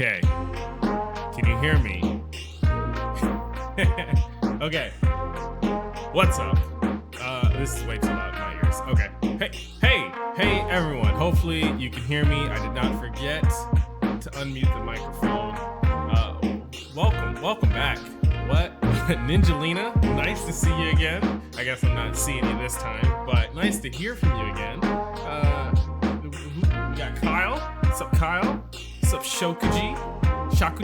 Okay. Can you hear me? Okay. What's up? This is way too loud in my ears. Okay. Hey, everyone. Hopefully you can hear me. I did not forget to unmute the microphone. Welcome back. What? Ninjalina, nice to see you again. I guess I'm not seeing you this time, but nice to hear from you again. We got Kyle. What's up, Kyle? What's up, Shokuji? I'm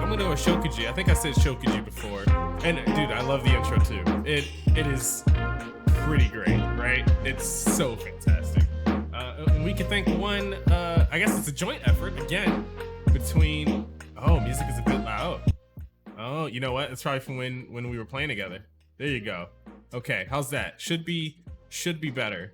gonna go with Shokuji. I think I said Shokuji before. And dude, I love the intro too. It is pretty great, right? It's so fantastic. We can thank one, I guess it's a joint effort again between, music is a bit loud. Oh, you know what? It's probably from when we were playing together. There you go. Okay, how's that? Should be better.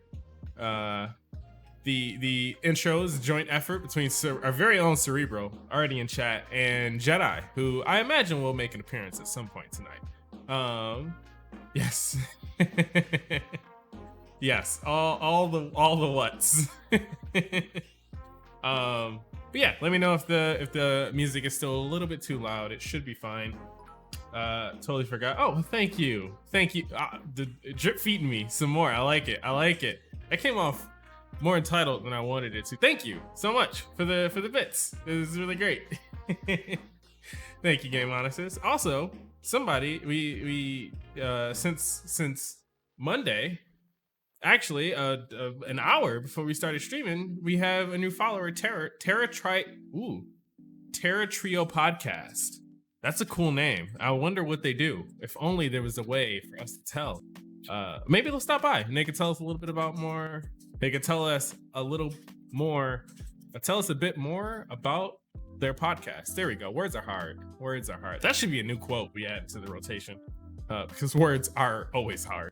The intro is a joint effort between our very own Cerebro, already in chat, and Jedi, who I imagine will make an appearance at some point tonight. Yes. Yes, all the what's. But yeah, let me know if the music is still a little bit too loud. It should be fine. Totally forgot. Oh, thank you. The drip feeding me some more. I like it. That came off more entitled than I wanted it to. Thank you so much for the bits. It was really great. Thank you, Game Honestest. Also, somebody we since Monday, actually an hour before we started streaming, we have a new follower, Terra Trio Podcast. That's a cool name. I wonder what they do. If only there was a way for us to tell. Maybe they'll stop by and they could tell us a little bit about more. They could tell us a little more, tell us a bit more about their podcast. There we go. Words are hard. That should be a new quote we add to the rotation, because words are always hard.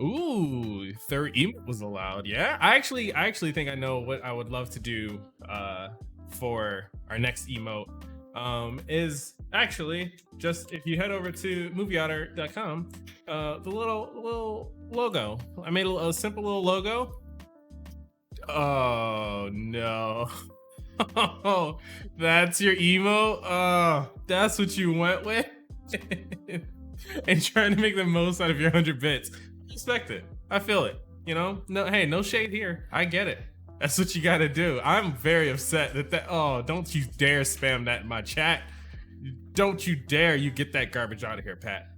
Ooh, third emote was allowed. Yeah, I actually think I know what I would love to do for our next emote. Is actually just if you head over to MovieOtter.com, the little logo. I made a simple little logo. Oh no. Oh, that's your emote? Oh, that's what you went with? And trying to make the most out of your 100 bits. Respect it. I feel it. You know? No shade here. I get it. That's what you gotta do. I'm very upset don't you dare spam that in my chat. Don't you dare you get that garbage out of here, Pat.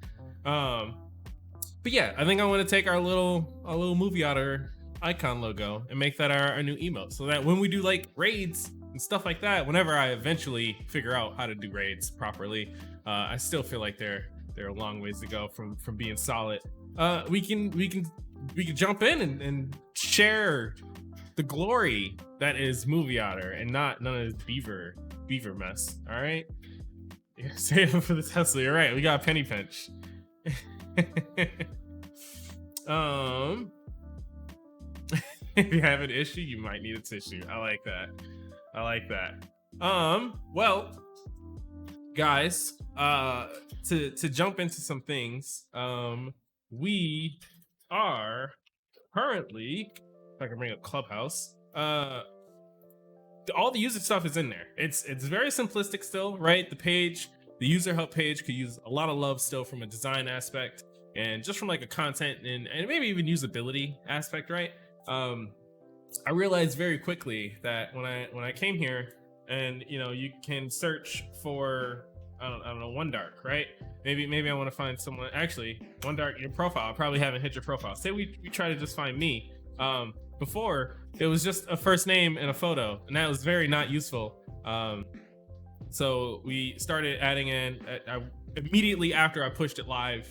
But yeah, I think I want to take our little MovieOtter icon logo and make that our new emote, so that when we do like raids and stuff like that, whenever I eventually figure out how to do raids properly, I still feel like they're a long ways to go from being solid. We can jump in and share the glory that is MovieOtter and none of this beaver mess. All right, yeah, save it for the Tesla. You're right. We got a penny pinch. If you have an issue, you might need a tissue. I like that. Well, guys, to jump into some things, we are currently, if I can bring up Clubhouse, all the user stuff is in there. It's very simplistic still, right? The user help page could use a lot of love still from a design aspect and just from like a content and maybe even usability aspect, right? I realized very quickly that when I came here, and you can search for I don't know, One Dark, right? Maybe I want to find someone. Actually, One Dark, your profile, I probably haven't hit your profile. Say we try to just find me. Before it was just a first name and a photo, and that was very not useful. So we started adding in. Immediately after I pushed it live,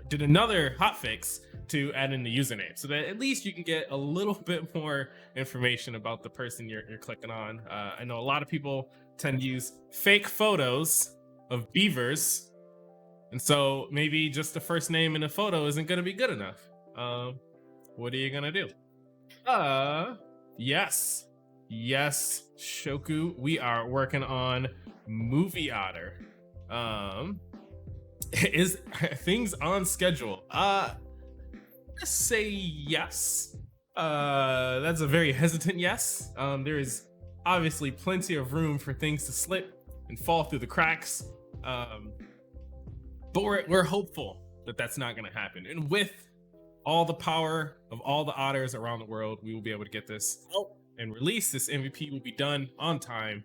did another hotfix to add in the username, so that at least you can get a little bit more information about the person you're clicking on. I know a lot of people tend to use fake photos of beavers, and so maybe just the first name in a photo isn't going to be good enough. What are you gonna do? Yes, Shoku, we are working on MovieOtter. Is things on schedule? Let's say yes. That's a very hesitant yes. There is obviously plenty of room for things to slip and fall through the cracks. But we're hopeful that that's not going to happen. And with all the power of all the otters around the world, we will be able to get this out and release. This MVP will be done on time.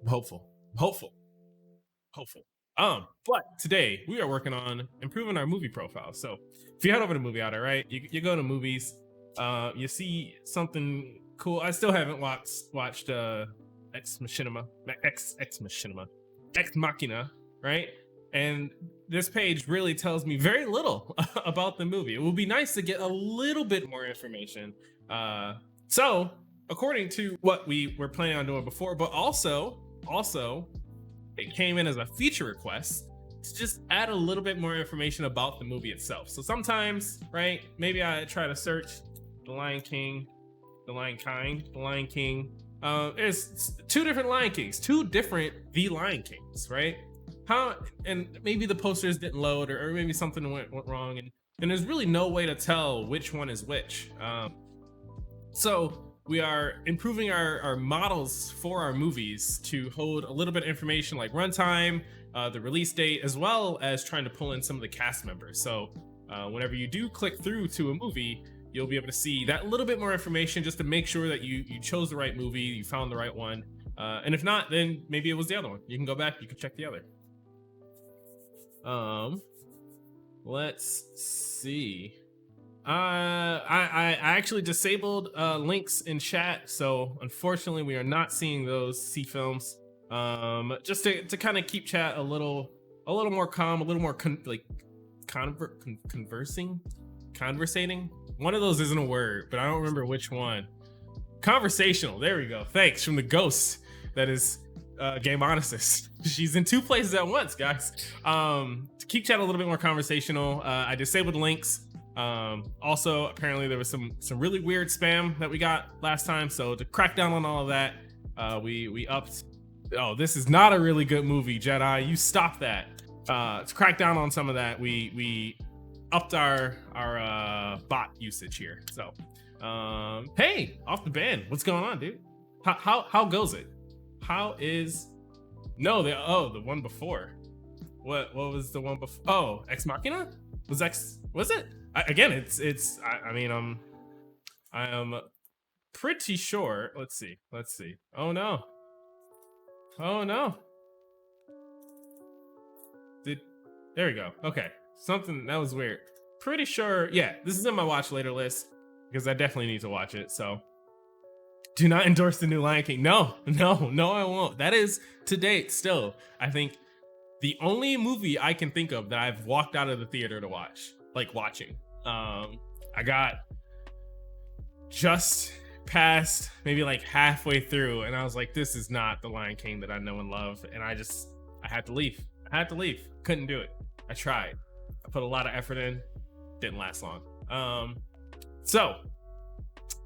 I'm hopeful. But today we are working on improving our movie profile. So if you head over to MovieOtter, right, you go to movies, you see something cool. I still haven't watched Ex Machina, right? And this page really tells me very little about the movie. It would be nice to get a little bit more information. So according to what we were planning on doing before, but also it came in as a feature request to just add a little bit more information about the movie itself. So sometimes, right, maybe I try to search The Lion King. There's two different Lion Kings, two different The Lion Kings, right? And maybe the posters didn't load, or maybe something went wrong, and there's really no way to tell which one is which. So we are improving our models for our movies to hold a little bit of information like runtime, the release date, as well as trying to pull in some of the cast members. So whenever you do click through to a movie, you'll be able to see that little bit more information just to make sure that you chose the right movie, you found the right one. And if not, then maybe it was the other one. You can go back, you can check the other. Let's see. I actually disabled links in chat, so unfortunately we are not seeing those C films. Just to kind of keep chat a little more calm, a little more conversating. One of those isn't a word, but I don't remember which one. Conversational. There we go. Thanks from the ghost that is Game Odyssey. She's in two places at once, guys. To keep chat a little bit more conversational, I disabled links. Also, apparently there was some really weird spam that we got last time, so to crack down on all of that, we upped. Oh, this is not a really good movie, Jedi. You stop that. To crack down on some of that, we upped our bot usage here. So, hey, off the band, what's going on, dude? How goes it? How is? No, the one before. What was the one before? Oh, Ex Machina? Was it? I am pretty sure. Let's see. Oh no. There we go. Okay, something that was weird. Pretty sure. Yeah, this is in my watch later list because I definitely need to watch it. So, do not endorse the new Lion King. No, I won't. That is to date still, I think, the only movie I can think of that I've walked out of the theater to watch. Like watching. I got just past maybe like halfway through, and I was like, this is not the Lion King that I know and love, and I had to leave. Couldn't do it. I tried. I put a lot of effort in. Didn't last long. So,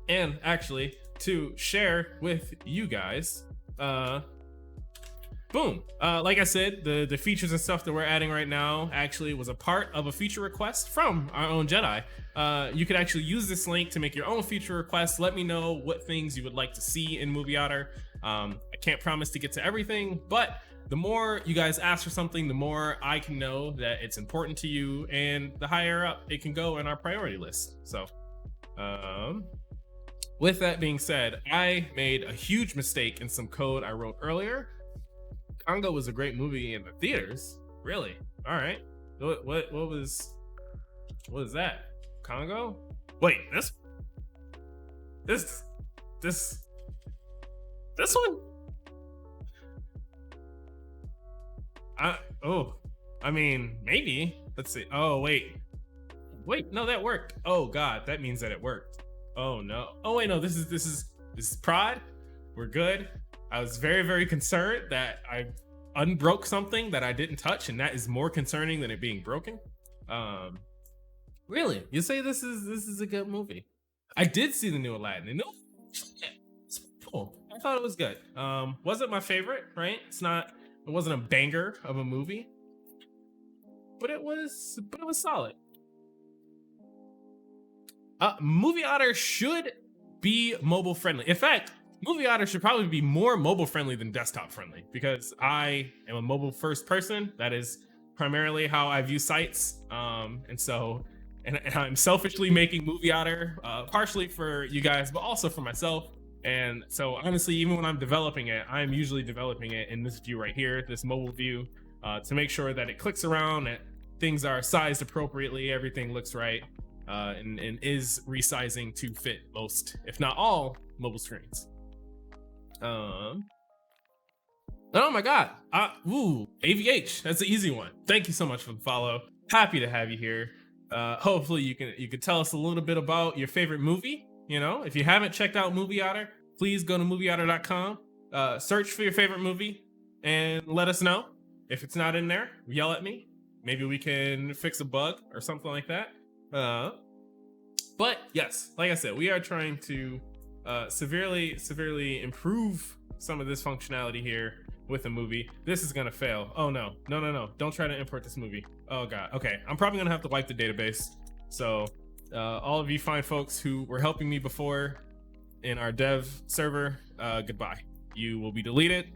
and actually to share with you guys, boom. Like I said, the features and stuff that we're adding right now actually was a part of a feature request from our own Jedi. You could actually use this link to make your own feature requests. Let me know what things you would like to see in MovieOtter. I can't promise to get to everything, but the more you guys ask for something, the more I can know that it's important to you, and the higher up it can go in our priority list. So, with that being said, I made a huge mistake in some code I wrote earlier. Congo was a great movie in the theaters. Really? All right. What was that? Congo? Wait, this one? I mean, maybe. Let's see. Oh, wait, no, that worked. Oh God, that means that it worked. Oh no. Oh wait, no, this is prod. We're good. I was very, very concerned that I unbroke something that I didn't touch, and that is more concerning than it being broken. Really? You say this is a good movie? I did see the new Aladdin. And it's cool. I thought it was good. Wasn't my favorite, right? It wasn't a banger of a movie, but it was solid. MovieOtter should be mobile friendly. In fact, MovieOtter should probably be more mobile friendly than desktop friendly, because I am a mobile first person. That is primarily how I view sites. And I'm selfishly making MovieOtter partially for you guys, but also for myself. And so honestly, even when I'm developing it, I'm usually developing it in this view right here, this mobile view, to make sure that it clicks around, that things are sized appropriately, everything looks right, and is resizing to fit most, if not all, mobile screens. Oh my God. AVH, that's the easy one. Thank you so much for the follow. Happy to have you here. Hopefully you can tell us a little bit about your favorite movie. You know, if you haven't checked out MovieOtter, please go to MovieOtter.com, search for your favorite movie, and let us know. If it's not in there, yell at me. Maybe we can fix a bug or something like that. But yes, like I said, we are trying to severely improve some of this functionality here with a movie. This is gonna fail. Oh no, don't try to import this movie. Oh God. Okay, I'm probably gonna have to wipe the database. So all of you fine folks who were helping me before in our dev server, goodbye. You will be deleted,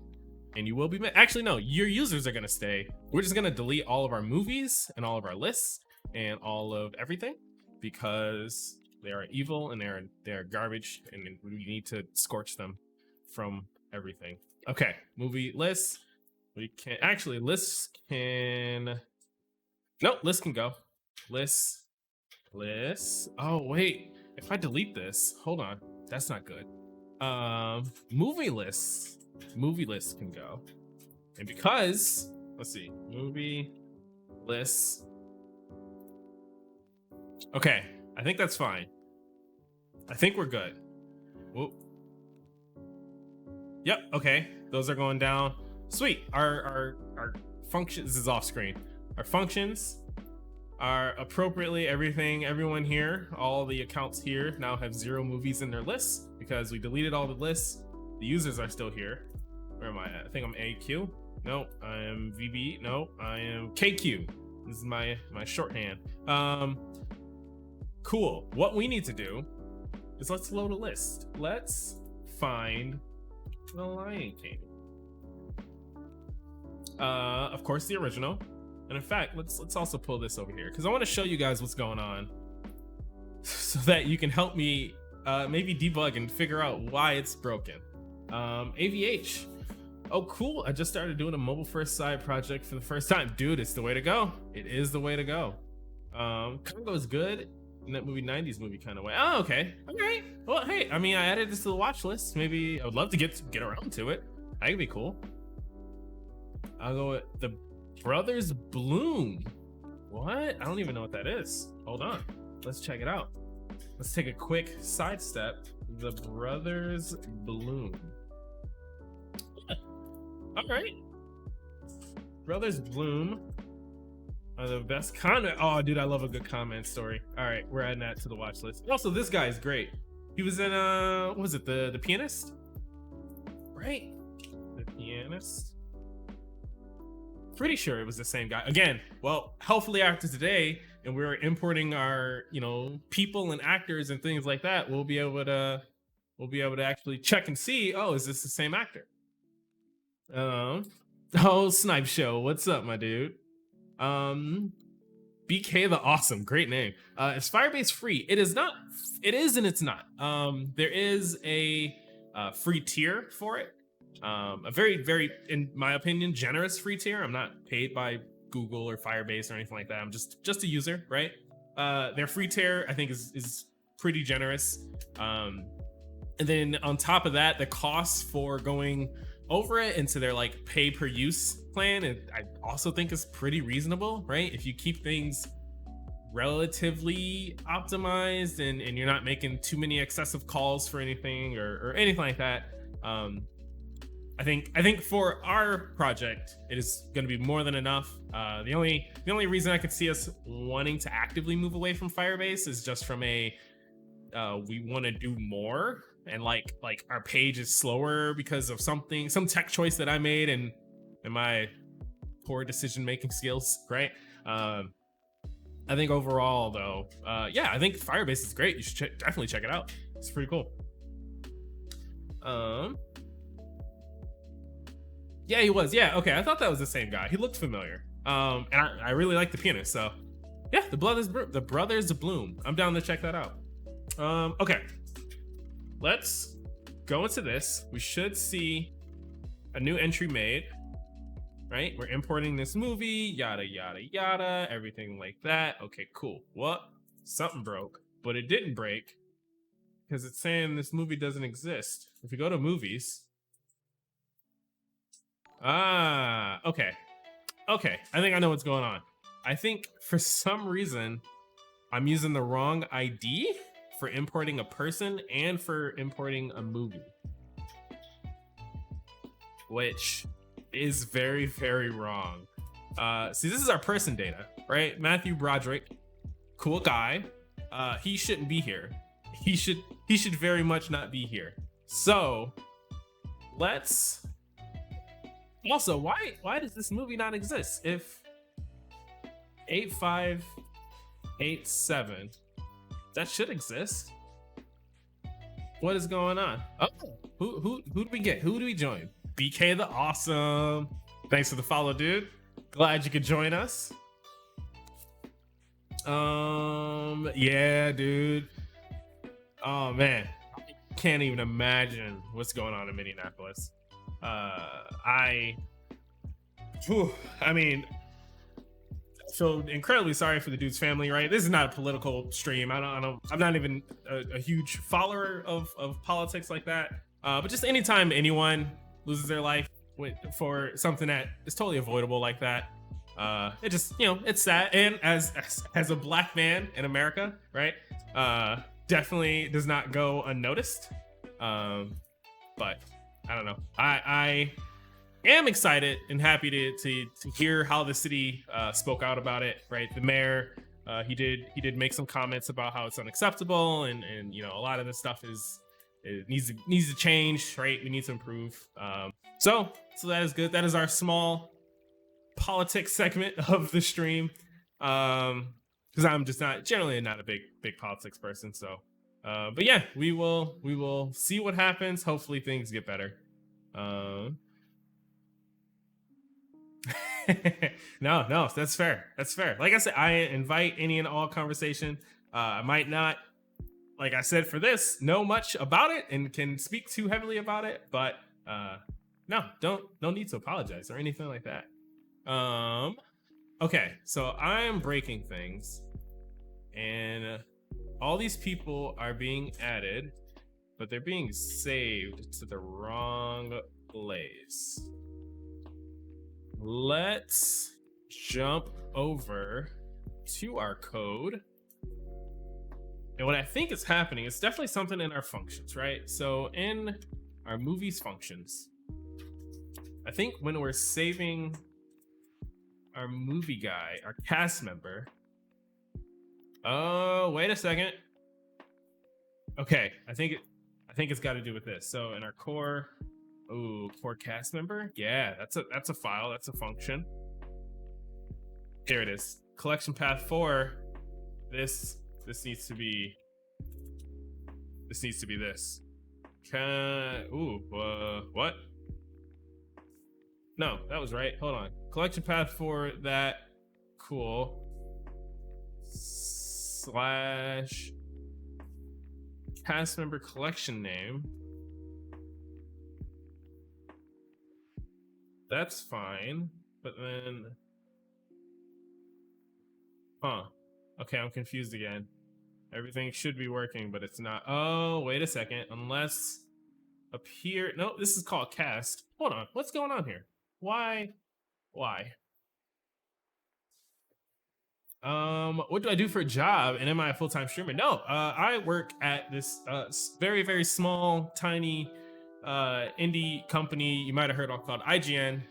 and you will be actually no, your users are gonna stay. We're just gonna delete all of our movies and all of our lists and all of everything, because they are evil and they're garbage, and we need to scorch them from everything. Okay, movie lists. We can actually lists can. Nope, lists can go. Lists. Oh wait, if I delete this, hold on, that's not good. Movie lists can go, and because let's see, movie lists. Okay, I think that's fine. I think we're good. Whoop. Yep. Okay, those are going down. Sweet. Our functions, this is off screen. Our functions are appropriately everyone here, all the accounts here now have 0 movies in their lists because we deleted all the lists. The users are still here. Where am I at? I think I'm AQ. No, I am VB. No, I am KQ. This is my shorthand. Cool. What we need to do is let's load a list. Let's find The Lion King. Of course, the original. And in fact, let's also pull this over here because I want to show you guys what's going on, so that you can help me maybe debug and figure out why it's broken. AVH. Oh, cool. I just started doing a mobile first side project for the first time. Dude, it's the way to go. It is the way to go. Congo is good in that movie 90s movie kind of way. Oh, okay. All right. Well, hey, I mean, I added this to the watch list. Maybe I would love to get around to it. That could be cool. I'll go with the Brothers Bloom. What? I don't even know what that is. Hold on. Let's check it out. Let's take a quick sidestep. The Brothers Bloom. All right. Brothers Bloom are the best comment. Oh, dude, I love a good comment story. All right, we're adding that to the watch list. Also, this guy is great. He was in what was it, the Pianist? Right? The Pianist. Pretty sure it was the same guy. Again, well, hopefully after today, and we're importing our, people and actors and things like that, we'll be able to actually check and see, oh, is this the same actor? Oh, Snipe Show, what's up, my dude? BK the Awesome, great name. Is Firebase free? It is not. It is and it's not. There is a free tier for it. A very, in my opinion, generous free tier. I'm not paid by Google or Firebase or anything like that. I'm just a user, right? Their free tier, I think, is pretty generous. And then on top of that, the costs for going over it into their like pay per use plan, I also think is pretty reasonable, right? If you keep things relatively optimized and you're not making too many excessive calls for anything or anything like that. I think for our project, it is going to be more than enough. The only reason I could see us wanting to actively move away from Firebase is just from a we want to do more, and like our page is slower because of some tech choice that I made and my poor decision making skills, right? I think overall though, yeah, I think Firebase is great. You should definitely check it out. It's pretty cool. Um, yeah, he was. Yeah, okay. I thought that was the same guy. He looked familiar. And I really like the pianist. So, yeah, the Brothers Bloom. I'm down to check that out. Okay, let's go into this. We should see a new entry made. Right, we're importing this movie. Yada yada yada. Everything like that. Okay, cool. What? Something broke, but it didn't break because it's saying this movie doesn't exist. If we go to movies. Okay. Okay, I think I know what's going on. I think for some reason, I'm using the wrong ID for importing a person and for importing a movie. Which is very, very wrong. See, this is our person data, right? Matthew Broderick, cool guy. He shouldn't be here. He should very much not be here. So let's also, why does this movie not exist? If 8587, that should exist. What is going on? Oh, who do we get? Who do we join? BK the Awesome. Thanks for the follow, dude. Glad you could join us. Yeah, dude. Oh man, I can't even imagine what's going on in Minneapolis. I mean, so incredibly sorry for the dude's family, right? This is not a political stream. I'm not even a huge follower of politics like that. But just anytime anyone loses their life for something that is totally avoidable like that, it just, it's sad. And as a black man in America, right? Definitely does not go unnoticed. But I don't know. I am excited and happy to hear how the city spoke out about it. Right, the mayor, he did make some comments about how it's unacceptable, and a lot of this stuff needs to change. Right, we need to improve. So that is good. That is our small politics segment of the stream. Because I'm just generally not a big politics person. So. But yeah, we will see what happens. Hopefully things get better. No, that's fair. That's fair. Like I said, I invite any and all conversation. I might not, like I said, for this, know much about it and can speak too heavily about it, but no need to apologize or anything like that. Okay, so I am breaking things, and all these people are being added, but they're being saved to the wrong place. Let's jump over to our code. And what I think is happening is definitely something in our functions, right? So in our movies functions, I think when we're saving our movie guy, our cast member, oh, wait a second. Okay, I think it's got to do with this. So in our core cast member, yeah, that's a file, that's a function. Here it is. Collection path 4. This needs to be this. What? No, that was right. Hold on. Collection path 4, that, cool. / cast member collection name. That's fine, but then, okay, I'm confused again. Everything should be working, but it's not. Oh, wait a second. Unless up here, no, this is called cast. Hold on, what's going on here? Why? What do I do for a job, and am I a full-time streamer? No, I work at this very, very small, tiny indie company you might have heard of called IGN.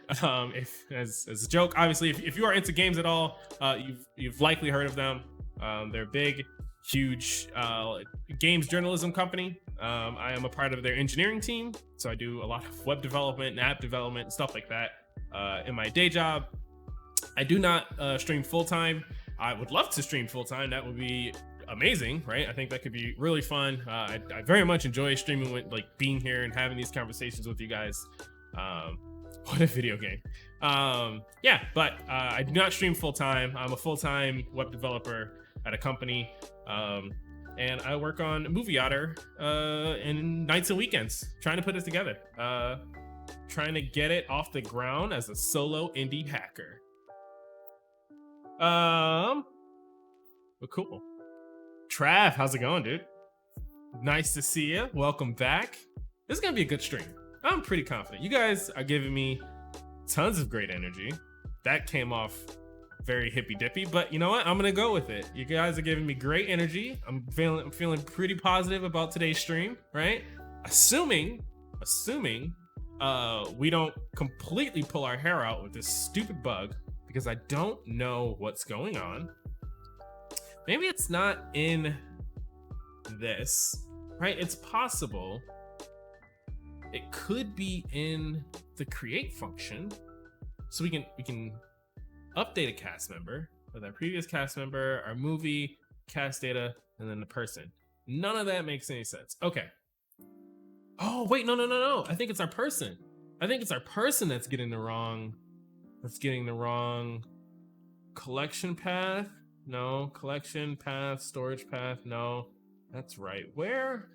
If as a joke, obviously, if you are into games at all, you've likely heard of them. They're a big, huge games journalism company. I am a part of their engineering team, so I do a lot of web development and app development and stuff like that in my day job. I do not stream full-time. I would love to stream full-time. That would be amazing, right? I think that could be really fun. I very much enjoy streaming with like being here and having these conversations with you guys. What a video game. Yeah, but I do not stream full time. I'm a full-time web developer at a company, and I work on MovieOtter in nights and weekends, trying to put it together, trying to get it off the ground as a solo indie hacker. But cool. Trav, how's it going, dude? Nice to see you. Welcome back. This is gonna be a good stream. I'm pretty confident. You guys are giving me tons of great energy. That came off very hippy dippy, but you know what? I'm gonna go with it. You guys are giving me great energy. I'm feeling pretty positive about today's stream, right? Assuming we don't completely pull our hair out with this stupid bug, because I don't know what's going on. Maybe it's not in this, right? It's possible it could be in the create function. So we can update a cast member with our previous cast member, our movie, cast data, and then the person. None of that makes any sense. Okay. Oh, wait, no. I think it's our person. I think it's our person that's getting the wrong collection path. No, collection path, storage path. No, that's right. Where?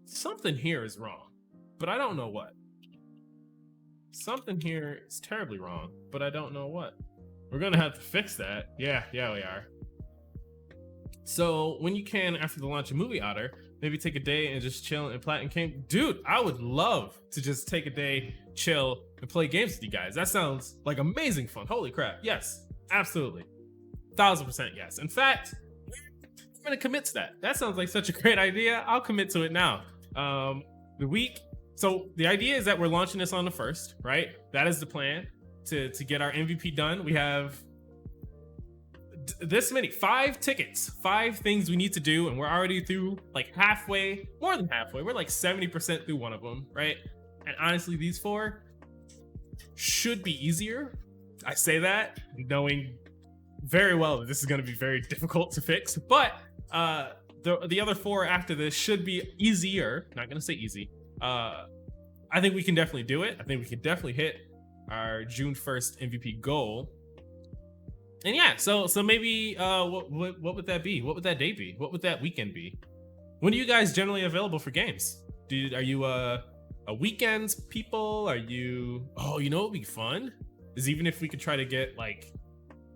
Something here is wrong, but I don't know what. Something here is terribly wrong, but I don't know what. We're gonna have to fix that. Yeah, we are. So when you can, after the launch of MovieOtter, maybe take a day and just chill and Platinum game. Dude, I would love to just take a day, chill, and play games with you guys. That sounds like amazing fun. Holy crap. Yes, absolutely. 1000% yes. In fact, I'm gonna commit to that. That sounds like such a great idea. I'll commit to it now. So the idea is that we're launching this on the 1st, right? That is the plan to get our MVP done. We have this many, 5 tickets, 5 things we need to do, and we're already through like halfway, more than halfway. We're like 70% through one of them, right? And honestly, these 4 should be easier. I say that knowing very well that this is going to be very difficult to fix, but the other 4 after this should be easier. Not going to say easy. I think we can definitely do it. I think we can definitely hit our June 1st MVP goal. And yeah, so maybe what would that be? What would that day be? What would that weekend be? When are you guys generally available for games? Are you a weekends people? Are you? Oh, you know what would be fun is even if we could try to get like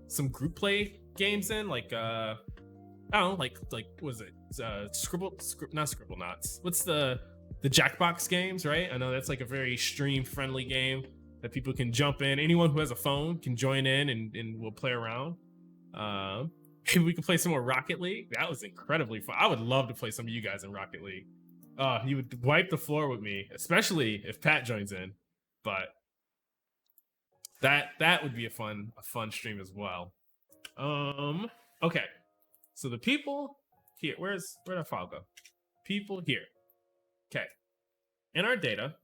some group play games in, like I don't know, like what was it? Not Scribble Knots. What's the Jackbox games, right? I know that's like a very stream friendly game that people can jump in. Anyone who has a phone can join in and we'll play around. Maybe we can play some more Rocket League. That was incredibly fun. I would love to play some of you guys in Rocket League. You would wipe the floor with me, especially if Pat joins in. But that would be a fun stream as well. Okay. So the people here, where'd our file go? People here. Okay. In our data,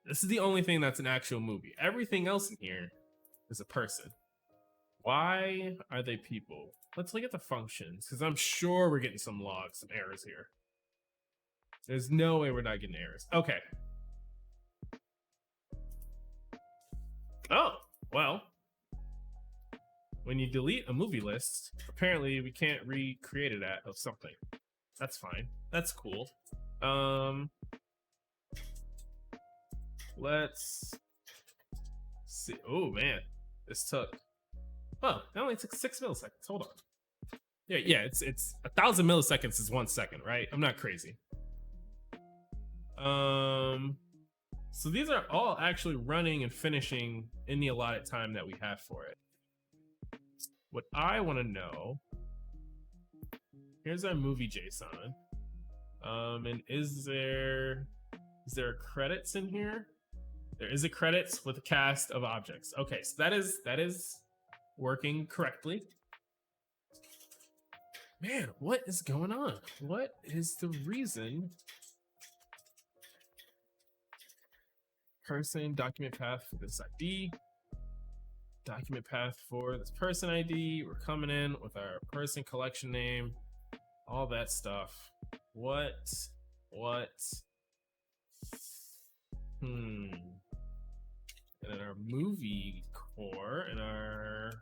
this is the only thing that's an actual movie. Everything else in here is a person. Why are they people? Let's look at the functions, because I'm sure we're getting some logs, some errors here. There's no way we're not getting errors. Okay. Oh, well. When you delete a movie list, apparently we can't recreate it of something. That's fine. That's cool. Let's see. Oh man, this took. Oh, that only took 6 milliseconds. Hold on. Yeah. It's 1,000 milliseconds is 1 second, right? I'm not crazy. So these are all actually running and finishing in the allotted time that we have for it. What I want to know. Here's our movie JSON. And is there credits in here? There is a credits with a cast of objects. Okay, so that is working correctly. Man, what is going on? What is the reason? Person, document path for this ID. Document path for this person ID. We're coming in with our person collection name, all that stuff. What? And then our movie core and our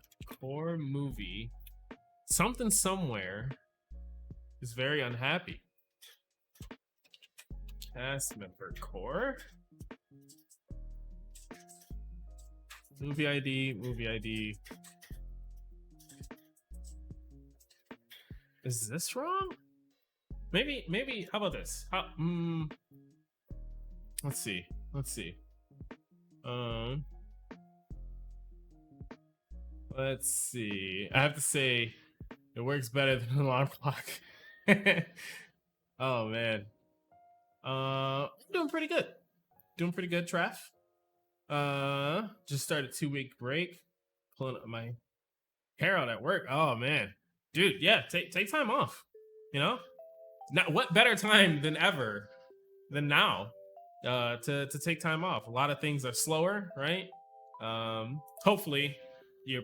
core movie, something somewhere is very unhappy. Cast member core. Movie ID. Is this wrong? Maybe, how about this? Let's see. Let's see. I have to say, it works better than an alarm clock. Oh man. Doing pretty good. Trav. Just started a 2-week break. Pulling up my hair out at work. Oh man. Dude, yeah, take time off. You know? Now, what better time than ever than now to take time off? A lot of things are slower, right? Hopefully your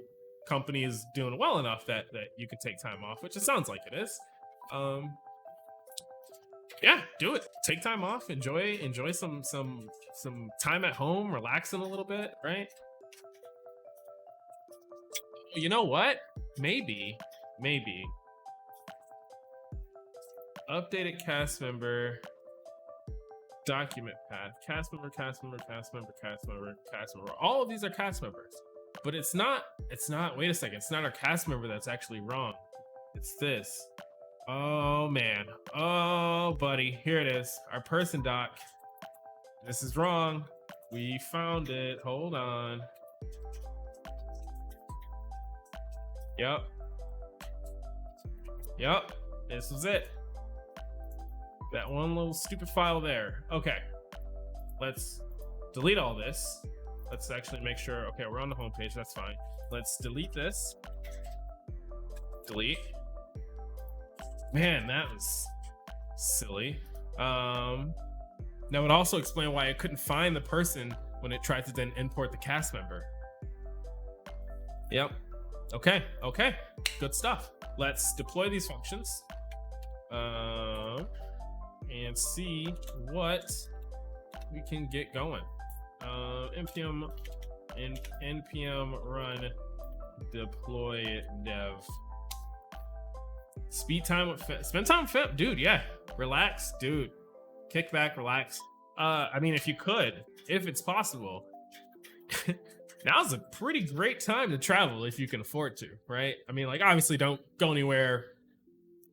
company is doing well enough that you can take time off, which it sounds like it is. Yeah, do it. Take time off. Enjoy some time at home, relaxing a little bit, right? You know what? Maybe updated cast member document path. Cast member. All of these are cast members, but it's not. Wait a second. It's not our cast member that's actually wrong. It's this. Oh man. Oh buddy. Here it is. Our person doc. This is wrong. We found it. Hold on. Yep. This was it. That one little stupid file there. Okay. Let's delete all this. Let's actually make sure. Okay, we're on the home page. That's fine. Let's delete this. Delete. Man, that was silly. That would also explain why I couldn't find the person when it tried to then import the cast member. Yep. Okay. Good stuff. Let's deploy these functions and see what we can get going. npm run deploy dev. Spend time with Fem, dude. Yeah, relax, dude. Kick back, relax. I mean, if it's possible, now's a pretty great time to travel if you can afford to, right? I mean, like, obviously don't go anywhere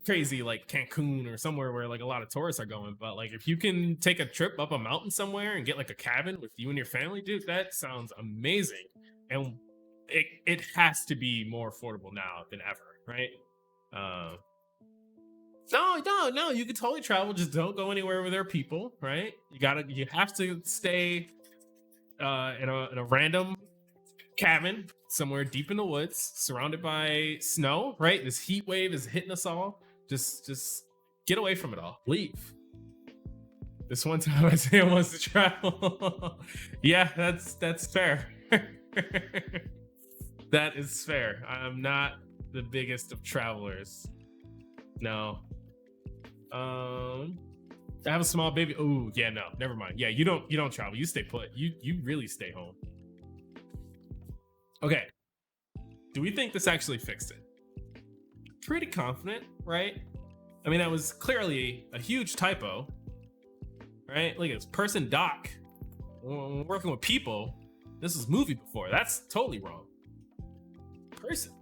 crazy like Cancun or somewhere where like a lot of tourists are going, but like if you can take a trip up a mountain somewhere and get like a cabin with you and your family, dude, that sounds amazing. And it has to be more affordable now than ever, right? No, you can totally travel, just don't go anywhere where there are people, right? You have to stay in a random cabin somewhere deep in the woods, surrounded by snow, right? This heat wave is hitting us all. Just get away from it all. Leave. This one time Isaiah wants to travel. Yeah, that's fair. That is fair. I'm not the biggest of travelers. No. I have a small baby. Oh, yeah, no, never mind. Yeah, you don't travel. You stay put. You really stay home. Okay. Do we think this actually fixed it? Pretty confident, right? I mean, that was clearly a huge typo, right? Look at this person doc. When we're working with people, this was movie before. That's totally wrong. Person.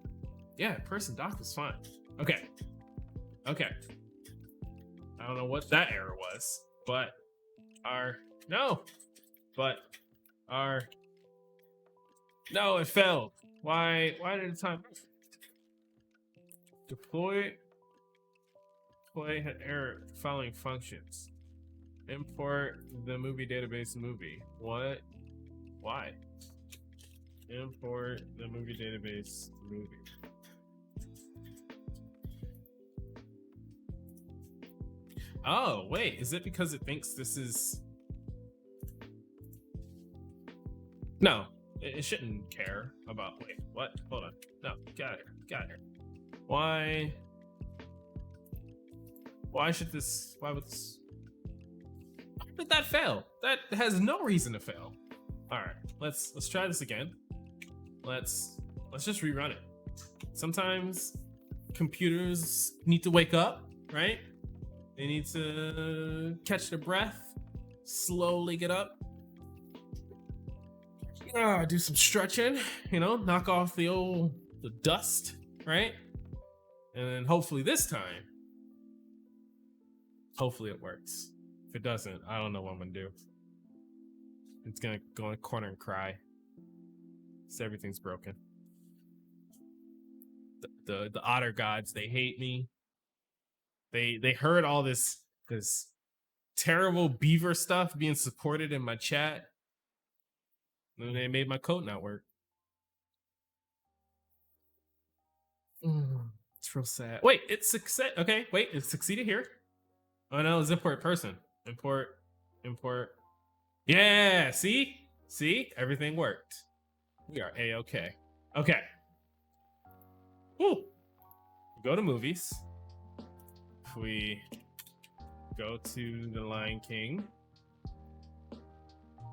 Yeah, person doc was fine. Okay. I don't know what that error was, but no, it failed. Why did the time deploy had error following functions? Import the movie database movie. What? Why? Import the movie database movie. Oh, wait, is it because it thinks this is... No, It shouldn't care about. Wait, what? Hold on. No, get out of here. Get out of here. Why? Why should this? Why would this? Why did that fail? That has no reason to fail. All right, let's try this again. Let's just rerun it. Sometimes computers need to wake up, right? They need to catch their breath, slowly get up. Do some stretching, you know, knock off the dust, right? And then hopefully this time, hopefully it works. If it doesn't, I don't know what I'm gonna do. It's gonna go in a corner and cry. So everything's broken. The otter gods, they hate me. They heard all this terrible beaver stuff being supported in my chat. And they made my code not work. It's real sad. Wait, it's success. Okay, wait, it succeeded here. Oh no, it's import person. Import. Yeah, see, everything worked. We are a-okay. Okay. Woo. Go to movies. If we go to The Lion King.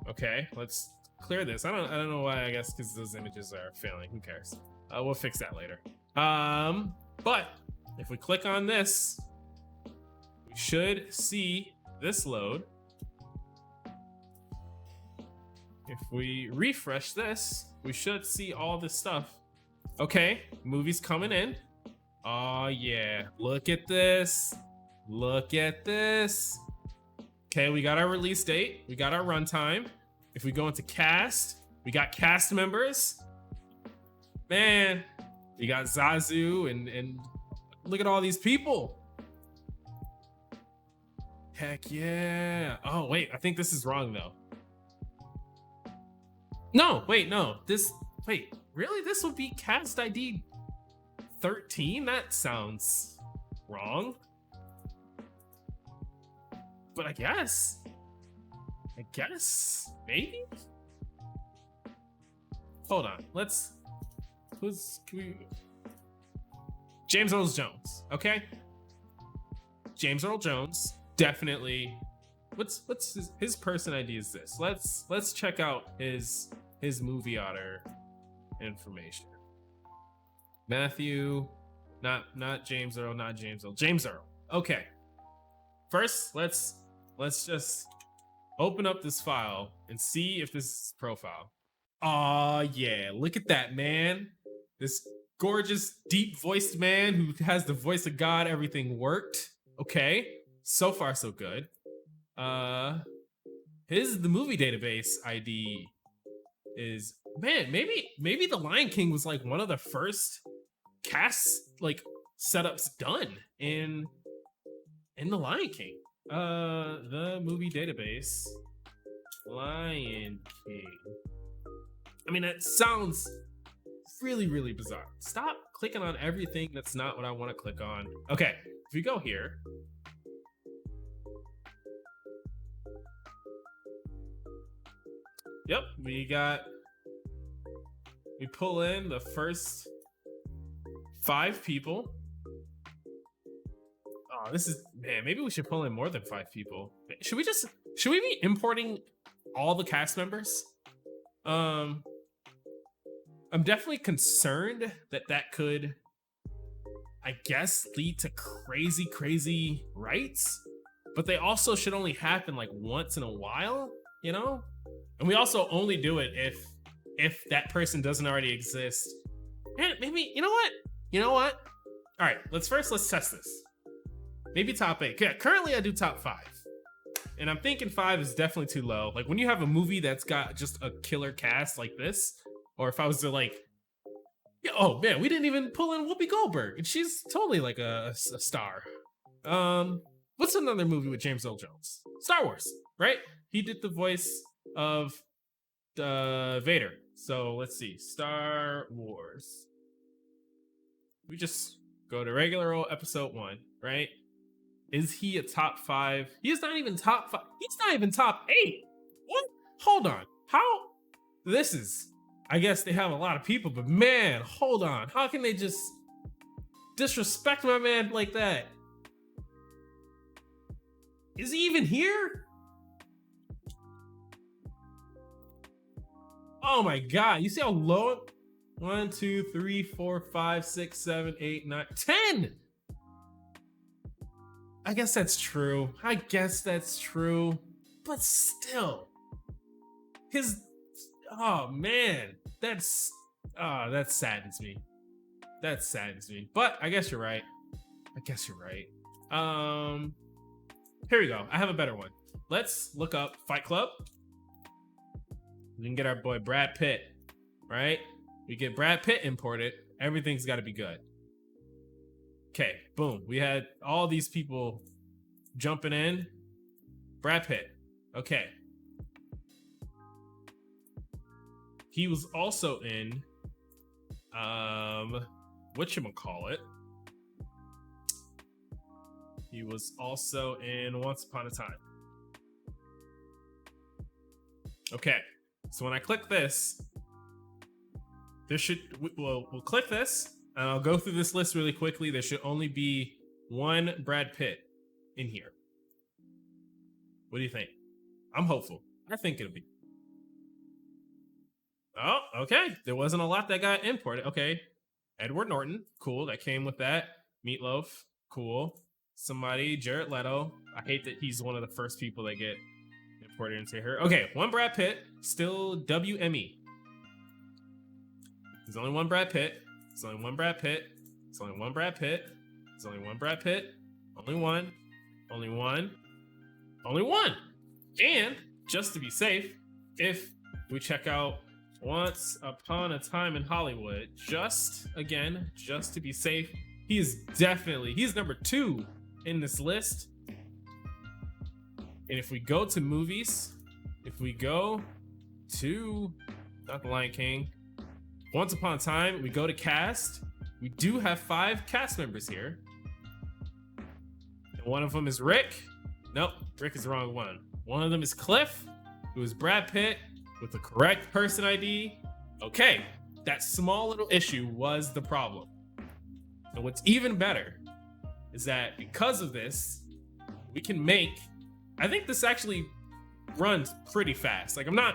Okay, let's clear this. I don't know why. I guess because those images are failing. Who cares? We'll fix that later. But if we click on this, we should see this load. If we refresh this, we should see all this stuff. Okay, movie's coming in. Oh yeah, look at this. Look at this. Okay, we got our release date. We got our runtime. If we go into cast, we got cast members. Man, we got Zazu and look at all these people. Heck yeah. Oh, wait, I think this is wrong though. No, wait, no. Wait, really? This would be cast ID 13? That sounds wrong. But I guess, maybe? Hold on, James Earl Jones, okay? James Earl Jones, definitely. What's his person ID is this? Let's check out his MovieOtter information. Matthew, not James Earl, James Earl. Okay. First, let's just open up this file and see if this is profile. Aw, yeah, look at that, man. This gorgeous, deep-voiced man who has the voice of God. Everything worked. Okay, so far so good. The movie database ID is, man, maybe The Lion King was like one of the first cast like setups done in The Lion King. The movie database, Lion King. I mean, that sounds really, really bizarre. Stop clicking on everything that's not what I want to click on. Okay, if we go here. Yep, we pull in the first 5 people. Oh, this is, man, maybe we should pull in more than 5 people. Should we be importing all the cast members? I'm definitely concerned that could, I guess, lead to crazy rights, but they also should only happen like once in a while, you know? And we also only do it if that person doesn't already exist. And maybe, you know what? All right, let's test this. Maybe top 8. Yeah, currently I do top 5. And I'm thinking 5 is definitely too low. Like when you have a movie that's got just a killer cast like this, or if I was to like, yeah, oh man, we didn't even pull in Whoopi Goldberg, and she's totally like a star. What's another movie with James Earl Jones? Star Wars, right? He did the voice of Vader. So let's see, Star Wars. We just go to regular old episode 1, right? Is he a top 5? He's not even top 5. He's not even top 8. What? Hold on. How? This is I guess they have a lot of people, but man, hold on. How can they just disrespect my man like that? Is he even here? Oh my God, you see how low? 1, 2, 3, 4, 5, 6, 7, 8, 9, 10. I guess that's true. But still, oh man, that saddens me. But I guess you're right. Here we go. I have a better one. Let's look up Fight Club. We can get our boy Brad Pitt, right? We get Brad Pitt imported. Everything's got to be good. Okay, boom. We had all these people jumping in. Brad Pitt. Okay. He was also in, whatchamacallit? He was also in Once Upon a Time. Okay, so when I click this, we'll click this, and I'll go through this list really quickly. There should only be one Brad Pitt in here. What do you think? I'm hopeful. I think it'll be. Oh, okay. There wasn't a lot that got imported. Okay. Edward Norton. Cool. That came with that. Meatloaf. Cool. Somebody. Jared Leto. I hate that he's one of the first people that get imported into here. Okay. One Brad Pitt. Still WME. There's only one Brad Pitt. There's only one Brad Pitt. There's only one Brad Pitt. There's only one Brad Pitt. Only one. Only one. Only one. And just to be safe, if we check out Once Upon a Time in Hollywood, just to be safe, he's number 2 in this list. And if we go to movies, not The Lion King, Once Upon a Time, we go to cast. We do have 5 cast members here. And one of them is Rick. Nope, Rick is the wrong one. One of them is Cliff, who is Brad Pitt with the correct person ID. Okay, that small little issue was the problem. And what's even better is that because of this, we can make, I think this actually runs pretty fast. Like I'm not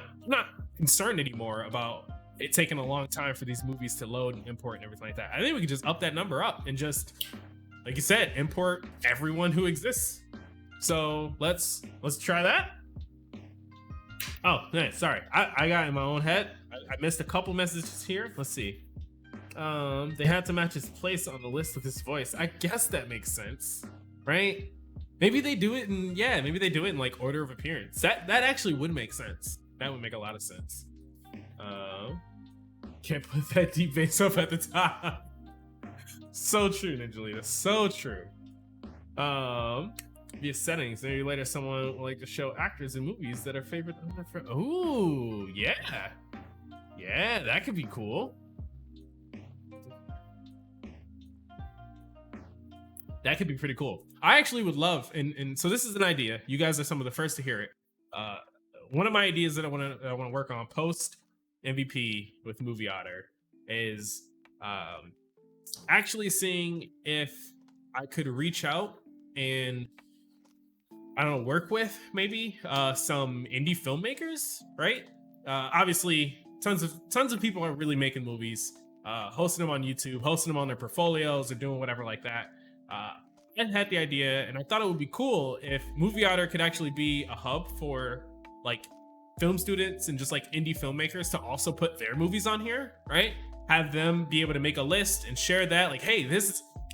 concerned anymore about it taking a long time for these movies to load and import and everything like that. I think we can just up that number up and just, like you said, import everyone who exists. So let's try that. Oh, nice. Sorry, I got in my own head. I missed a couple messages here. Let's see. They had to match his place on the list with his voice. I guess that makes sense, right? Maybe they do it in like order of appearance. That actually would make sense. That would make a lot of sense. Can't put that deep bass up at the top. So true, Ninjalita. So true. Via settings, maybe later someone will like to show actors in movies that are favorite. Ooh, yeah, that could be cool. That could be pretty cool. I actually would love, and so this is an idea. You guys are some of the first to hear it. One of my ideas that I want to work on post MVP with MovieOtter is actually seeing if I could reach out and work with maybe some indie filmmakers, right? Obviously, tons of people aren't really making movies, hosting them on YouTube, hosting them on their portfolios, or doing whatever like that. I had the idea, and I thought it would be cool if MovieOtter could actually be a hub for like film students and just like indie filmmakers to also put their movies on here, right? Have them be able to make a list and share that, like, hey,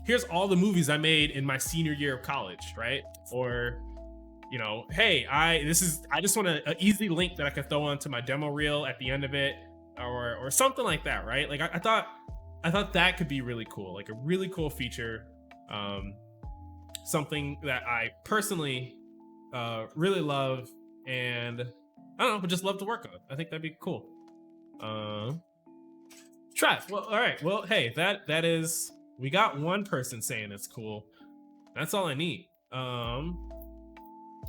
here's all the movies I made in my senior year of college, right? Or, you know, hey, I just want an easy link that I could throw onto my demo reel at the end of it, or something like that, right? Like I thought that could be really cool, like a really cool feature, something that I personally really love, and I don't know, but just love to work on. I think that'd be cool. Try it. Well, all right. Well, hey, that is, we got one person saying it's cool. That's all I need.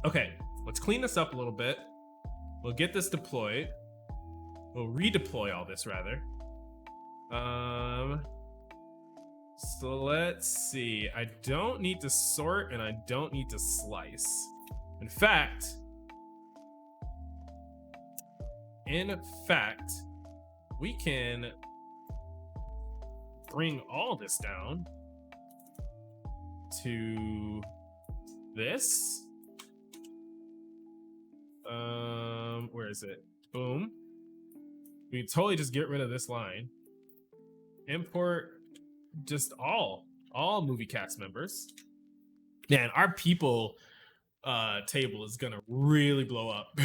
Okay, let's clean this up a little bit. We'll get this deployed. We'll redeploy all this rather. So let's see. I don't need to sort and I don't need to slice. In fact, we can bring all this down to this. Where is it? Boom. We can totally just get rid of this line. Import just all movie cast members. Man, our people table is gonna really blow up.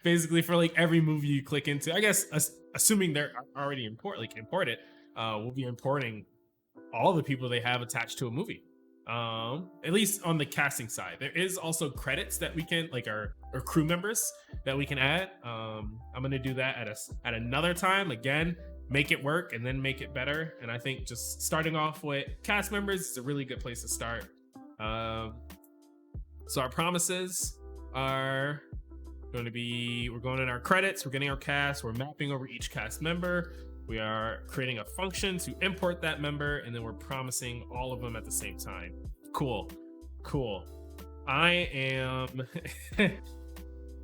Basically, for like every movie you click into, I guess assuming they're already imported, we'll be importing all the people they have attached to a movie. At least on the casting side. There is also credits that we can, like our crew members that we can add. I'm gonna do that at another time. Again, make it work and then make it better. And I think just starting off with cast members is a really good place to start. So our promises are going to be, we're going in our credits, we're getting our cast, we're mapping over each cast member. We are creating a function to import that member, and then we're promising all of them at the same time. Cool. I am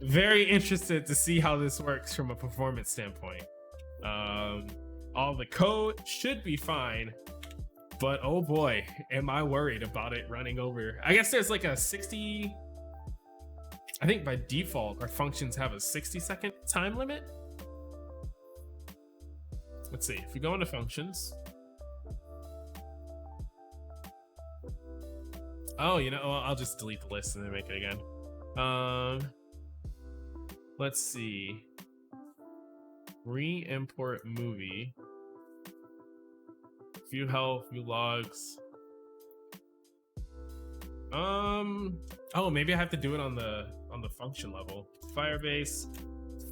very interested to see how this works from a performance standpoint. All the code should be fine, but oh boy, am I worried about it running over. I guess there's like a 60, I think by default, our functions have a 60-second time limit. Let's see, if we go into functions. Oh, you know, I'll just delete the list and then make it again. Let's see. Re-import movie. View health, view logs. Oh, maybe I have to do it on the function level. Firebase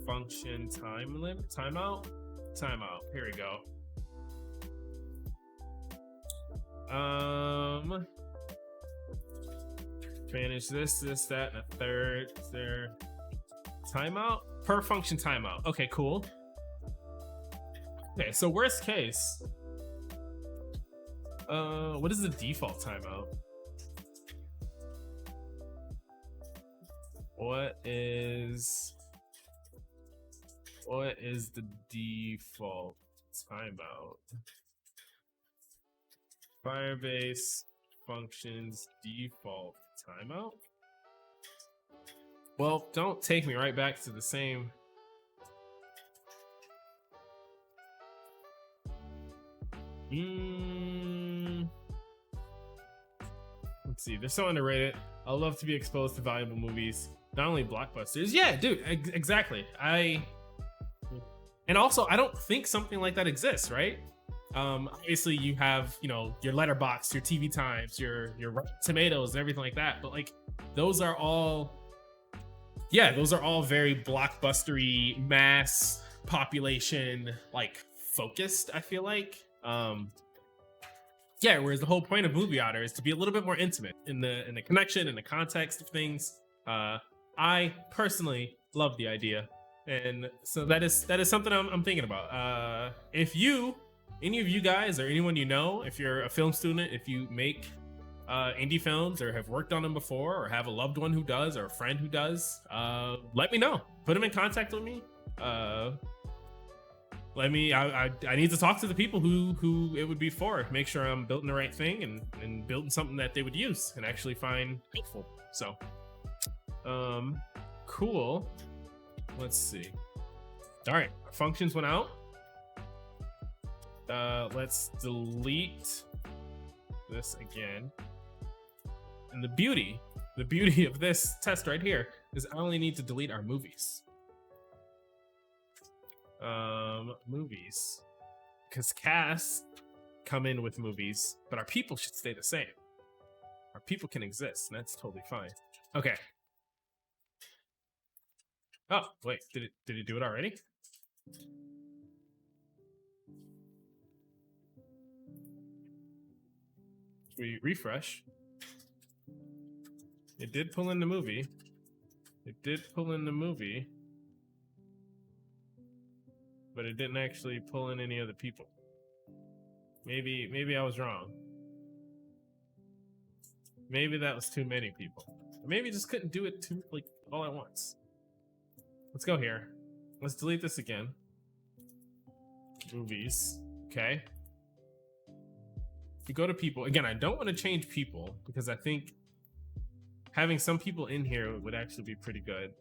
function time limit, timeout. Here we go. Manage this, that, and a third. Is there timeout? Per function timeout. Okay, cool. Okay, so worst case. What is the default timeout? What is the default timeout? Firebase functions default timeout? Well, don't take me right back to the same. Let's see, they're so underrated. I love to be exposed to valuable movies, not only blockbusters. Yeah, dude, exactly. And also, I don't think something like that exists, right? Obviously, you have, you know, your Letterboxd, your TV Times, your Rotten Tomatoes, and everything like that. But like, those are all very blockbustery, mass population, like focused. I feel like, yeah. Whereas the whole point of MovieOtter is to be a little bit more intimate in the connection and the context of things. I personally love the idea. And so that is something I'm thinking about. If any of you guys or anyone you know, if you're a film student, if you make indie films or have worked on them before, or have a loved one who does, or a friend who does, let me know. Put them in contact with me. I need to talk to the people who it would be for. Make sure I'm building the right thing and building something that they would use and actually find helpful. So, cool. Let's see. All right, our functions went out. Let's delete this again. And the beauty of this test right here is I only need to delete our movies. Movies, because casts come in with movies, but our people should stay the same. Our people can exist, and that's totally fine. Okay. Oh, wait, did it do it already? We refresh. It did pull in the movie. but it didn't actually pull in any other people. Maybe I was wrong. Maybe that was too many people. Maybe just couldn't do it all at once. Let's go here. Let's delete this again. Movies. Okay. If we go to people again, I don't want to change people because I think having some people in here would actually be pretty good.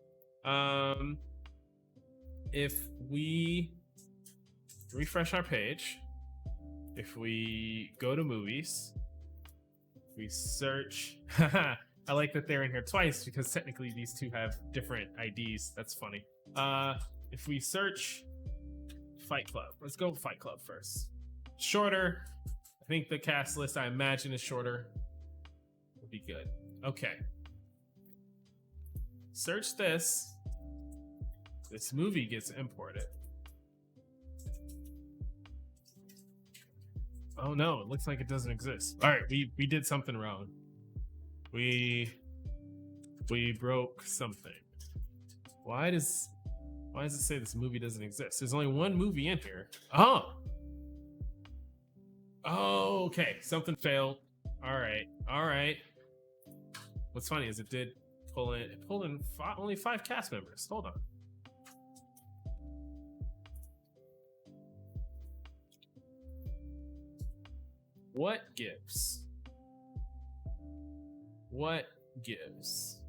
If we refresh our page, if we go to movies, we search. I like that they're in here twice because technically these two have different IDs. That's funny. If we search Fight Club, let's go Fight Club first. Shorter. I think the cast list, I imagine, is shorter. Would be good. Okay. Search this. This movie gets imported. Oh no, it looks like it doesn't exist. All right, we did something wrong. We broke something. Why does it say this movie doesn't exist? There's only one movie in here. Oh, okay, something failed. All right. What's funny is it pulled in only 5 cast members. Hold on. What gives? What gives?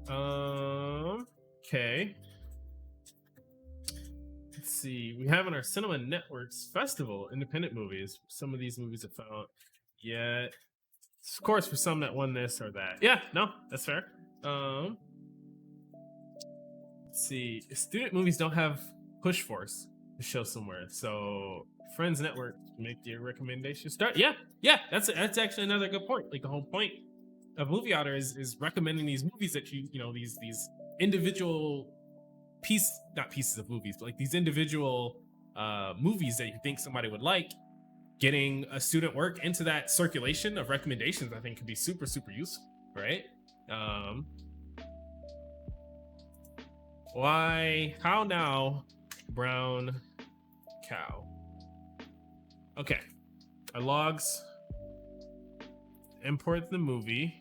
Okay. Let's see. We have in our Cinema Networks Festival independent movies. Some of these movies have found yet. Of course, for some that won this or that. Yeah, no, that's fair. Let's see. Student movies don't have push force to show somewhere, so Friends Network make your recommendation start. Yeah, that's actually another good point. Like the whole point of MovieOtter is recommending these movies that you know these individual not pieces of movies, but like these individual movies that you think somebody would like. Getting a student work into that circulation of recommendations, I think, could be super useful, right? How now, brown cow? Okay, our logs. Import the movie.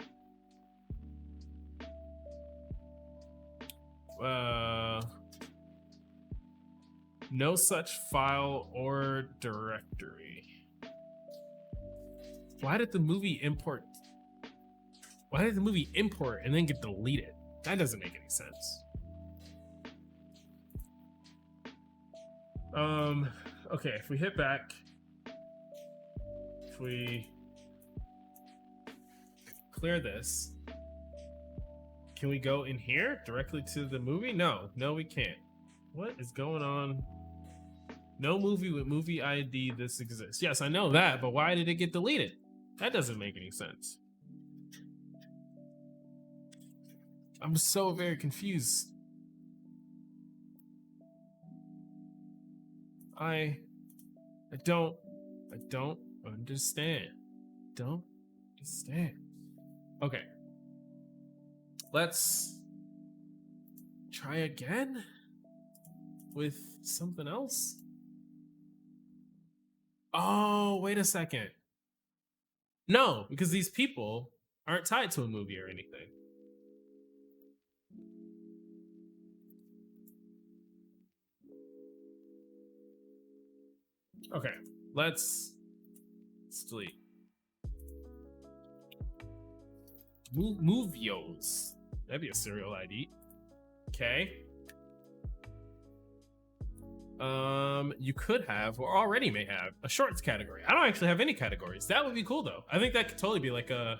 No such file or directory. Why did the movie import? Why did the movie import and then get deleted? That doesn't make any sense. Okay, if we hit back, if we clear this, can we go in here directly to the movie? No, we can't. What is going on? No movie with movie ID this exists. Yes, I know that, but why did it get deleted? That doesn't make any sense. I'm so very confused. I don't understand. Don't understand. Okay. Let's try again with something else. Oh, wait a second. No, because these people aren't tied to a movie or anything. Okay, let's delete. MovieOs. That'd be a serial ID. Okay. You could have, or already may have, a shorts category. I don't actually have any categories. That would be cool though. I think that could totally be like a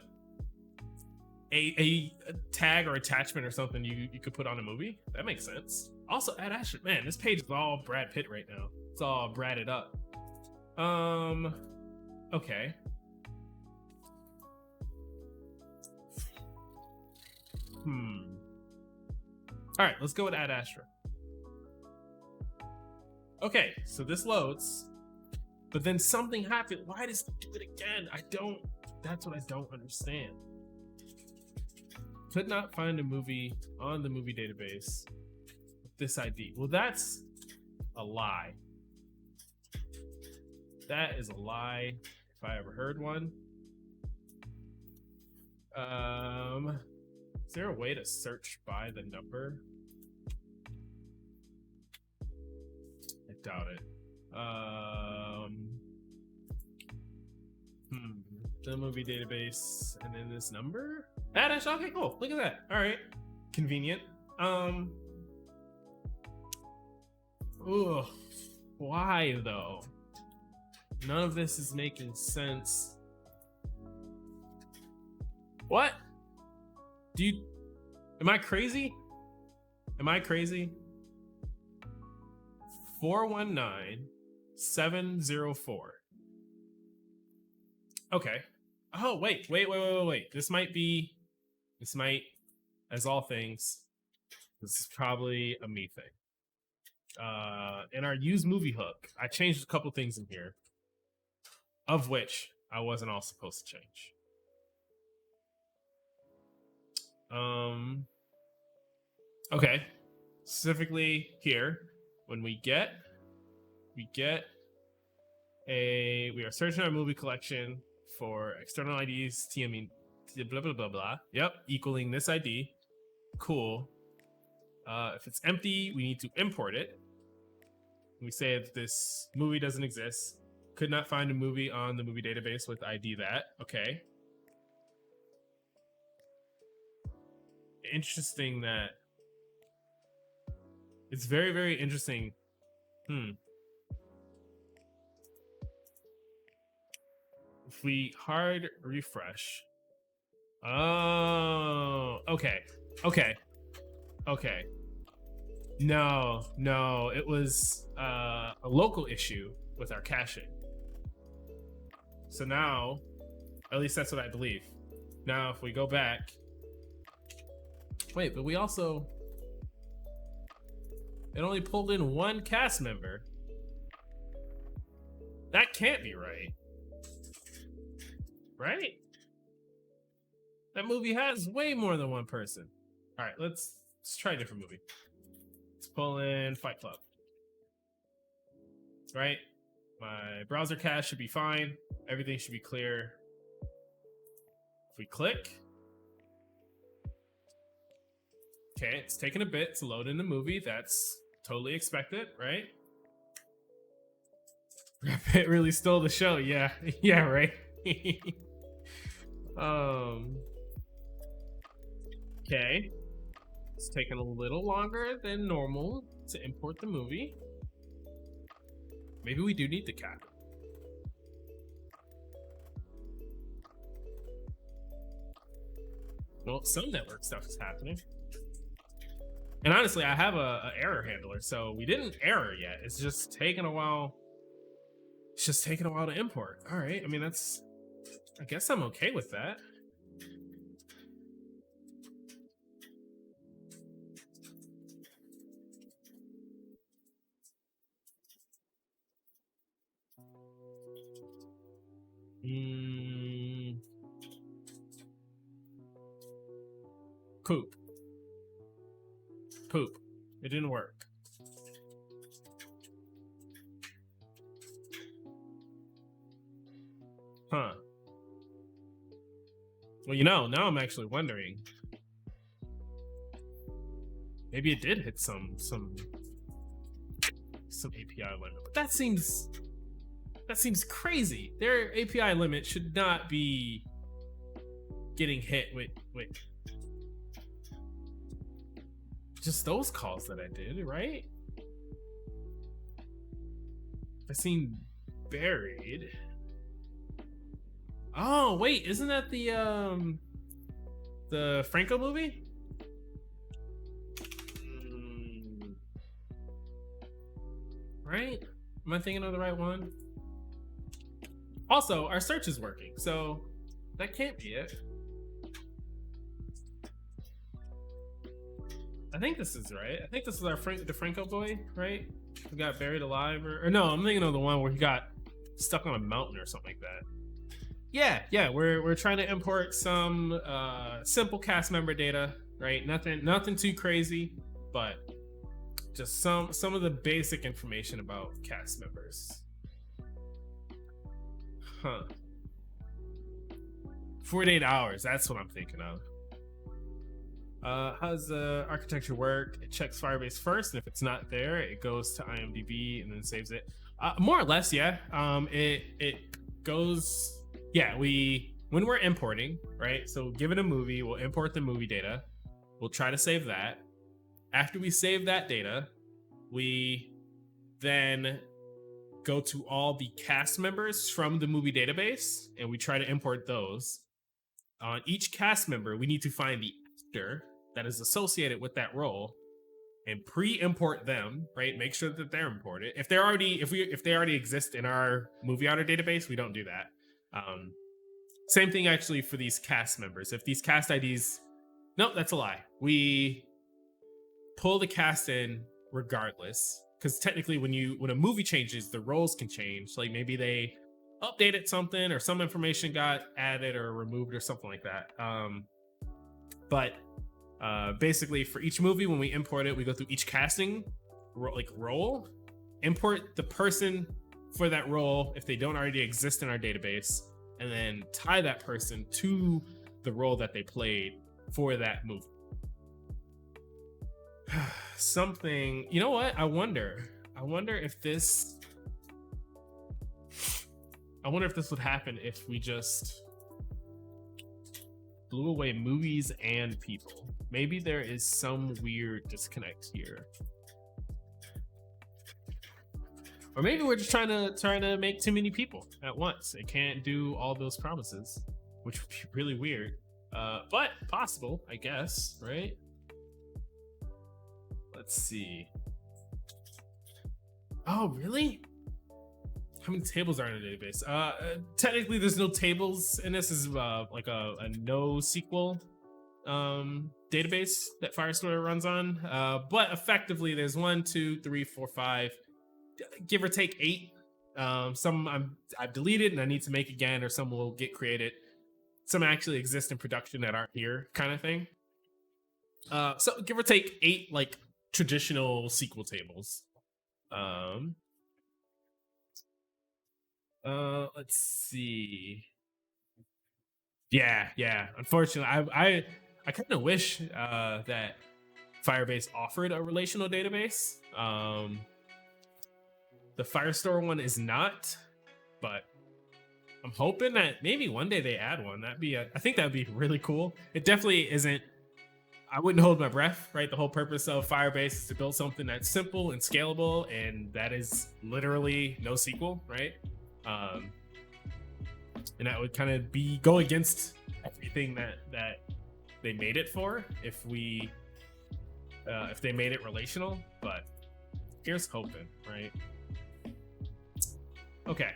tag or attachment or something you could put on a movie. That makes sense. Also, add Asher. Man, this page is all Brad Pitt right now. It's all Braded up. Okay. All right, let's go with Ad Astra. Okay, so this loads, but then something happened. Why does it do it again? That's what I don't understand. Could not find a movie on the movie database with this ID. Well, that's a lie. That is a lie if I ever heard one. Is there a way to search by the number? I doubt it. The movie database and then this number? That okay, cool. Look at that. All right. Convenient. Ugh. Why though? None of this is making sense. What? Am I crazy? Am I crazy? 419704. Okay. Oh, wait. This might, as all things, this is probably a me thing. In our use movie hook, I changed a couple things in here, of which I wasn't all supposed to change. Okay. Specifically here, when we are searching our movie collection for external IDs, TME, blah, blah, blah, blah. Yep, equaling this ID. Cool. If it's empty, we need to import it. We say that this movie doesn't exist. Could not find a movie on the movie database with ID that. Okay. Interesting that. It's very, very interesting. If we hard refresh. Oh, okay. No, it was a local issue with our caching. So now, at least that's what I believe. Now, if we go back, wait, but we also, it only pulled in one cast member. That can't be right. Right? That movie has way more than one person. All right, let's try a different movie. Let's pull in Fight Club. Right? My browser cache should be fine. Everything should be clear. If we click. Okay, it's taking a bit to load in the movie. That's totally expected, right? It really stole the show. Yeah, yeah, right. Okay. It's taking a little longer than normal to import the movie. Maybe we do need the cap. Well, some network stuff is happening. And honestly, I have a error handler, so we didn't error yet. It's just taking a while. It's just taking a while to import. All right. I mean, I guess I'm okay with that. Poop. It didn't work. Huh. Well, now I'm actually wondering. Maybe it did hit some API limit, but that seems crazy. Their API limit should not be getting hit with just those calls that I did, right? I seem buried. Oh wait, isn't that the Franco movie? Right? Am I thinking of the right one? Also, our search is working, so that can't be it. I think this is right. I think this is the Franco boy, right? Who got buried alive, or no? I'm thinking of the one where he got stuck on a mountain or something like that. Yeah, we're trying to import some simple cast member data, right? Nothing too crazy, but just some of the basic information about cast members. Huh. 48 hours, that's what I'm thinking of. How does the architecture work? It checks Firebase first, and if it's not there, it goes to IMDb and then saves it. More or less, yeah. It goes, yeah. When we're importing, right? So given a movie, we'll import the movie data. We'll try to save that. After we save that data, we then go to all the cast members from the movie database, and we try to import those. On each cast member, we need to find the actor that is associated with that role and pre-import them, right? Make sure that they're imported. If they already exist in our MovieOtter database, we don't do that. Same thing actually for these cast members. If these cast IDs, nope, that's a lie. We pull the cast in regardless, because technically when a movie changes, the roles can change. Like maybe they updated something or some information got added or removed or something like that. But basically for each movie, when we import it, we go through each casting role, import the person for that role if they don't already exist in our database, and then tie that person to the role that they played for that movie. Something, you know what? I wonder if this would happen if we just blew away movies and people. Maybe there is some weird disconnect here. Or maybe we're just trying to make too many people at once. It can't do all those promises, which would be really weird. But possible, I guess, right? Let's see. Oh, really? How many tables are in a database? Technically, there's no tables, and this is like a NoSQL database that Firestore runs on. But effectively, there's 1, 2, 3, 4, 5, give or take 8. Some I've deleted and I need to make again, or some will get created. Some actually exist in production that aren't here, kind of thing. So give or take 8 like traditional SQL tables. Let's see. Yeah. Unfortunately, I kind of wish that Firebase offered a relational database. The Firestore one is not, but I'm hoping that maybe one day they add one. I think that'd be really cool. It definitely isn't. I wouldn't hold my breath, right? The whole purpose of Firebase is to build something that's simple and scalable, and that is literally NoSQL, right? And that would kind of go against everything that they made it for if they made it relational. But here's hoping, right? Okay,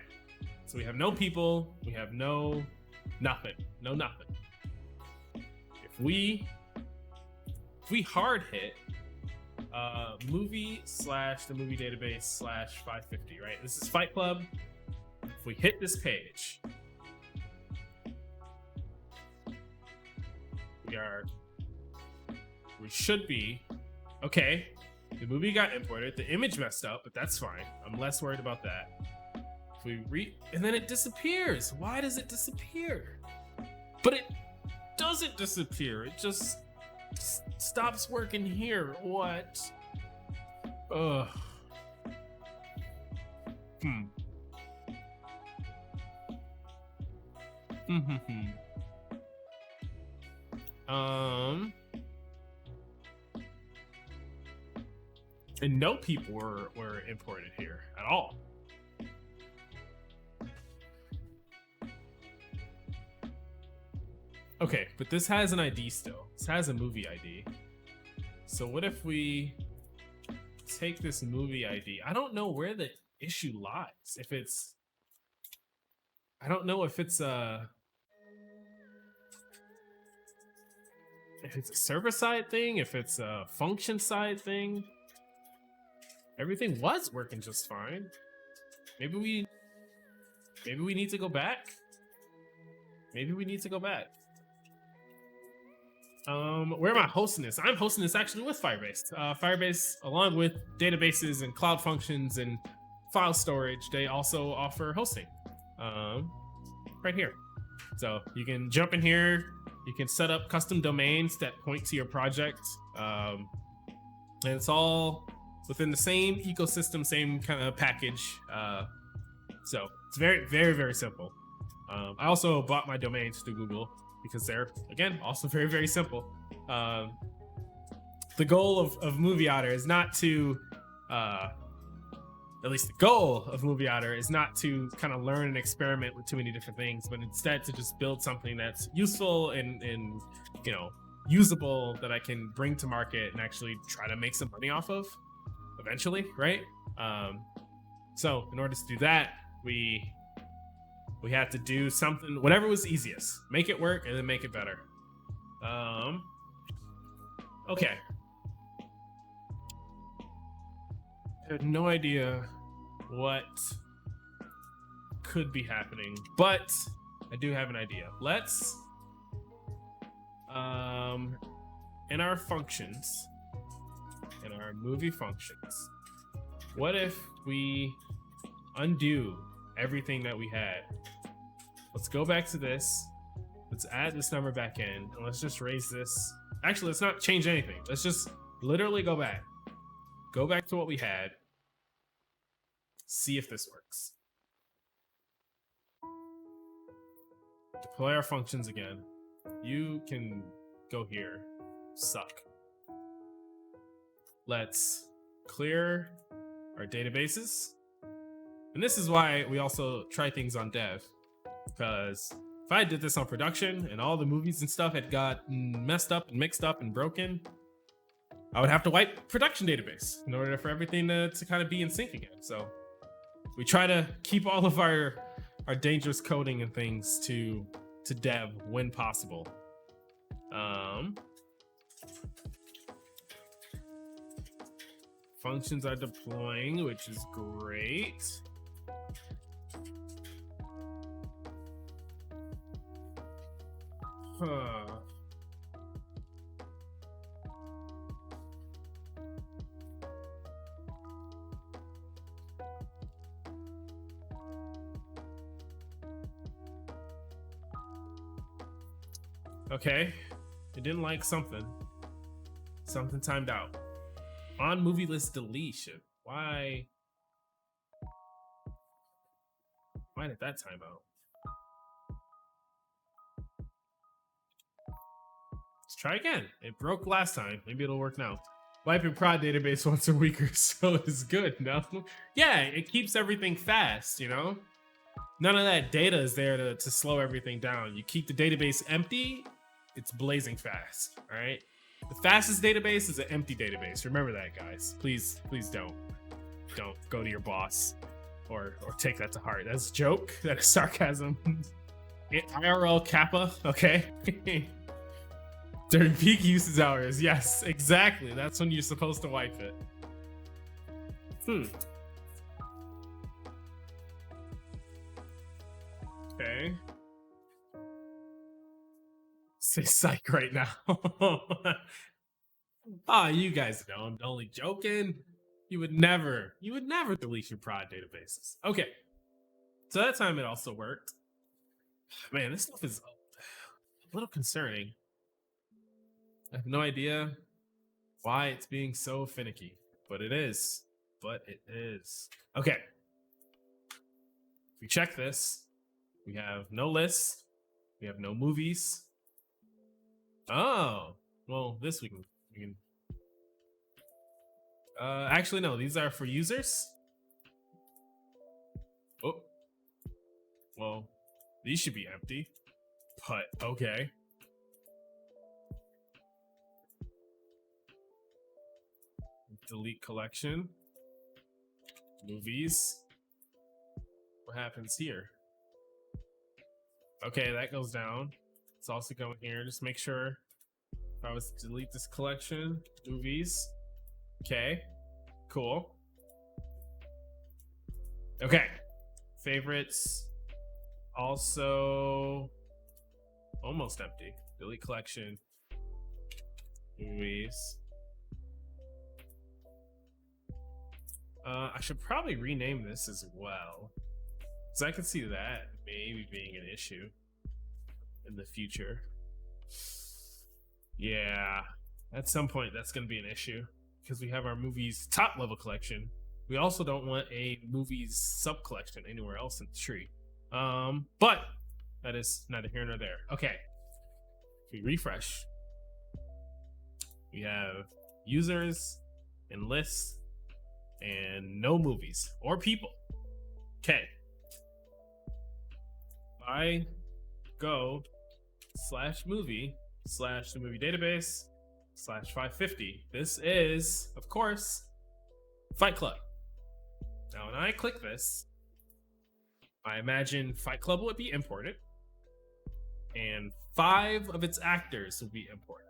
so we have no people, we have no nothing. If we hard hit movie / the movie database / 550, right? This is Fight Club. If we hit this page, we should be okay. The movie got imported, the image messed up, but that's fine. I'm less worried about that. If we and then it disappears. Why does it disappear? But it doesn't disappear. It just stops working here. What? Ugh. And no people were imported here at all. Okay, but this has an ID still. This has a movie ID. So what if we take this movie ID? I don't know where the issue lies. I don't know if it's a server-side thing, if it's a function-side thing. Everything was working just fine. Maybe we need to go back. Maybe we need to go back. Where am I hosting this? I'm hosting this actually with Firebase. Firebase, along with databases and cloud functions and file storage, they also offer hosting. Right here. So you can jump in here. You can set up custom domains that point to your project. And it's all within the same ecosystem, same kind of package. So it's very, very, very simple. I also bought my domains through Google because they're, again, also very, very simple. The goal of MovieOtter is not to, at least the goal of MovieOtter is not to kind of learn and experiment with too many different things, but instead to just build something that's useful and you know, usable that I can bring to market and actually try to make some money off of eventually, right? So in order to do that, we had to do something, whatever was easiest, make it work and then make it better. Okay. I have no idea what could be happening, but I do have an idea. Let's, in our functions, in our movie functions, what if we undo everything that we had? Let's go back to this. Let's add this number back in, and let's just raise this. Actually, let's not change anything. Let's just literally go back. Go back to what we had. See if this works. Deploy our functions again. You can go here. Suck. Let's clear our databases. And this is why we also try things on dev. Because if I did this on production and all the movies and stuff had got messed up and mixed up and broken, I would have to wipe production database in order for everything to kind of be in sync again. So we try to keep all of our dangerous coding and things to dev when possible. Functions are deploying, which is great. Huh. Okay, it didn't like something. Something timed out. On movie list deletion. Why did that time out? Let's try again. It broke last time. Maybe it'll work now. Wiping prod database once a week or so is good, no? Yeah, it keeps everything fast, you know? None of that data is there to slow everything down. You keep the database empty, it's blazing fast, all right? The fastest database is an empty database. Remember that, guys. Please don't go to your boss or take that to heart. That's a joke. That is sarcasm. IRL Kappa, okay? During peak usage hours, yes, exactly. That's when you're supposed to wipe it. Okay. Say psych right now. Ah, you guys know I'm only joking. You would never delete your prod databases. Okay. So that time it also worked. Man, this stuff is a little concerning. I have no idea why it's being so finicky, but it is. Okay. If we check this, we have no lists. We have no movies. Oh, well, this we can. Actually, no, these are for users. Oh, well, these should be empty, but okay. Delete collection. Movies. What happens here? Okay, that goes down. It's also going here. Just make sure if I was to delete this collection, movies. Okay, cool. Okay, favorites. Also, almost empty. Delete collection. Movies. I should probably rename this as well, because I could see that maybe being an issue in the future. Yeah, at some point that's going to be an issue, because we have our movies top level collection. We also don't want a movies sub collection anywhere else in the tree. But that is neither here nor there. Okay, if we refresh, we have users and lists and no movies or people. Okay, I go /movie/the movie database /550. This is, of course, Fight Club. Now, when I click this, I imagine Fight Club would be imported, and 5 of its actors will be imported.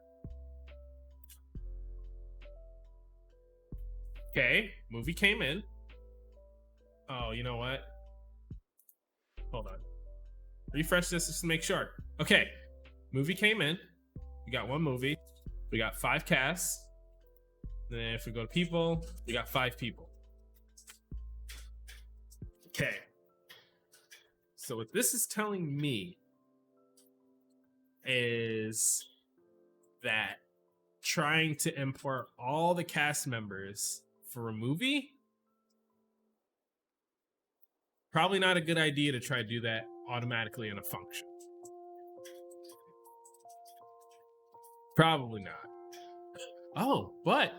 Okay, movie came in. Oh, you know what? Hold on. Refresh this just to make sure. Okay, movie came in. We got 1 movie. We got 5 casts. Then if we go to people, we got 5 people. Okay. So what this is telling me is that trying to import all the cast members for a movie, probably not a good idea to try to do that automatically in a function. Probably not. Oh, but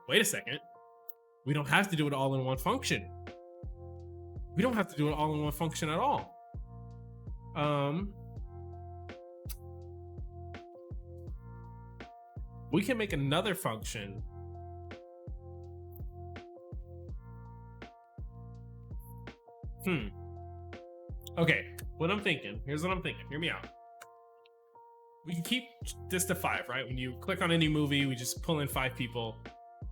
wait a second. We don't have to do it all in one function. We don't have to do it all in one function at all. We can make another function. Okay, here's what I'm thinking. Hear me out. We can keep this to 5, right? When you click on any movie, we just pull in 5 people.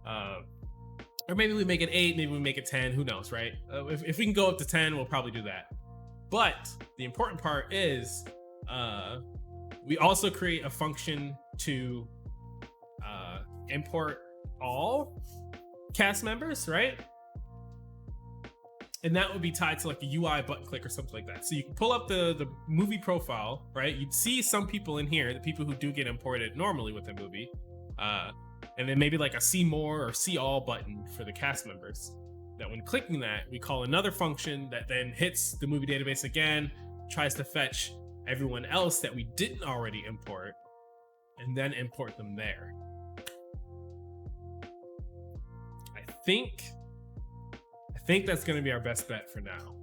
Or maybe we make it 8, maybe we make it 10, who knows, right? If we can go up to 10, we'll probably do that. But the important part is we also create a function to import all cast members, right? And that would be tied to like a UI button click or something like that. So you can pull up the movie profile, right? You'd see some people in here, the people who do get imported normally with a movie. And then maybe like a see more or see all button for the cast members. That when clicking that, we call another function that then hits the movie database again, tries to fetch everyone else that we didn't already import, and then import them there. I think that's going to be our best bet for now.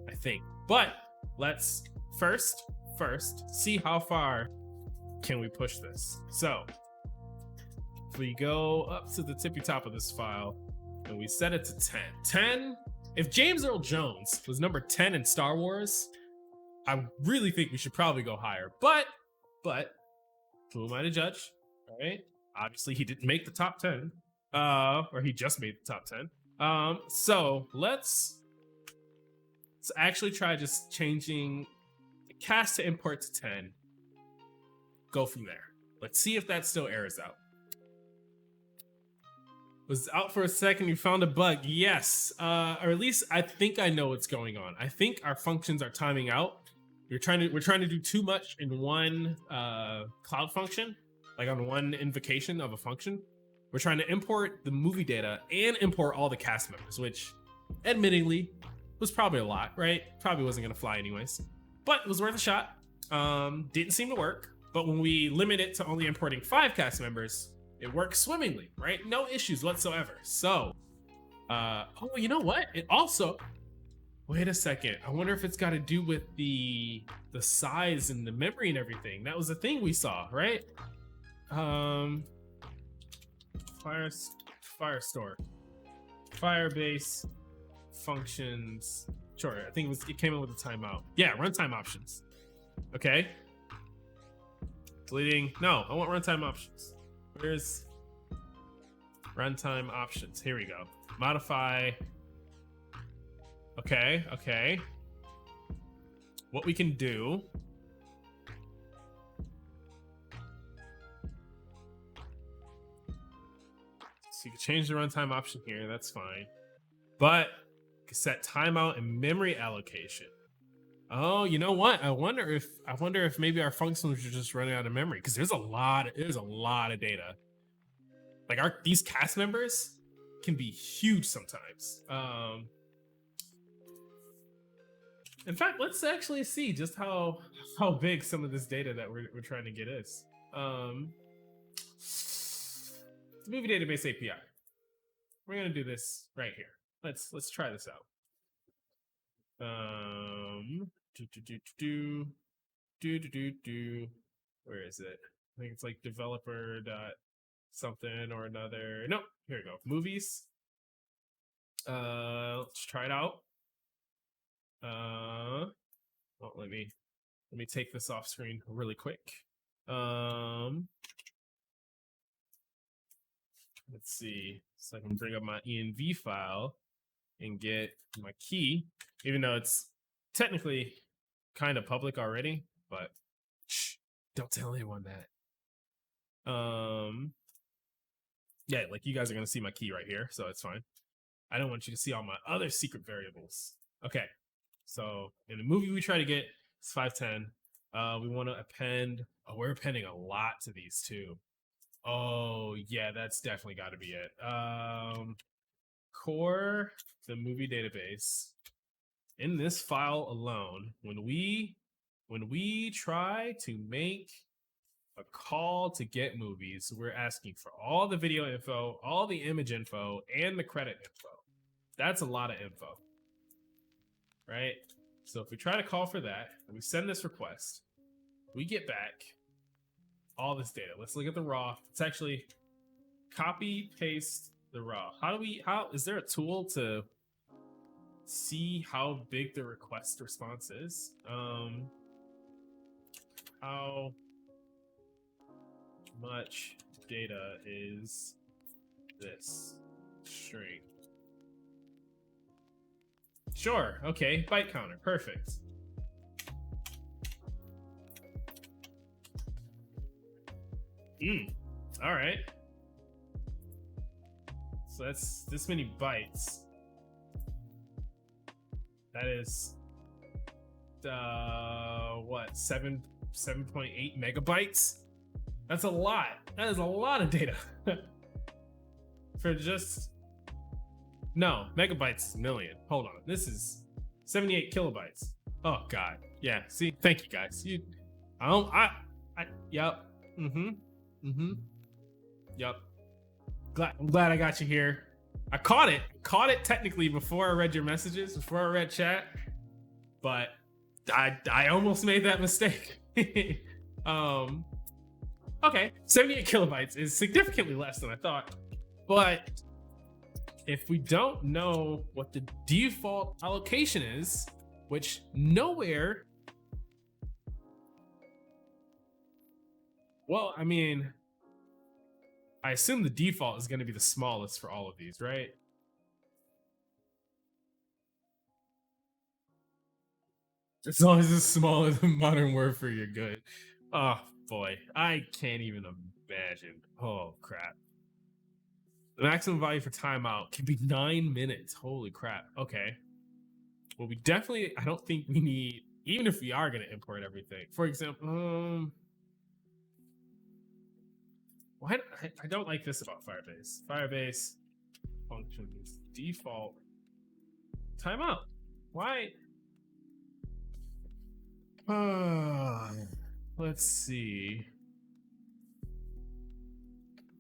I think. But let's first see how far can we push this. So if we go up to the tippy top of this file and we set it to 10, if James Earl Jones was number 10 in Star Wars, I really think we should probably go higher. But who am I to judge? Right? Obviously he didn't make the top 10. Or he just made the top 10. So let's actually try just changing the cast to import to 10. Go from there. Let's see if that still errors out. Was out for a second, you found a bug. Yes, or at least I think I know what's going on. I think our functions are timing out. We're trying to do too much in one cloud function, like on one invocation of a function. We're trying to import the movie data and import all the cast members, which admittedly was probably a lot, right? Probably wasn't gonna fly anyways, but it was worth a shot. Didn't seem to work, but when we limit it to only importing 5 cast members, it works swimmingly, right? No issues whatsoever. So, oh, you know what? It also, wait a second. I wonder if it's got to do with the size and the memory and everything. That was the thing we saw, right? Firestore, Firebase functions. Sure, I think it came in with a timeout. Yeah, runtime options. Okay. Deleting. No, I want runtime options. Where's runtime options? Here we go. Modify. Okay. What we can do change the runtime option here. That's fine. But set timeout and memory allocation. Oh, you know what? I wonder if maybe our functions are just running out of memory, because there's a lot of data. Like these cast members can be huge sometimes. In fact, let's actually see just how big some of this data that we're trying to get is. The movie database API. We're gonna do this right here. Let's try this out. Where is it? I think it's like developer dot something or another. No, here we go. Movies. Let's try it out. Well, let me take this off screen really quick. Let's see. So I can bring up my env file and get my key, even though it's technically kind of public already, but shh, don't tell anyone that. Yeah, like you guys are gonna see my key right here, so it's fine. I don't want you to see all my other secret variables. Okay, so in the movie we try to get it's 510. We want to append. Oh, we're appending a lot to these too. Oh yeah, that's definitely got to be it. Core the movie database. In this file alone, when we try to make a call to get movies, we're asking for all the video info, all the image info, and the credit info. That's a lot of info, right? So if we try to call for that, and we send this request, we get back all this data. Let's look at the raw. It's actually copy paste the raw. How is there a tool to see how big the request response is? How much data is this string? Sure, okay, byte counter, perfect. All right. So that's this many bytes. That is what, 7.8 megabytes? That's a lot. That is a lot of data. For just no, megabytes is a million. Hold on. This is 78 kilobytes. Oh god. Yeah, see, thank you guys. Yep. Yep. I'm glad I got you here. I caught it technically before I read your messages, before I read chat, but I almost made that mistake. Okay, 78 kilobytes is significantly less than I thought, but if we don't know what the default allocation is, which nowhere, well, I mean, I assume the default is going to be the smallest for all of these, right? As long as it's smaller than Modern Warfare, you're good. Oh boy, I can't even imagine. Oh crap. The maximum value for timeout can be 9 minutes. Holy crap. Okay. Well, we definitely, I don't think we need, even if we are going to import everything. For example, I don't like this about Firebase. Firebase functions default timeout. Why? Let's see.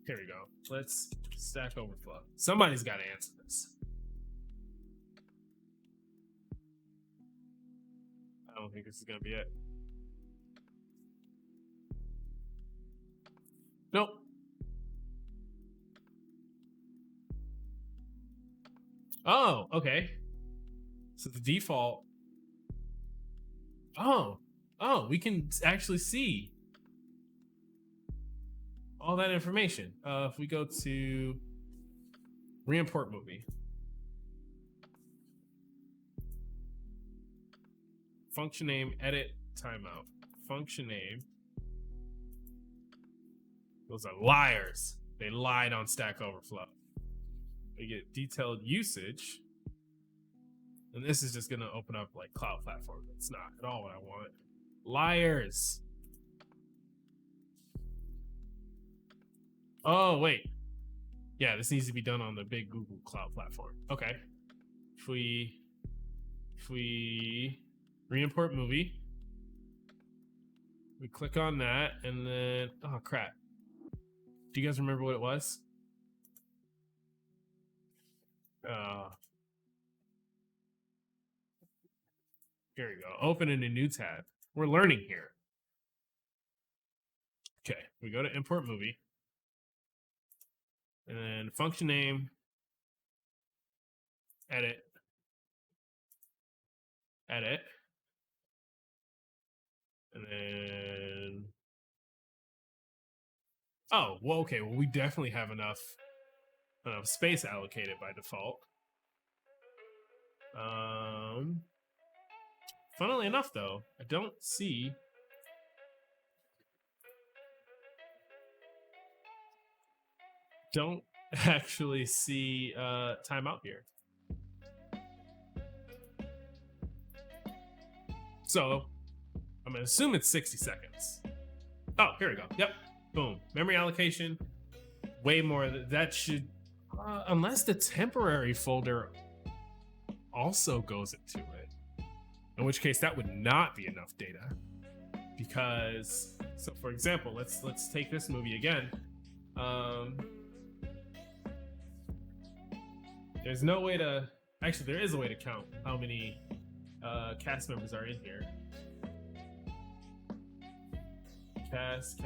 Here we go. Let's Stack Overflow. Somebody's got to answer this. I don't think this is going to be it. Nope. Oh, okay. So the default. Oh, we can actually see all that information. If we go to re-import movie, function name, edit, timeout, function name. Those are liars. They lied on Stack Overflow. We get detailed usage. And this is just gonna open up like cloud platform. It's not at all what I want. Liars. Oh, wait. Yeah, this needs to be done on the big Google Cloud platform. Okay. If we re-import movie, we click on that, and then, oh crap. Do you guys remember what it was? Here we go. Open in a new tab. We're learning here. Okay, we go to import movie. And then function name, edit. And then, oh, well, okay. Well, we definitely have enough space allocated by default. Funnily enough, though, I don't actually see timeout here. So I'm gonna assume it's 60 seconds. Oh, here we go. Yep. Boom. Memory allocation. Way more. That should, unless the temporary folder also goes into it, in which case that would not be enough data. Because, so for example, let's take this movie again. There's no way to, actually there is a way to count how many cast members are in here. Cast.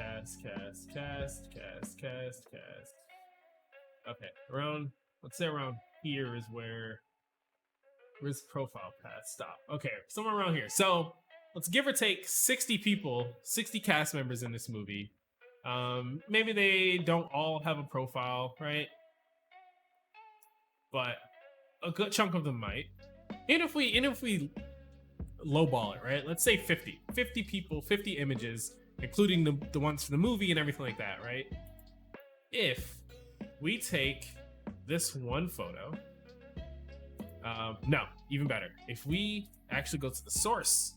Okay, let's say around here is where's profile path stop? Okay, somewhere around here. So let's give or take 60 people, 60 cast members in this movie. Maybe they don't all have a profile, right? But a good chunk of them might. And if we lowball it, right? Let's say 50 people, 50 images, including the ones for the movie and everything like that, right? If we take this one photo, no, even better. If we actually go to the source,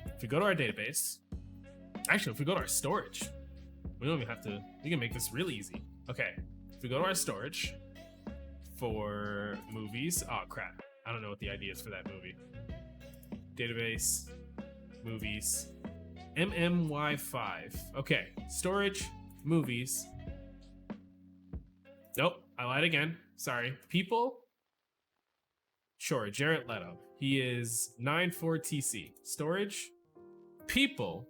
if we go to our database, actually, if we go to our storage, we don't even have to, we can make this really easy. Okay, if we go to our storage for movies, oh crap, I don't know what the ID is for that movie. Database, movies, MMY5. Okay, storage, movies. Nope, I lied again. Sorry. People, sure, Jared Leto. He is 94TC. Storage, people,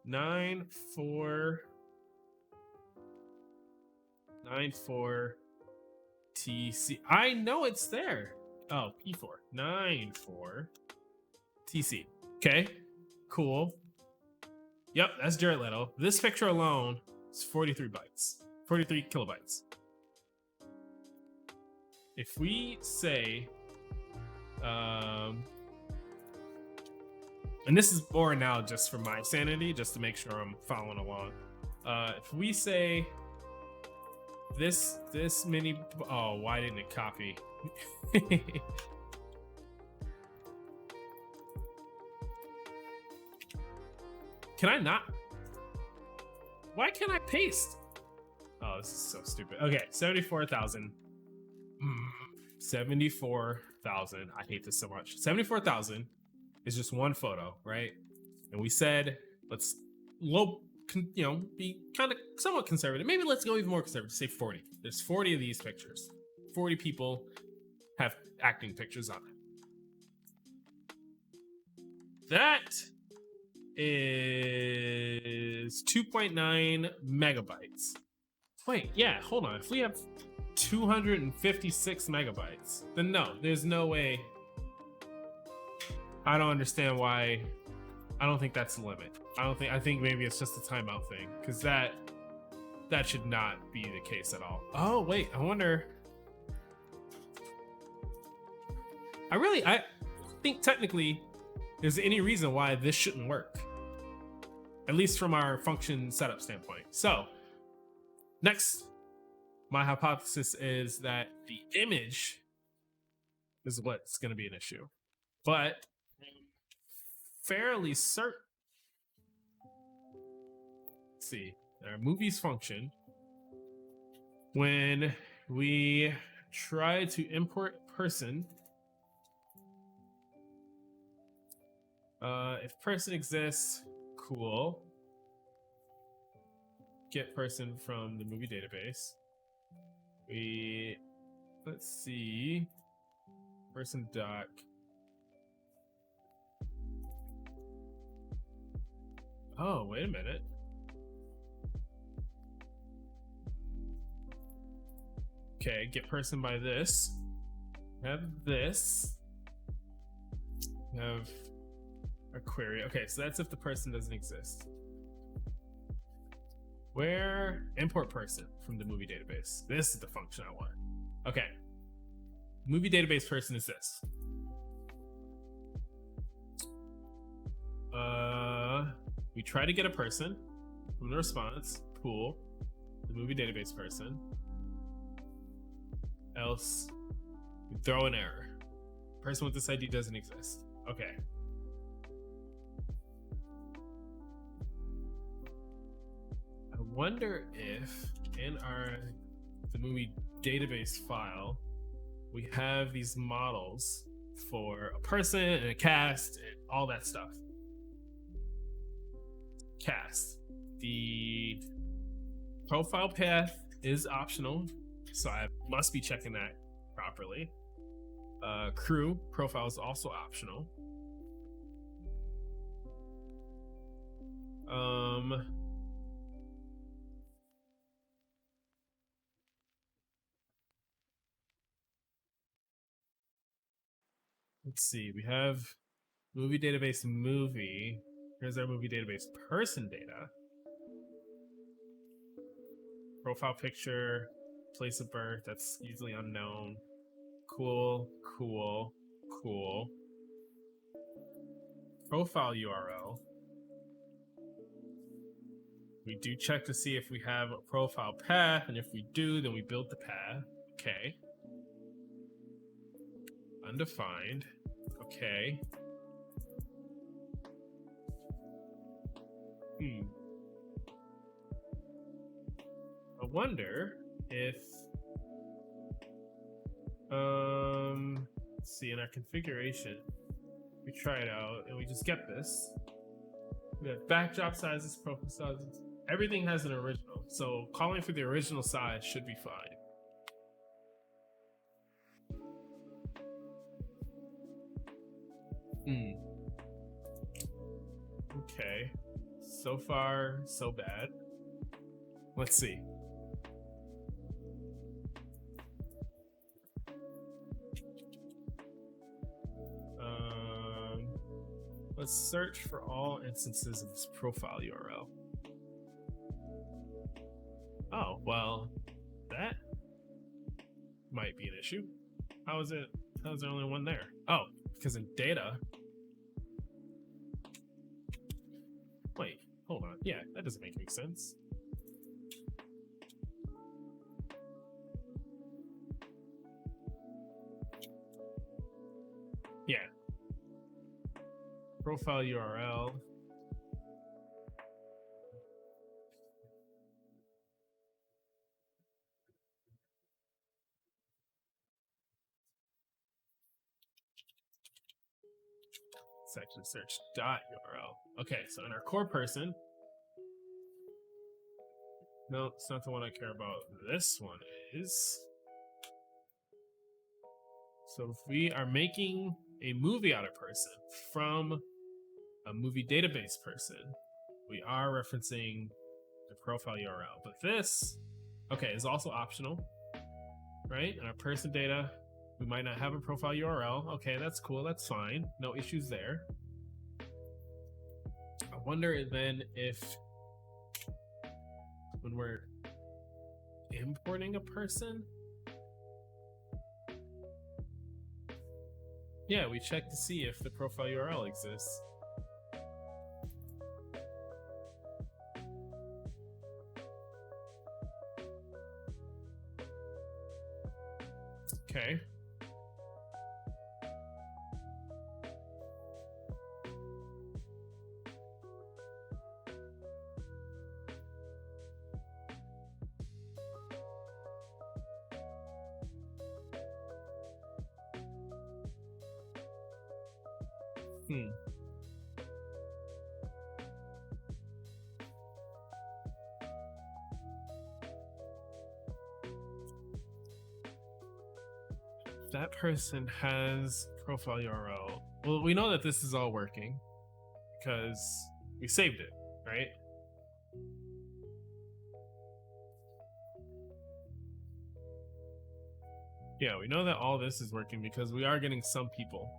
94TC. I know it's there. Oh, P4. 94TC. Okay, cool. Yep, that's Jared Leto. This picture alone is 43 bytes. 43 kilobytes. If we say, and this is more now just for my sanity, just to make sure I'm following along. If we say this many, oh, why didn't it copy? Can I not? Why can't I paste? Oh, this is so stupid. Okay, 74,000. 74,000. I hate this so much. 74,000 is just one photo, right? And we said, let's be kind of somewhat conservative. Maybe let's go even more conservative, say 40. There's 40 of these pictures. 40 people have acting pictures on it. That is 2.9 megabytes. Wait, yeah, hold on. If we have 256 megabytes, then no, there's no way. I don't understand why. I don't think that's the limit. I think maybe it's just a timeout thing, because that should not be the case at all. Oh wait, I wonder. I think technically there's any reason why this shouldn't work, at least from our function setup standpoint. So next my hypothesis is that the image is what's going to be an issue. But I'm fairly certain. Let's see, our movies function when we try to import person. If person exists, cool. Get person from the movie database. Let's see, person doc. Oh, wait a minute. Okay, get person by this. Have this. Have a query. Okay, so that's if the person doesn't exist. Where import person from the movie database. This is the function I want. Okay. Movie database person is this. We try to get a person from the response pool, the movie database person. Else, we throw an error. Person with this ID doesn't exist. Okay. I wonder if in the movie database file we have these models for a person and a cast and all that stuff. Cast. The profile path is optional, so I must be checking that properly. Crew profile is also optional. Let's see, we have movie database movie. Here's our movie database person data. Profile picture, place of birth, that's usually unknown. Cool, cool, cool. Profile URL. We do check to see if we have a profile path, and if we do, then we build the path. Okay. Undefined. Okay. I wonder if let's see, in our configuration, we try it out and we just get this. We have backdrop sizes, profile sizes. Everything has an original, so calling for the original size should be fine. Okay, so far so bad. Let's see. Let's search for all instances of this profile URL. Oh, well, that might be an issue. How is there only one there? Oh, because in data. Wait, hold on. Yeah, that doesn't make any sense. Yeah. Profile URL. Let's actually search .url. Okay, so in our core person. No, it's not the one I care about. This one is. So if we are making a MovieOtter person from a movie database person, we are referencing the profile URL. But this, okay, is also optional, right? In our person data, we might not have a profile URL. Okay, that's cool, that's fine. No issues there. I wonder then if when we're importing a person, yeah, we check to see if the profile URL exists. Okay. That person has profile URL. Well, we know that this is all working because we saved it, right? Yeah, we know that all this is working because we are getting some people.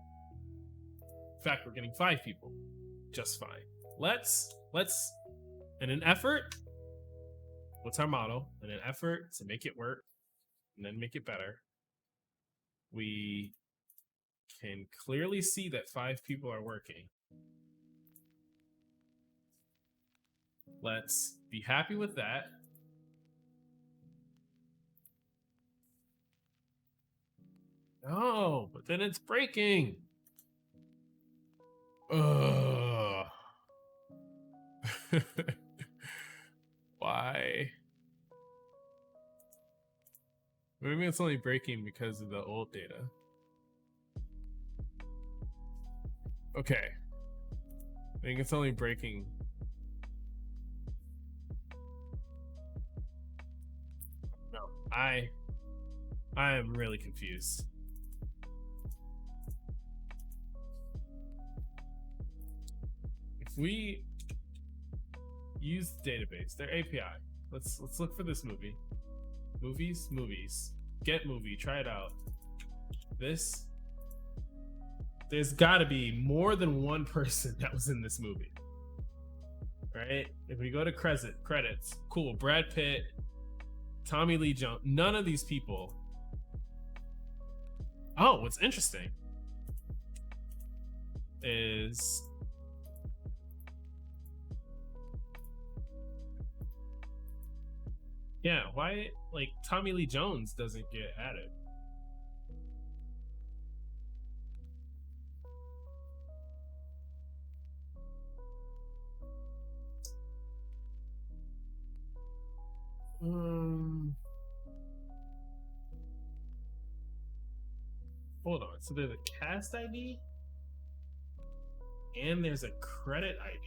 In fact, we're getting 5 people. Just fine. Let's in an effort, what's our motto? In an effort to make it work and then make it better, we can clearly see that 5 people are working. Let's be happy with that. Oh, but then it's breaking. Ugh. Why? Maybe it's only breaking because of the old data. Okay. I think it's only breaking. No, I am really confused. If we use the database, their API. Let's look for this movie. Movies. Get movie, try it out. This. There's gotta be more than one person that was in this movie. Right? If we go to credits, cool. Brad Pitt, Tommy Lee Jones, none of these people. Oh, what's interesting is yeah, why like Tommy Lee Jones doesn't get added? Hold on. So there's a cast ID and there's a credit ID.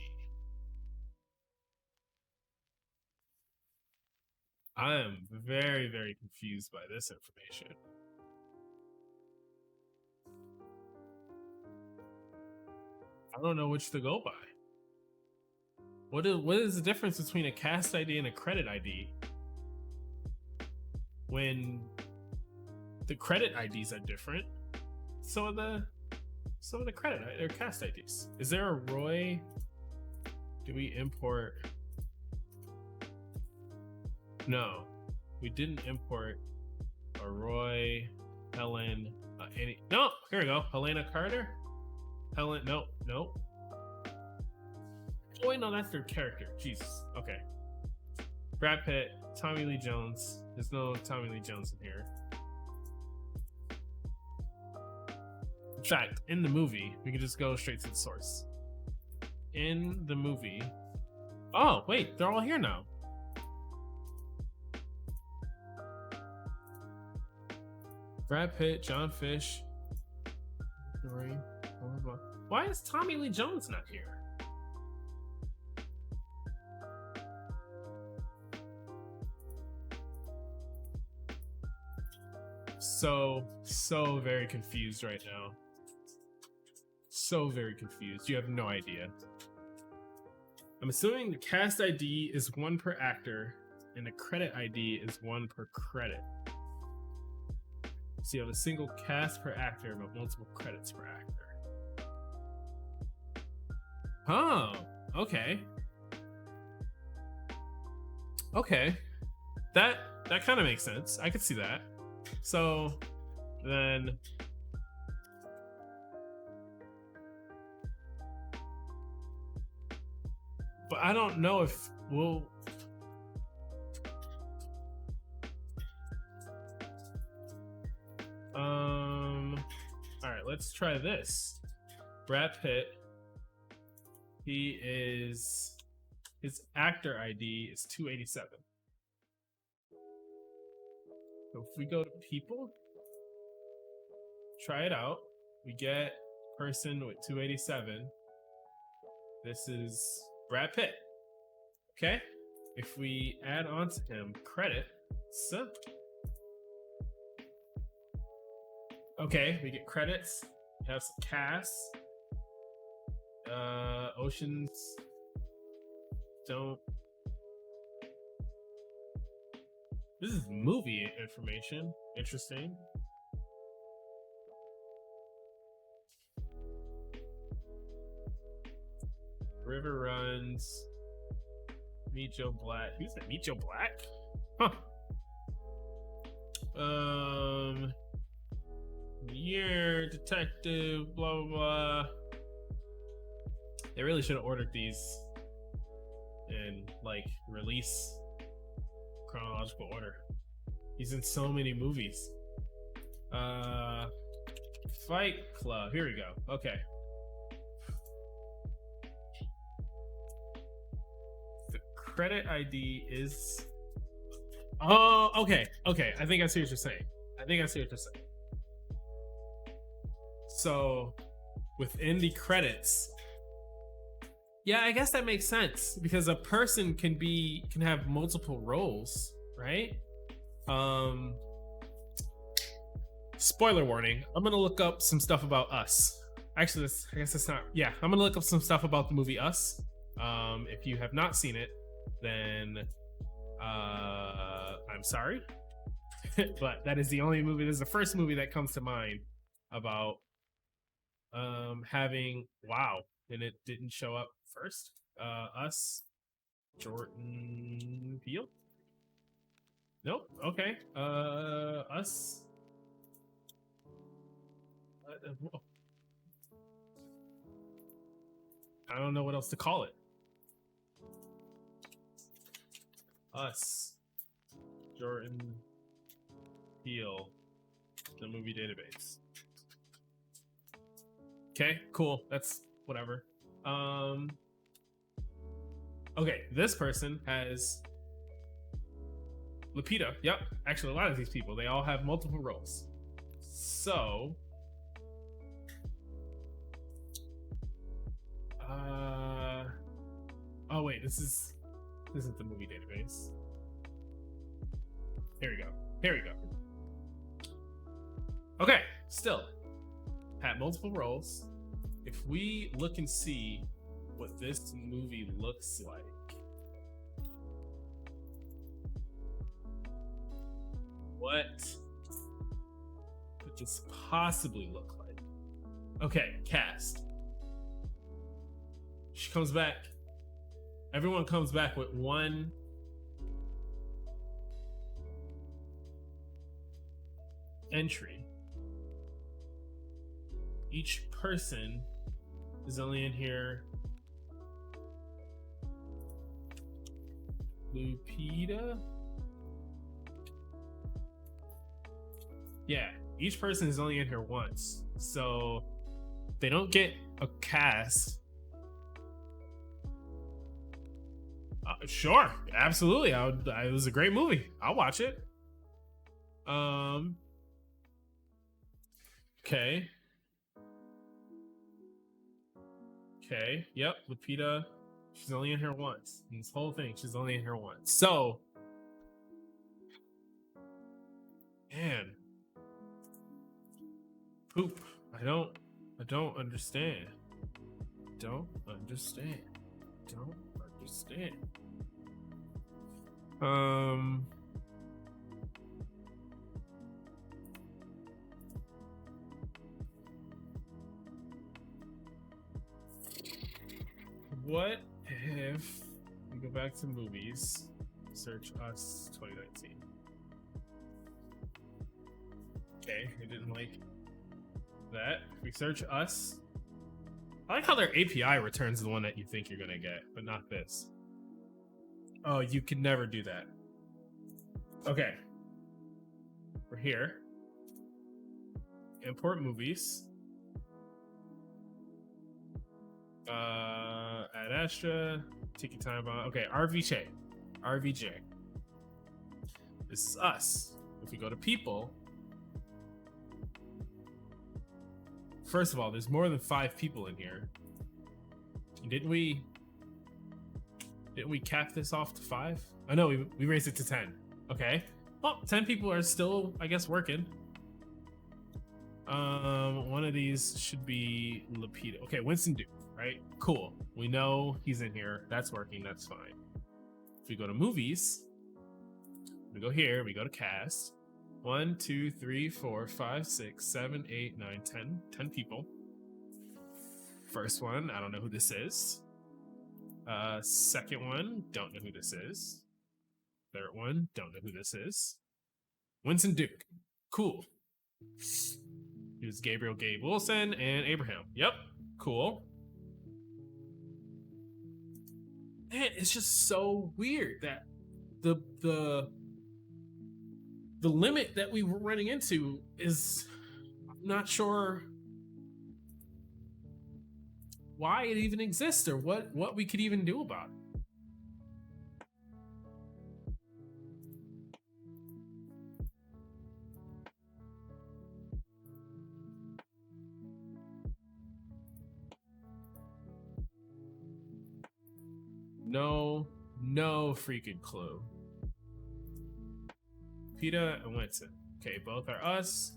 I am very, very confused by this information. I don't know which to go by. What is the difference between a cast ID and a credit ID? When the credit IDs are different, so are the credit or cast IDs. Is there a Roy? Do we import? No, we didn't import a Roy, Helen, any. No, here we go. Helena Carter. Helen. Nope. Oh wait, no, that's their character. Jesus. Okay. Brad Pitt, Tommy Lee Jones. There's no Tommy Lee Jones in here. In fact, in the movie, we can just go straight to the source. In the movie. Oh, wait, they're all here now. Brad Pitt, John Fish. Why is Tommy Lee Jones not here? So very confused right now. So very confused. You have no idea. I'm assuming the cast ID is 1 per actor and the credit ID is 1 per credit. So you have a single cast per actor but multiple credits per actor. Oh, okay. Okay. That kind of makes sense. I could see that. So then but I don't know if we'll let's try this. Brad Pitt. His actor ID is 287. So if we go to people, try it out. We get person with 287. This is Brad Pitt. Okay. If we add on to him credits, okay, we get credits. We have some cast. Oceans don't. This is movie information. Interesting. River Runs. Meet Joe Black. Who's that? Meet Joe Black? Huh. Year, detective, blah blah blah. They really should have ordered these in like release chronological order. He's in so many movies. Fight Club. Here we go. Okay. The credit ID is. Oh, okay. Okay. I think I see what you're saying. So, within the credits, yeah, I guess that makes sense because a person can have multiple roles, right? Spoiler warning. I'm gonna look up some stuff about Us. Actually, I guess that's not. Yeah, I'm gonna look up some stuff about the movie Us. If you have not seen it, then I'm sorry, but that is the only movie. This is the first movie that comes to mind about having and it didn't show up first. Us, Jordan Peele. Nope. Okay. Us. I don't know what else to call it. Us, Jordan Peele, the movie database. Okay, cool. That's whatever. Okay, this person has Lupita. Yep. Actually, a lot of these people, they all have multiple roles. So, oh wait, this isn't the movie database. Here we go. Okay, still had multiple roles. If we look and see what this movie looks like, what could this possibly look like? Okay, cast. She comes back. Everyone comes back with one entry. Each person is only in here. Lupita? Yeah, each person is only in here once. So they don't get a cast. Sure, absolutely. It was a great movie. I'll watch it. Okay. Okay. Yep. Lupita. She's only in here once. In this whole thing, she's only in here once. So, man, poop. I don't understand. Don't understand. What if we go back to movies, search Us 2019? Okay, I didn't like that. If we search Us, I like how their API returns the one that you think you're gonna get, but not this. Oh, you can never do that. Okay. We're here. Import movies. Ad Astra, Tiki Time Bomb. Okay, RVJ. RVJ. This is us. If we go to people, first of all, there's more than 5 people in here. Didn't we cap this off to 5? Oh no, we raised it to 10. Okay. Well, 10 people are still, I guess, working. One of these should be Lapita. Okay, Winston Duke, right? Cool. We know he's in here. That's working. That's fine. If we go to movies, we go here, we go to cast. 1, 2, 3, 4, 5, 6, 7, 8, 9, 10. 10 people. First one, I don't know who this is. Second one, don't know who this is. Third one, don't know who this is. Winston Duke. Cool. He was Gabriel Gabe Wilson and Abraham. Yep. Cool. Man, it's just so weird that the limit that we were running into is, I'm not sure why it even exists or what we could even do about it. No freaking clue. Peta and Winston. Okay, both are us.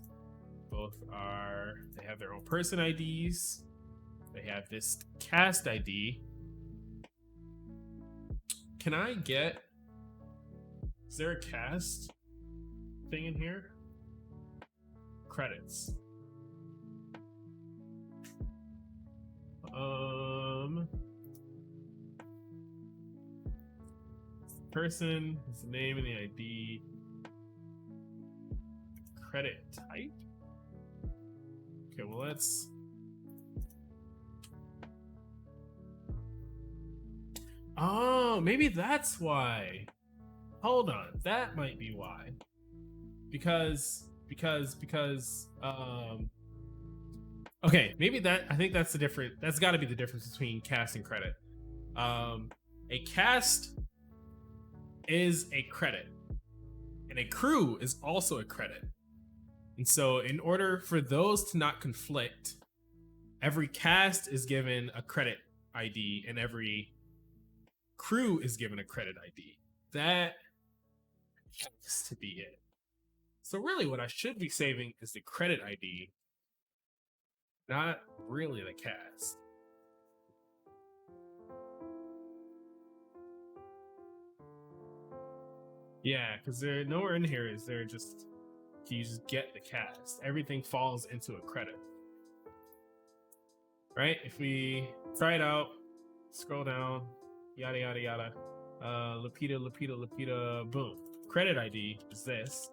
They have their own person IDs. They have this cast ID. Can I get... Is there a cast thing in here? Credits. Person, his name and the ID. Credit type? Okay, well let's... Oh, maybe that's why. Hold on, that might be why. Because okay, maybe I think that's the difference. That's got to be the difference between cast and credit. A cast is a credit, and a crew is also a credit. And so in order for those to not conflict, every cast is given a credit ID and every crew is given a credit ID. That has to be it. So really what I should be saving is the credit ID, not really the cast. Yeah, because they're nowhere in here is there just, you just get the cast. Everything falls into a credit. Right? If we try it out, scroll down, yada, yada, yada. Lapita, boom. Credit ID is this.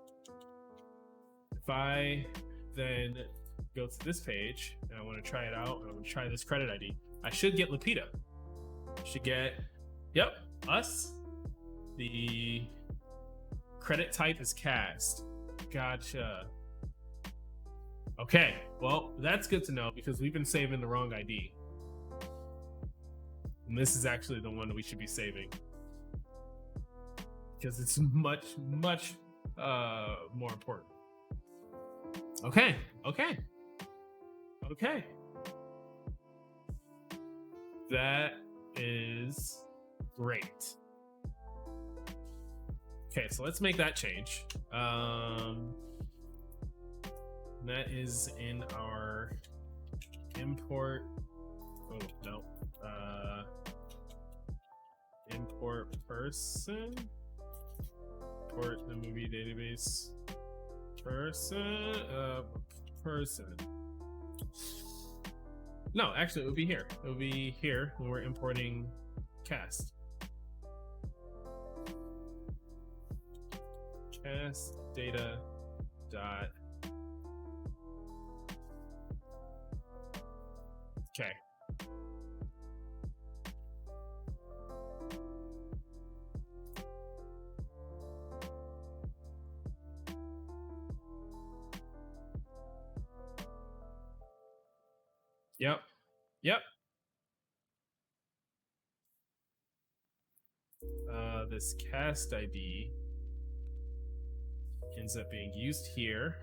If I then go to this page and I want to try it out, and I want to try this credit ID, I should get Lapita. Should get, yep, us. The credit type is cast. Gotcha. Okay, well, that's good to know because we've been saving the wrong ID. And this is actually the one that we should be saving. Because it's much more important. Okay. That is great. Okay, so let's make that change. That is in our import. Oh, no. Import person. Import the movie database. Person. No, actually, it would be here. It would be here when we're importing cast. Cast data dot. Okay. Yep. this cast ID ends up being used here.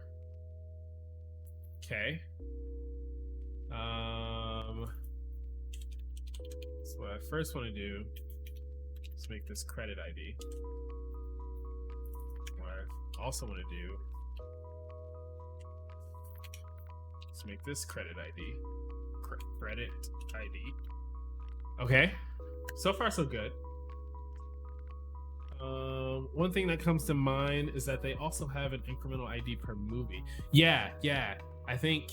Okay. So what I first want to do is make this credit ID. What I also want to do is make this credit ID. Credit ID. Okay. So far, so good. One thing that comes to mind is that they also have an incremental ID per movie. Yeah. I think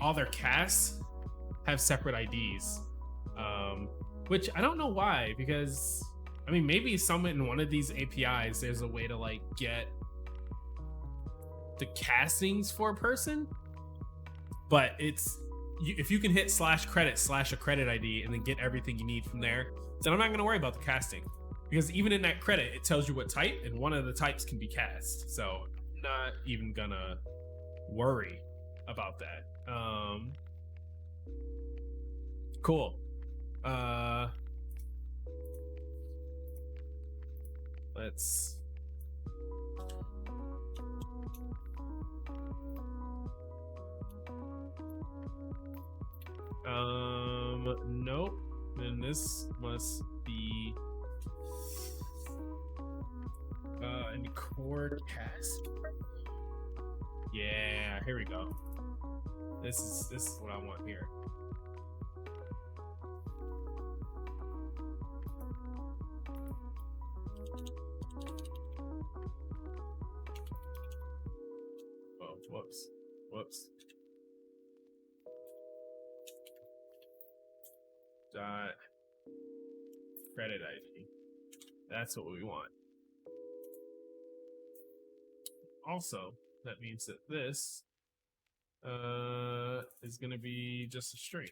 all their casts have separate IDs, which I don't know why, because I mean, maybe in one of these APIs there's a way to like get the castings for a person, but if you can hit /credit/ a credit ID and then get everything you need from there, then I'm not going to worry about the casting, because even in that credit it tells you what type, and one of the types can be cast, so I'm not even gonna worry about that. Cool. Let's nope. Then this must be in core cast. Yeah, here we go. This is what I want here. Oh, whoops. Dot credit ID. That's what we want. Also, that means that this is going to be just a string.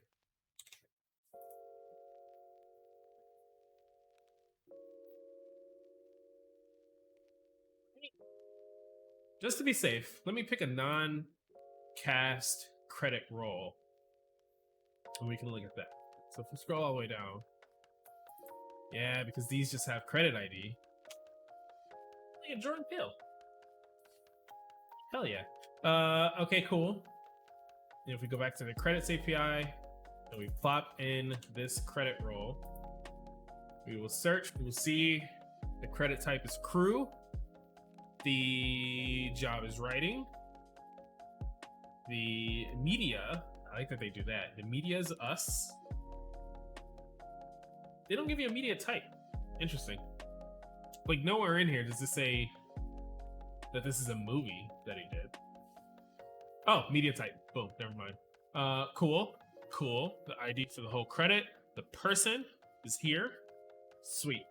Just to be safe, let me pick a non-cast credit role, and we can look at that. So if we scroll all the way down, yeah, because these just have credit ID. Look at Jordan Peele. Hell yeah. Okay, cool. And if we go back to the credits API and we plop in this credit role, we will search. We will see the credit type is crew. The job is writing. The media, I like that they do that. The media is us. They don't give you a media type. Interesting. Like, nowhere in here does this say that this is a movie that he did. Oh, media type. Boom, never mind. Cool. The ID for the whole credit. The person is here. Sweet.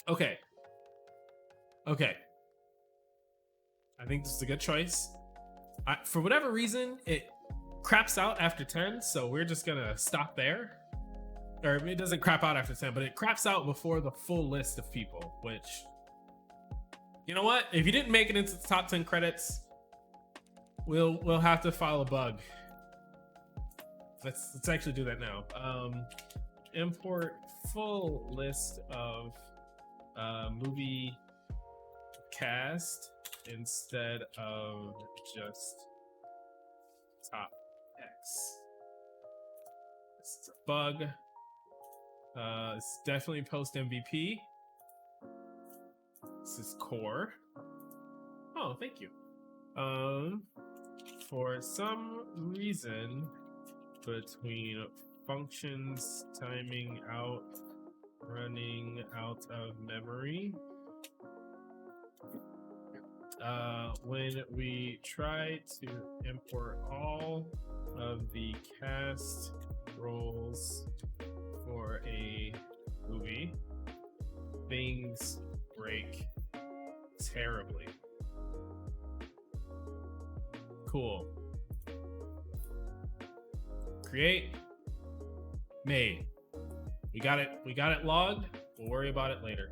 Okay. I think this is a good choice. For whatever reason, it craps out after 10, so we're just gonna stop there. Or it doesn't crap out after 10, but it craps out before the full list of people, which, you know what? If you didn't make it into the top 10 credits, we'll have to file a bug. Let's actually do that now. Import full list of movie cast instead of just top X. This is a bug. It's definitely post MVP. This is core. Oh, thank you. For some reason, between functions timing out, running out of memory, when we try to import all of the cast roles for a movie, things break terribly. Cool. Create. Made. We got it logged. We'll worry about it later.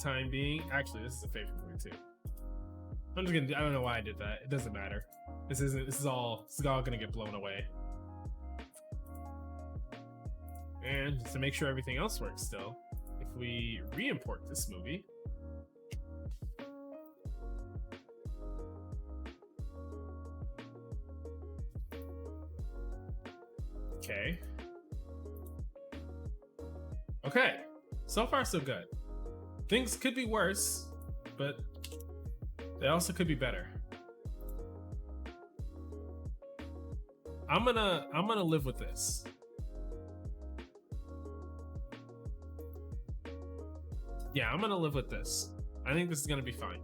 Time being, actually, this is a favorite movie too. I don't know why I did that. It doesn't matter. This is all gonna get blown away. And to make sure everything else works still, if we re-import this movie, okay. Okay, so far so good. Things could be worse, but they also could be better. I'm gonna live with this. Yeah, I'm gonna live with this. I think this is gonna be fine.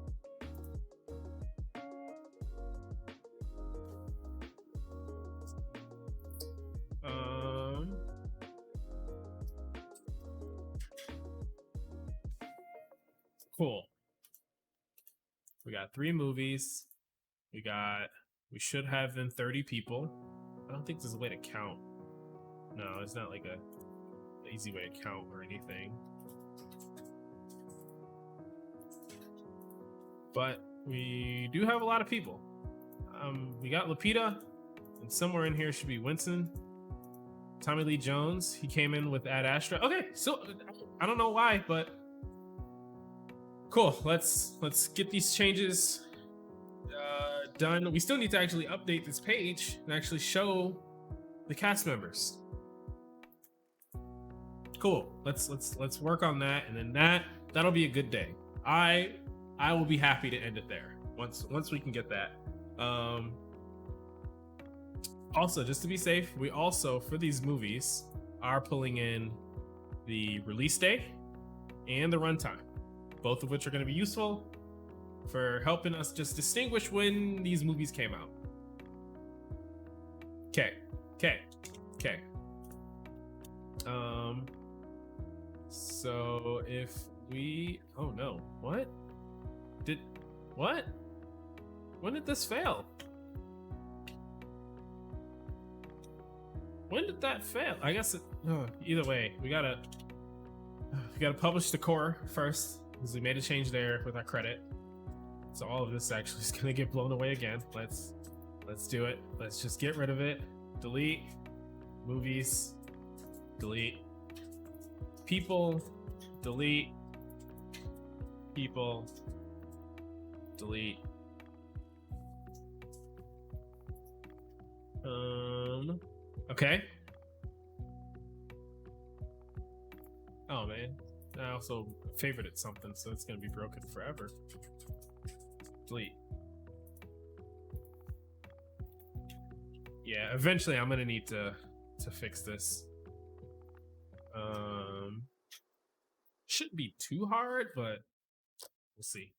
Cool. We got 3 movies. We should have them 30 people. I don't think there's a way to count. No, it's not like a easy way to count or anything. But we do have a lot of people. We got Lupita, and somewhere in here should be Winston. Tommy Lee Jones, he came in with Ad Astra. Okay, so I don't know why, but cool. Let's get these changes done. We still need to actually update this page and actually show the cast members. Cool. Let's work on that, and then that'll be a good day. I will be happy to end it there once we can get that. Also, just to be safe, we also, for these movies, are pulling in the release day and the runtime, both of which are going to be useful for helping us just distinguish when these movies came out. Okay. So if we, oh no, what? When did this fail? When did that fail? I guess either way, we gotta publish the core first, because we made a change there with our credit. So all of this actually is gonna get blown away again. Let's do it. Let's just get rid of it. Delete movies. Delete people. Delete people. Delete. Okay. Oh man, I also favorited something, so it's gonna be broken forever. Delete. Yeah, eventually I'm gonna need to fix this. Shouldn't be too hard, but we'll see.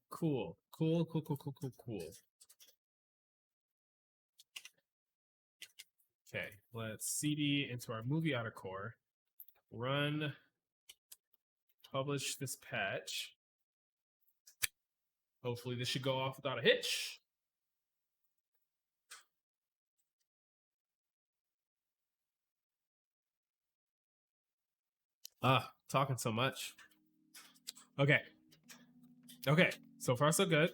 Cool. Okay, let's CD into our MovieOtter core. Run. Publish this patch. Hopefully this should go off without a hitch. Talking so much. Okay, so far so good.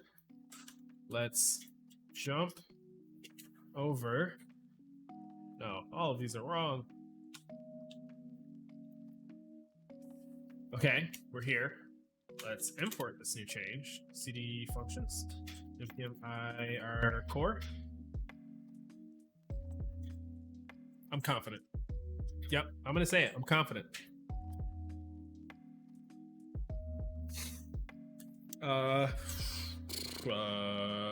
Let's jump over. No, all of these are wrong. Okay, we're here. Let's import this new change. CD functions, npm ir core. I'm confident. Yep, I'm gonna say it. I'm confident.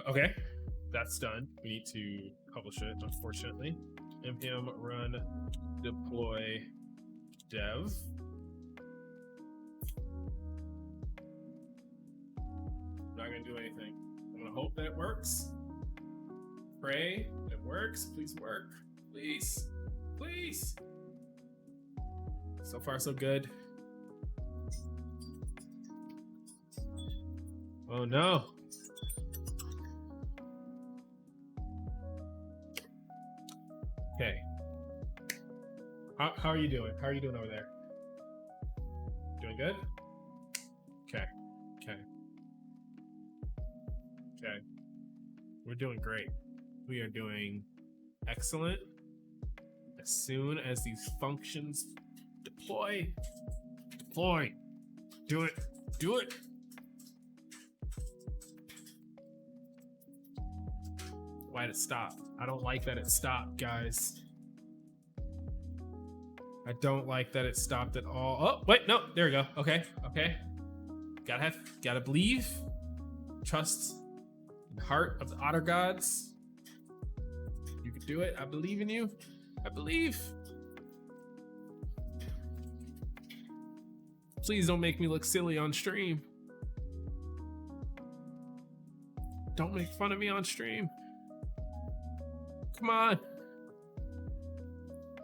Okay, that's done. We need to publish it, unfortunately. npm run deploy dev. Not gonna do anything. I'm gonna hope that it works. Pray it works. Please work. Please. So far so good. Oh no. Okay. How are you doing? How are you doing over there? Doing good? Okay. We're doing great. We are doing excellent. as soon as these functions deploy, do it. Why'd it stop? I don't like that it stopped, guys. I don't like that it stopped at all. Oh, wait, no, there we go. Okay. Gotta believe. Trust in the heart of the otter gods. You can do it. I believe in you. I believe. Please don't make me look silly on stream. Don't make fun of me on stream. Come on.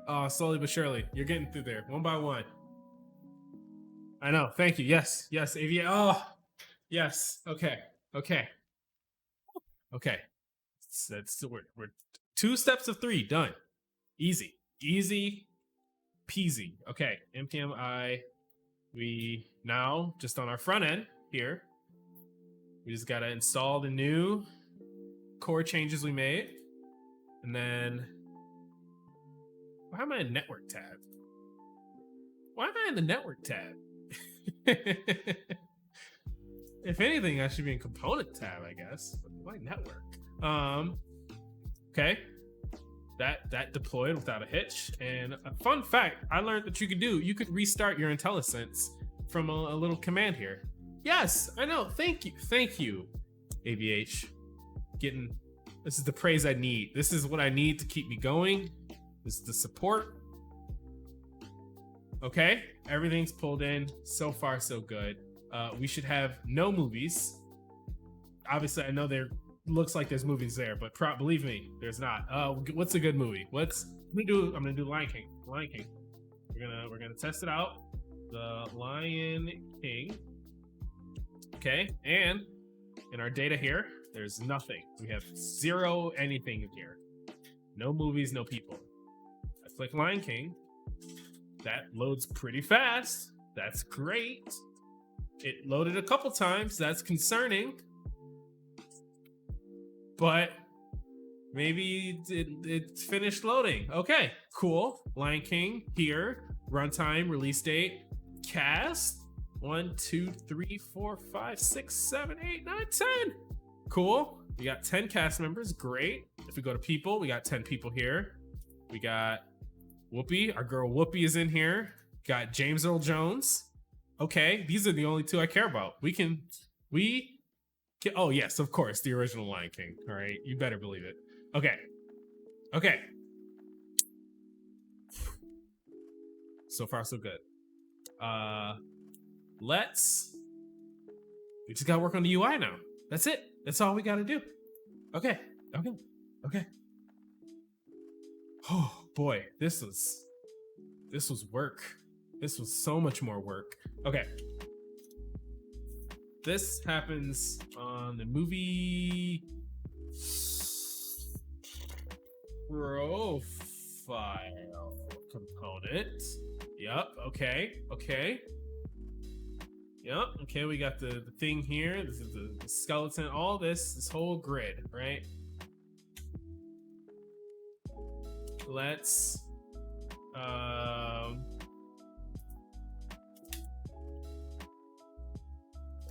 Oh, slowly but surely. You're getting through there, one by one. I know. Thank you. Yes. AVA. Oh, yes. Okay. We're 2 steps of 3 done. Easy peasy. Okay. NPMI. We now just on our front end here. We just gotta install the new core changes we made, and then. Why am I in network tab? Why am I in the network tab? If anything, I should be in component tab, I guess. But why network? Okay. That deployed without a hitch. And a fun fact I learned that you could restart your IntelliSense from a little command here. Yes, I know. Thank you, AVH. This is the praise I need. This is what I need to keep me going. This is the support. Okay, everything's pulled in. So far, so good. We should have no movies. Obviously, I know there looks like there's movies there, but believe me, there's not. What's a good movie? I'm gonna do Lion King. We're gonna test it out. The Lion King. Okay, and in our data here, there's nothing. We have 0 anything here. No movies, no people. Click Lion King. That loads pretty fast. That's great. It loaded a couple times. That's concerning. But maybe it finished loading. Okay, cool. Lion King here. Runtime, release date, cast. 1, 2, 3, 4, 5, 6, 7, 8, 9, 10. Cool. We got 10 cast members. Great. If we go to people, we got 10 people here. We got Whoopi, our girl Whoopi is in here. Got James Earl Jones. Okay, these are the only 2 I care about. Oh yes, of course, the original Lion King. All right, you better believe it. Okay. So far, so good. We just gotta work on the UI now. That's it. That's all we gotta do. Okay. Oh boy, this was work. This was so much more work. Okay. This happens on the movie profile component. Yep, okay. Yep, okay, we got the thing here. This is the skeleton, all this whole grid, right? Let's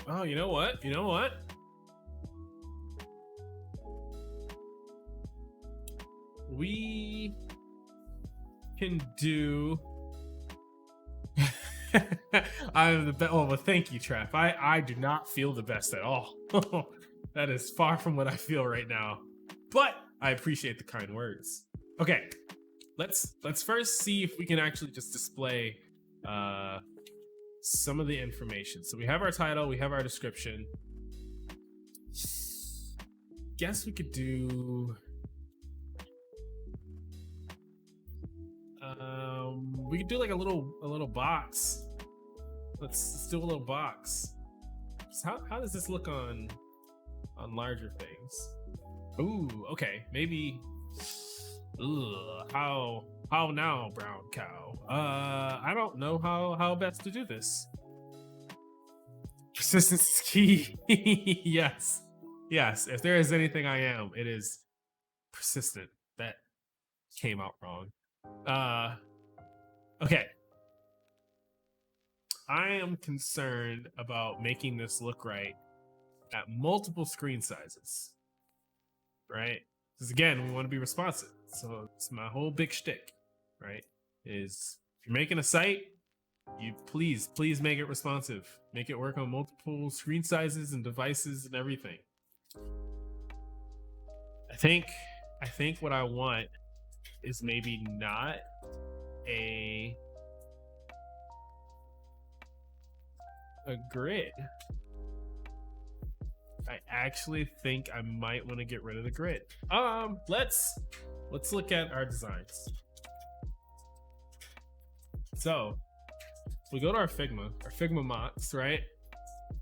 oh, you know what? We can do I'm the best. Oh, well, thank you, Trap. I do not feel the best at all. That is far from what I feel right now. But I appreciate the kind words. Okay, let's first see if we can actually just display some of the information. So we have our title, we have our description. Guess we could do we could do like a little box. Let's do a little box. So how does this look on larger things? Ooh, okay, maybe. Ugh, how now, brown cow? I don't know how best to do this. Persistence is key. Yes. If there is anything I am, it is persistent. That came out wrong. Okay. I am concerned about making this look right at multiple screen sizes, right? Because again, we want to be responsive. So it's my whole big shtick, right? Is if you're making a site, you please make it responsive. Make it work on multiple screen sizes and devices and everything. I think what I want is maybe not a grid. I actually think I might want to get rid of the grid. Let's look at our designs. So we go to our Figma mods, right?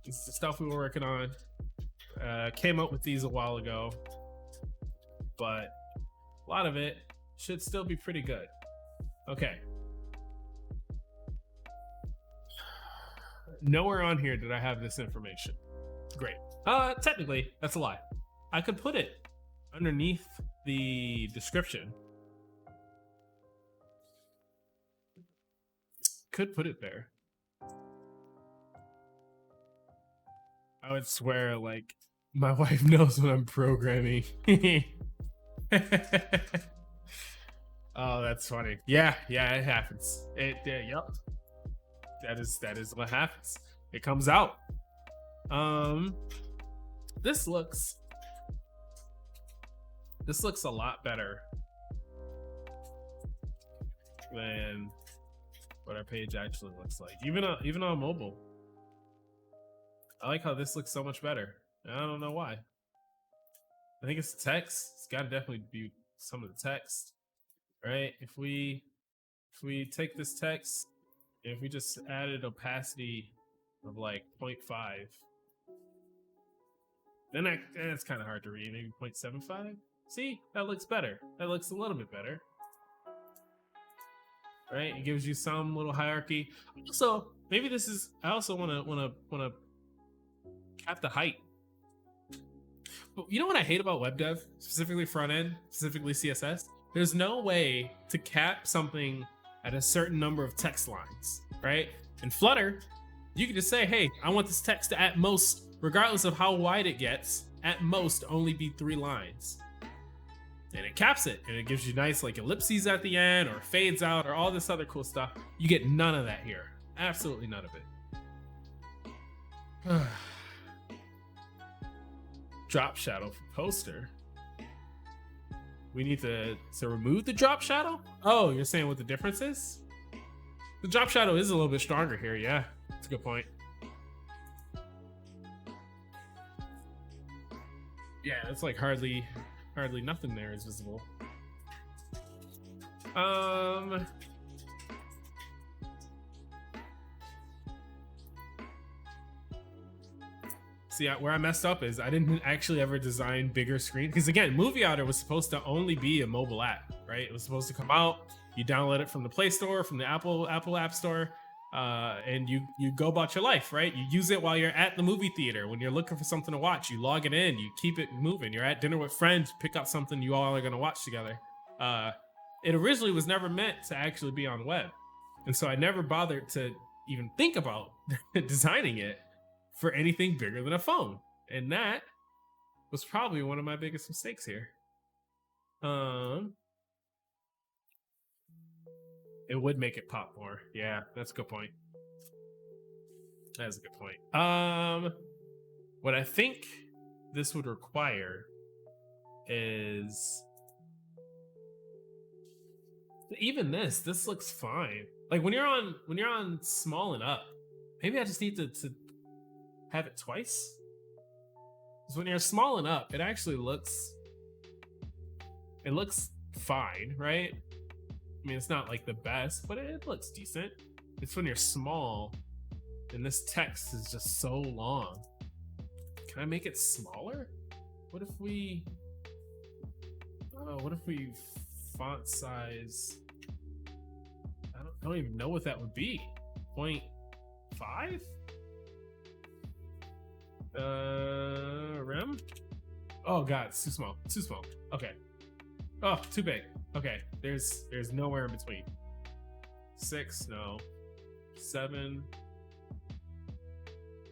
This is the stuff we were working on. Came up with these a while ago, but a lot of it should still be pretty good. Okay. Nowhere on here did I have this information. Great. Technically, that's a lie. I could put it underneath the description. Could put it there. I would swear, like, my wife knows when I'm programming. Oh, that's funny. Yeah, it happens. Yep. That is what happens. It comes out. This looks a lot better than what our page actually looks like. Even on mobile. I like how this looks so much better. I don't know why. I think it's the text. It's got to definitely be some of the text, right? If we take this text, if we just added opacity of like 0.5, then it's kind of hard to read. Maybe 0.75. See, that looks better. That looks a little bit better, right? It gives you some little hierarchy. Also, maybe this is. I also want to cap the height. But you know what I hate about web dev, specifically front end, specifically CSS? There's no way to cap something at a certain number of text lines, right? In Flutter, you can just say, hey, I want this text to at most, regardless of how wide it gets, at most only be 3 lines. And it caps it, and it gives you nice like ellipses at the end, or fades out, or all this other cool stuff. You get none of that here. Absolutely none of it. Drop shadow for poster. We need to remove the drop shadow? Oh, you're saying what the difference is? The drop shadow is a little bit stronger here, yeah. That's a good point. Yeah, it's like hardly nothing there is visible. See, where I messed up is I didn't actually ever design bigger screen. Because again, MovieOtter was supposed to only be a mobile app, right? It was supposed to come out, you download it from the Play Store, from the Apple App Store, and you go about your life, right? You use it while you're at the movie theater. When you're looking for something to watch, you log it in, you keep it moving. You're at dinner with friends, pick up something you all are gonna watch together. It originally was never meant to actually be on web. And so I never bothered to even think about designing it for anything bigger than a phone. And that was probably one of my biggest mistakes here. It would make it pop more. Yeah, that's a good point. That's a good point. What I think this would require is even this looks fine. Like when you're on small and up, maybe I just need to have it twice. Because when you're small and up, it actually looks fine, right? I mean, it's not like the best, but it looks decent. It's when you're small and this text is just so long. Can I make it smaller? What if we font size? I don't even know what that would be. 0.5? Rem? Oh god, it's too small. Okay. Oh, too big. Okay, there's nowhere in between. 6, no. 7.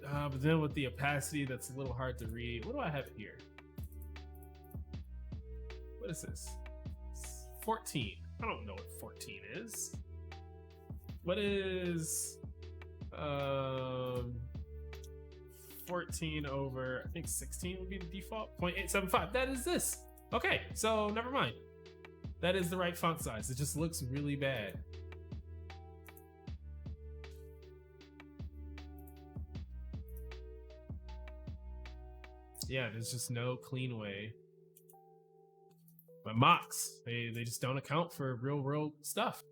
But then with the opacity, that's a little hard to read. What do I have here? What is this? 14. I don't know what 14 is. What is 14 over, I think 16 would be the default, 0.875. That is this. Okay, so never mind. That is the right font size. It just looks really bad. Yeah, there's just no clean way. My mocks, they just don't account for real world stuff.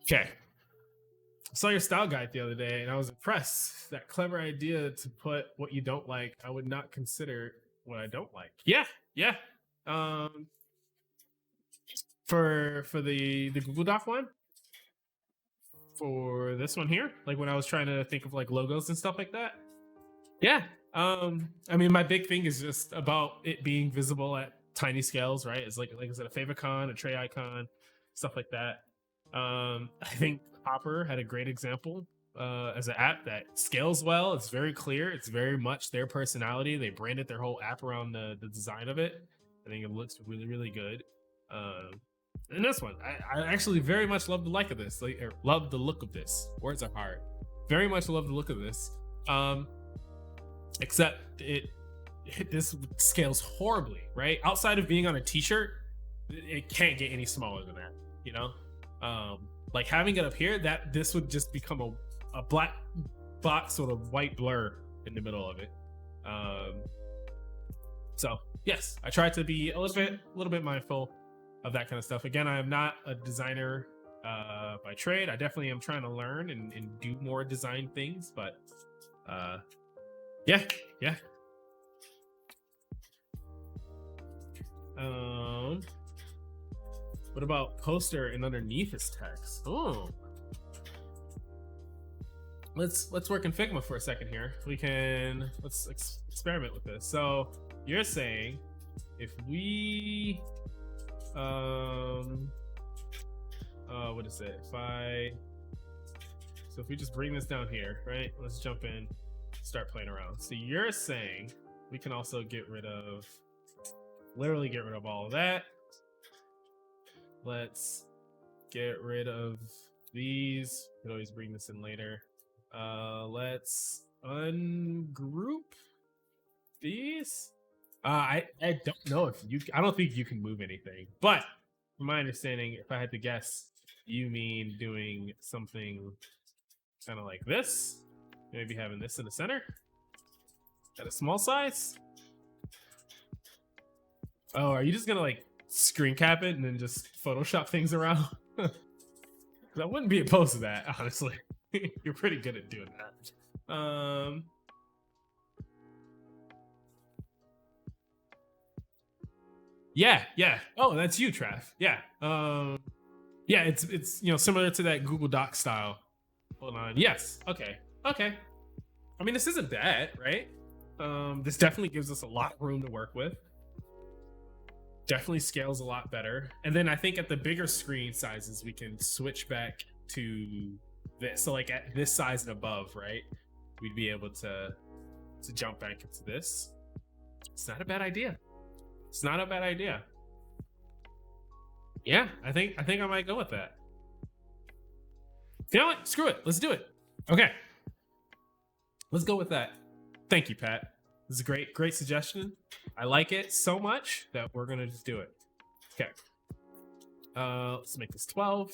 Okay. I saw your style guide the other day and I was impressed. That clever idea to put what you don't like, I would not consider what I don't like. Yeah. For the Google Doc one, for this one here, like when I was trying to think of like logos and stuff like that. Yeah. I mean, my big thing is just about it being visible at tiny scales, right? It's like I said, a favicon, a tray icon, stuff like that. I think Hopper had a great example as an app that scales well. It's very clear. It's very much their personality. They branded their whole app around the design of it. I think it looks really, really good. And this one, I actually very much love the look of this. Love the look of this. Words are hard. Very much love the look of this. Except this scales horribly, right? Outside of being on a t-shirt, it can't get any smaller than that, you know? Like having it up here, this would just become a black box with a white blur in the middle of it. So yes, I try to be a little bit mindful of that kind of stuff. Again, I am not a designer by trade. I definitely am trying to learn and do more design things, but yeah. What about poster and underneath is text? Oh, let's work in Figma for a second here. Let's experiment with this. So you're saying if we what is it? So if we just bring this down here, right? Let's jump in, start playing around. So you're saying we can also literally get rid of all of that. Let's get rid of these. We can always bring this in later. Let's ungroup these. I don't know if I don't think you can move anything, but from my understanding, if I had to guess, you mean doing something kind of like this, maybe having this in the center at a small size. Oh, are you just gonna like screen cap it and then just Photoshop things around? I wouldn't be opposed to that, honestly. You're pretty good at doing that. Yeah. Oh, that's you, Trav. Yeah. Yeah, it's similar to that Google Doc style. Hold on. Yes. Okay. I mean, this isn't bad, right? This definitely gives us a lot of room to work with. Definitely scales a lot better. And then I think at the bigger screen sizes, we can switch back to this. So like at this size and above, right? We'd be able to jump back into this. It's not a bad idea. Yeah, I think I might go with that. You know what? Screw it. Let's do it. Okay. Let's go with that. Thank you, Pat. This is a great suggestion. I like it so much that we're gonna just do it. Okay. Let's make this 12.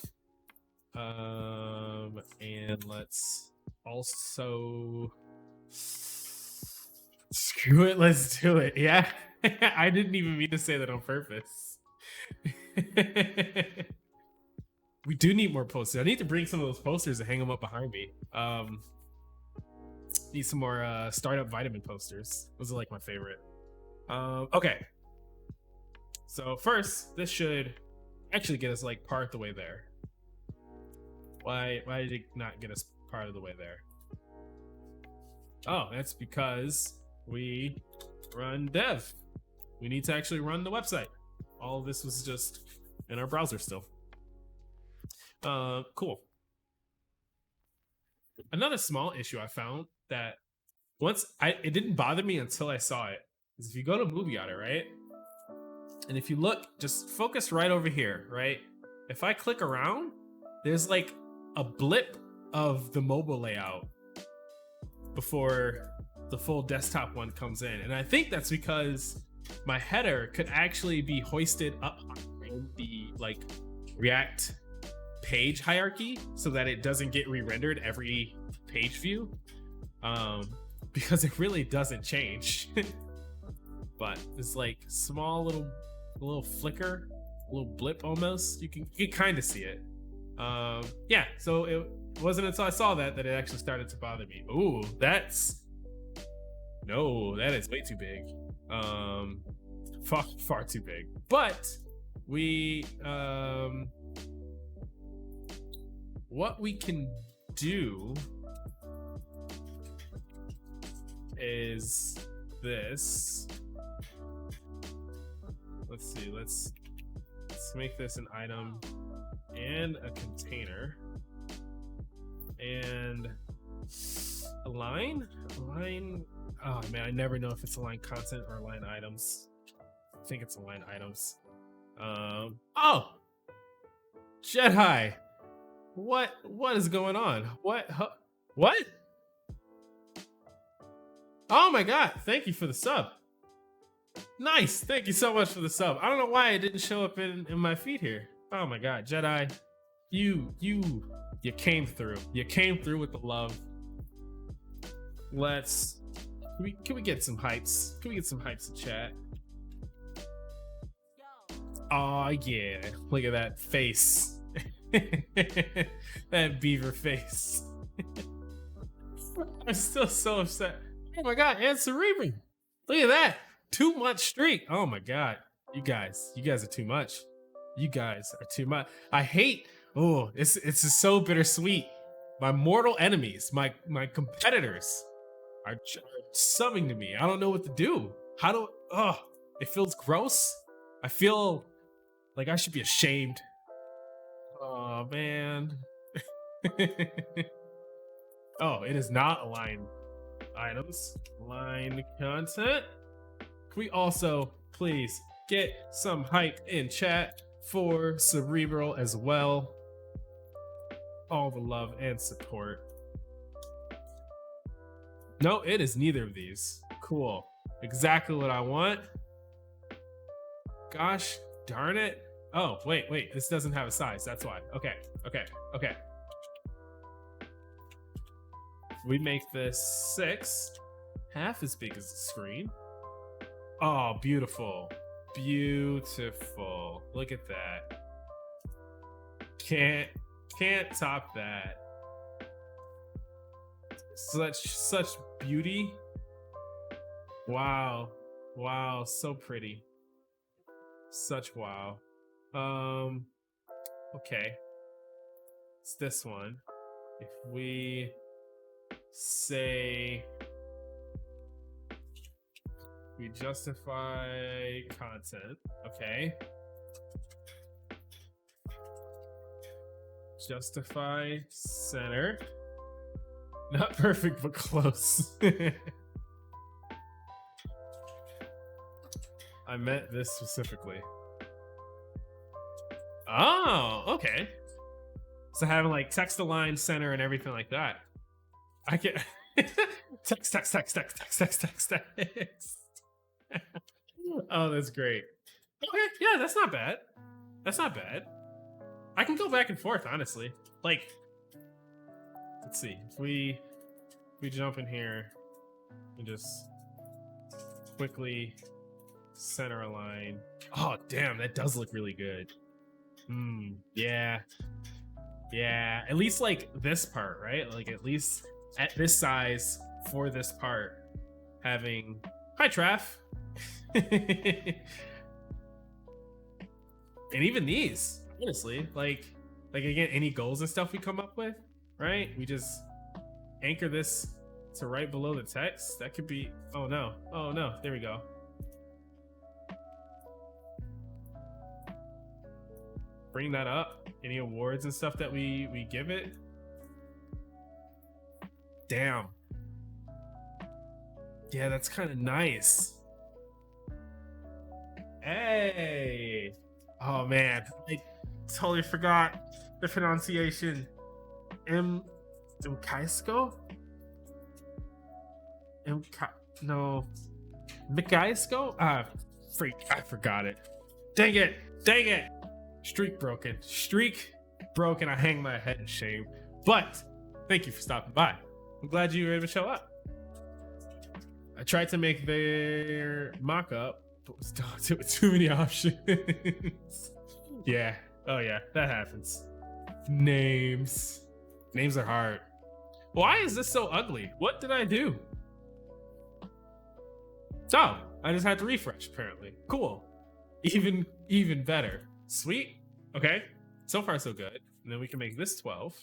And let's also screw it. Let's do it. Yeah. I didn't even mean to say that on purpose. We do need more posters. I need to bring some of those posters and hang them up behind me. Need some more startup vitamin posters. Those are like my favorite. Okay. So first, this should actually get us like part of the way there. Why did it not get us part of the way there? Oh, that's because we run dev. We need to actually run the website. All of this was just in our browser still. Cool. Another small issue I found that it didn't bother me until I saw it is if you go to MovieOtter, right? And if you look, just focus right over here, right? If I click around, there's like a blip of the mobile layout before the full desktop one comes in. And I think that's because my header could actually be hoisted up in the like React page hierarchy so that it doesn't get re-rendered every page view, because it really doesn't change. But it's like small little flicker, a little blip almost. You can kind of see it. Yeah, so it wasn't until I saw that it actually started to bother me. Ooh, that is way too big. Far too big. But what we can do is this. Let's see, let's make this an item and a container and align. Oh man, I never know if it's align content or align items. I think it's align items. Oh, Jedi. What is going on? What? Oh my god, thank you for the sub. Nice, thank you so much for the sub. I don't know why it didn't show up in my feed here. Oh my god, Jedi, you came through. You came through with the love. Can we get some hypes? Can we get some hypes in chat? Oh yeah, look at that face. That beaver face. I'm still so upset. Oh my god, and Cerebri. Look at that. 2 month streak. Oh my god. You guys are too much. You guys are too much. I hate, it's just so bittersweet. My mortal enemies, my competitors are subbing to me. I don't know what to do. It feels gross. I feel like I should be ashamed. Oh man. Oh, it is not aligned items. Aligned content. Can we also please get some hype in chat for Cerebral as well? All the love and support. No, it is neither of these. Cool. Exactly what I want. Gosh darn it. Oh, wait. This doesn't have a size. That's why. Okay. We make this 6, half as big as the screen. Oh, beautiful. Beautiful. Look at that. Can't top that. Such beauty. Wow, so pretty. Such wow. Okay. It's this one. If we say we justify content, okay. Justify center. Not perfect, but close. I meant this specifically. Oh, okay. So having like text align center and everything like that. I can text. Oh, that's great. Okay, yeah, that's not bad. That's not bad. I can go back and forth, honestly. Like, let's see. If we jump in here and just quickly center align. Oh, damn, that does look really good. Yeah. Yeah, at least like this part, right? Like at least at this size for this part, having hi Traff. And even these, honestly, like again, any goals and stuff we come up with, right? We just anchor this to right below the text. That could be, oh no, there we go. bring that up? Any awards and stuff that we give it? Damn. Yeah, that's kind of nice. Hey. Oh man, I totally forgot the pronunciation. Mkaisko? No. Mikaisko? Freak, I forgot it. Dang it! Dang it! Streak broken. Streak broken. I hang my head in shame. But thank you for stopping by. I'm glad you were able to show up. I tried to make their mock-up, but was daunted with too many options. Yeah. Oh yeah, that happens. Names. Names are hard. Why is this so ugly? What did I do? Oh, I just had to refresh apparently. Cool. Even better. Sweet. Okay. So far so good. And then we can make this 12.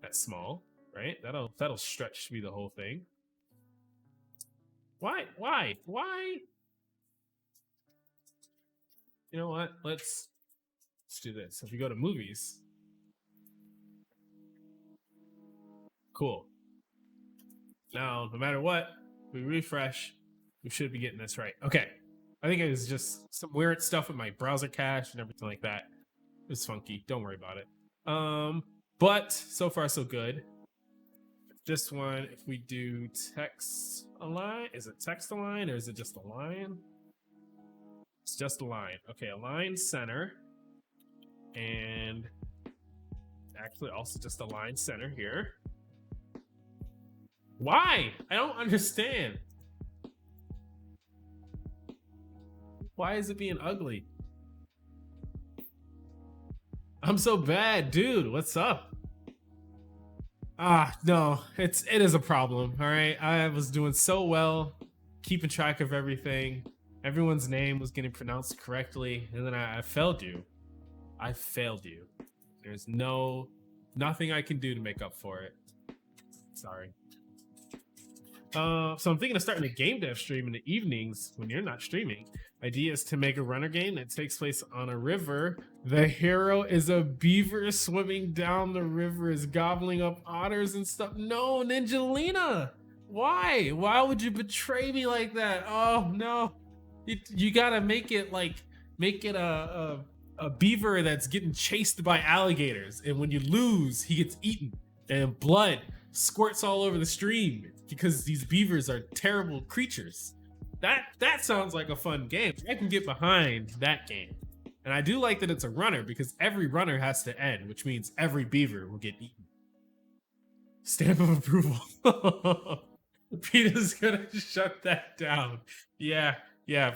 That's small, right? That'll stretch to be the whole thing. Why? You know what? Let's do this. If we go to movies. Cool. Now, no matter what, we refresh, we should be getting this right. Okay. I think it was just some weird stuff with my browser cache and everything like that. It was funky. Don't worry about it. But so far so good. This one, if we do text align, is it text align or is it just a line? It's just a line. Okay, align center. And actually also just align center here. Why? I don't understand. Why is it being ugly? I'm so bad, dude. What's up? No, it is a problem. All right, I was doing so well, keeping track of everything. Everyone's name was getting pronounced correctly, and then I failed you. I failed you. There's nothing I can do to make up for it. Sorry. So I'm thinking of starting a game dev stream in the evenings when you're not streaming. Idea is to make a runner game that takes place on a river. The hero is a beaver swimming down the river, is gobbling up otters and stuff. No, Ninjalina! Why? Why would you betray me like that? Oh no. You gotta make it a beaver that's getting chased by alligators, and when you lose, he gets eaten, and blood squirts all over the stream because these beavers are terrible creatures. That sounds like a fun game. I can get behind that game. And I do like that it's a runner because every runner has to end, which means every beaver will get eaten. Stamp of approval. Peter's gonna shut that down. Yeah,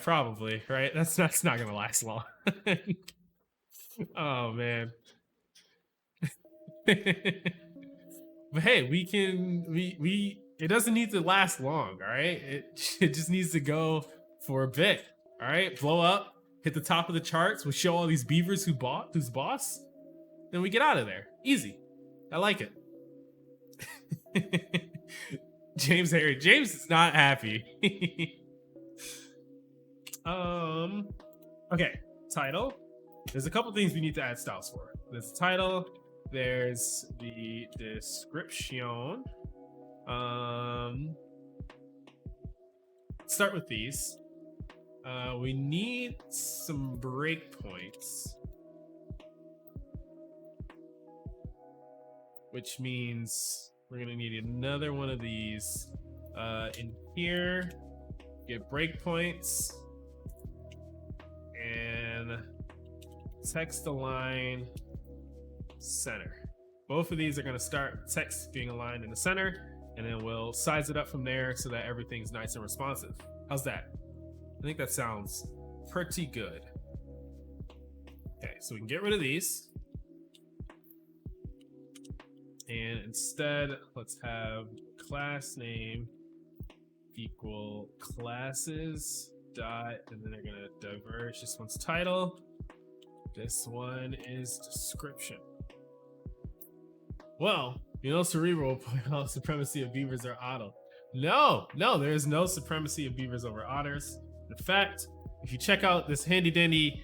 probably, right? That's not gonna last long. Oh man. But hey, it doesn't need to last long, all right? It just needs to go for a bit, all right? Blow up, hit the top of the charts. We'll show all these beavers who's boss. Then we get out of there. Easy. I like it. James is not happy. Okay, title. There's a couple things we need to add styles for. There's the title, there's the description. Start with these. We need some breakpoints, which means we're gonna need another one of these in here. Get breakpoints and text align center. Both of these are gonna start text being aligned in the center, and then we'll size it up from there so that everything's nice and responsive. How's that? I think that sounds pretty good. Okay, so we can get rid of these. And instead, let's have class name equal classes dot, and then they're gonna diverge. This one's title. This one is description. Well, Cerebral point out supremacy of beavers or otter. No, there is no supremacy of beavers over otters. In fact, if you check out this handy dandy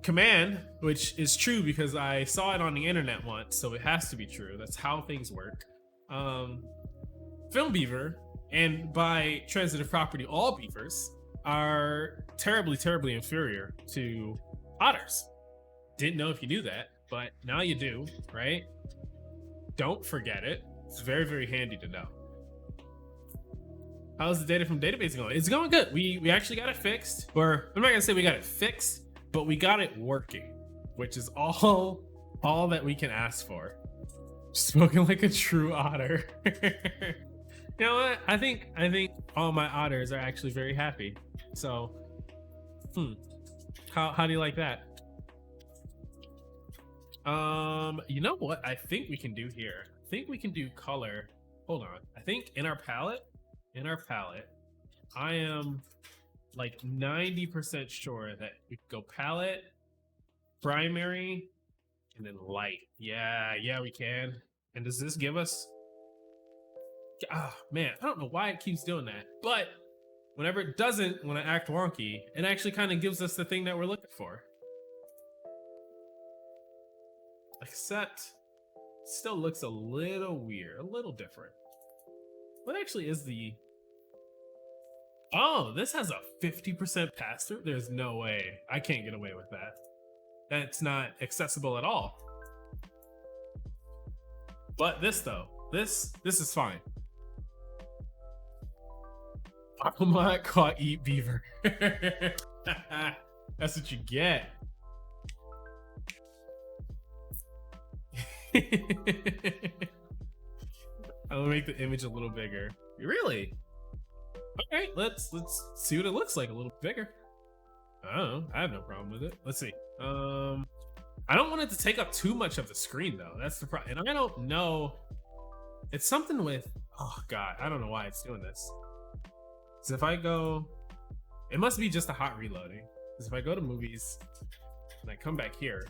command, which is true because I saw it on the internet once, so it has to be true. That's how things work. Film beaver, and by transitive property, all beavers are terribly, terribly inferior to otters. Didn't know if you knew that, but now you do, right? Don't forget it. It's very, very handy to know. How's the data from database going? It's going good. We actually got it fixed. Or I'm not gonna say we got it fixed, but we got it working, which is all that we can ask for. Spoken like a true otter. You know what? I think all my otters are actually very happy. So, how do you like that? You know what I think we can do here? I think we can do color. Hold on. I think in our palette, I am like 90% sure that we could go palette, primary, and then light. Yeah, we can. And does this give us? Ah, man, I don't know why it keeps doing that, but whenever it doesn't, when I act wonky, it actually kind of gives us the thing that we're looking for. Except, it still looks a little weird, a little different. What actually is the... Oh, this has a 50% pass-through? There's no way. I can't get away with that. That's not accessible at all. But this, though, this is fine. Aquamat caught eat beaver. That's what you get. I'll make the image a little bigger. Really? Okay, let's see what it looks like a little bigger. I don't know. I have no problem with it. Let's see. I don't want it to take up too much of the screen though. That's the problem. And I don't know. It's something with. Oh god, I don't know why it's doing this. So if I go, it must be just a hot reloading. Because if I go to movies and I come back here,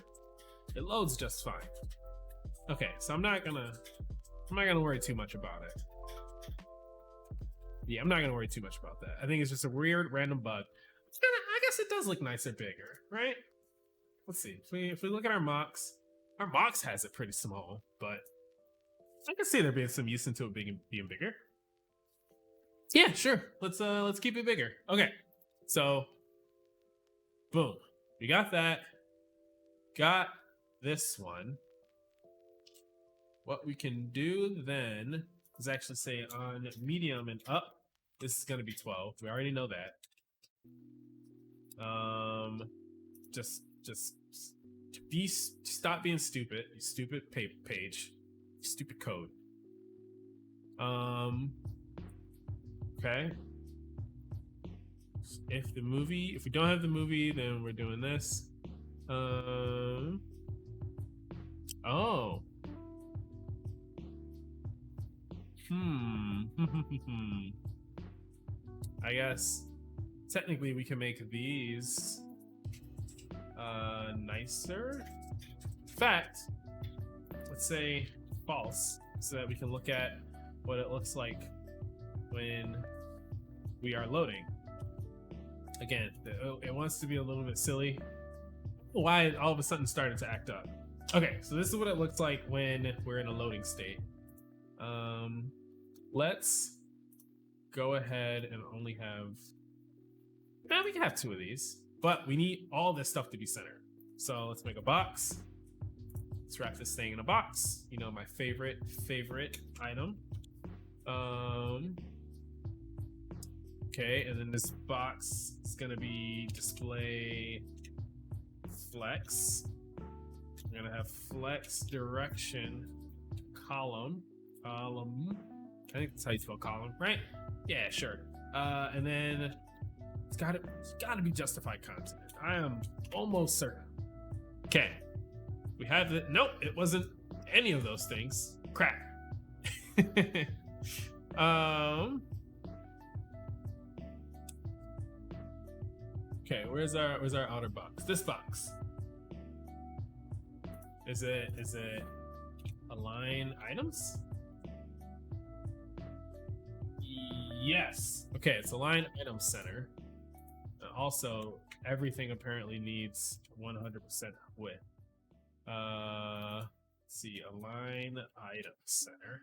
it loads just fine. Okay, so I'm not gonna worry too much about it. Yeah, I'm not gonna worry too much about that. I think it's just a weird random bug. I guess it does look nicer bigger, right? Let's see. If we look at our mocks has it pretty small, but I can see there being some use into it being bigger. Yeah, sure. Let's keep it bigger. Okay, so boom, we got that. Got this one. What we can do then is actually say on medium and up, this is gonna be 12. We already know that. Just stop being stupid. You stupid page. You stupid code. Okay. If we don't have the movie, then we're doing this. Oh. I guess technically we can make these nicer. In fact, let's say false, so that we can look at what it looks like when we are loading. Again, it wants to be a little bit silly. Why it all of a sudden started to act up. Okay, so this is what it looks like when we're in a loading state. Let's go ahead and only have, now we can have 2 of these, but we need all this stuff to be centered. So let's make a box. Let's wrap this thing in a box. You know, my favorite item. Okay, and then this box is gonna be display flex. We're gonna have flex direction column. I think that's how you spell column, right? Yeah, sure. And then it's gotta be justified content. I am almost certain. Okay, we have it. Nope, it wasn't any of those things. Crap. Okay, where's our outer box? This box. Is it align items? Yes. Okay, it's align item center. Also, everything apparently needs 100% width. Let's see, align item center.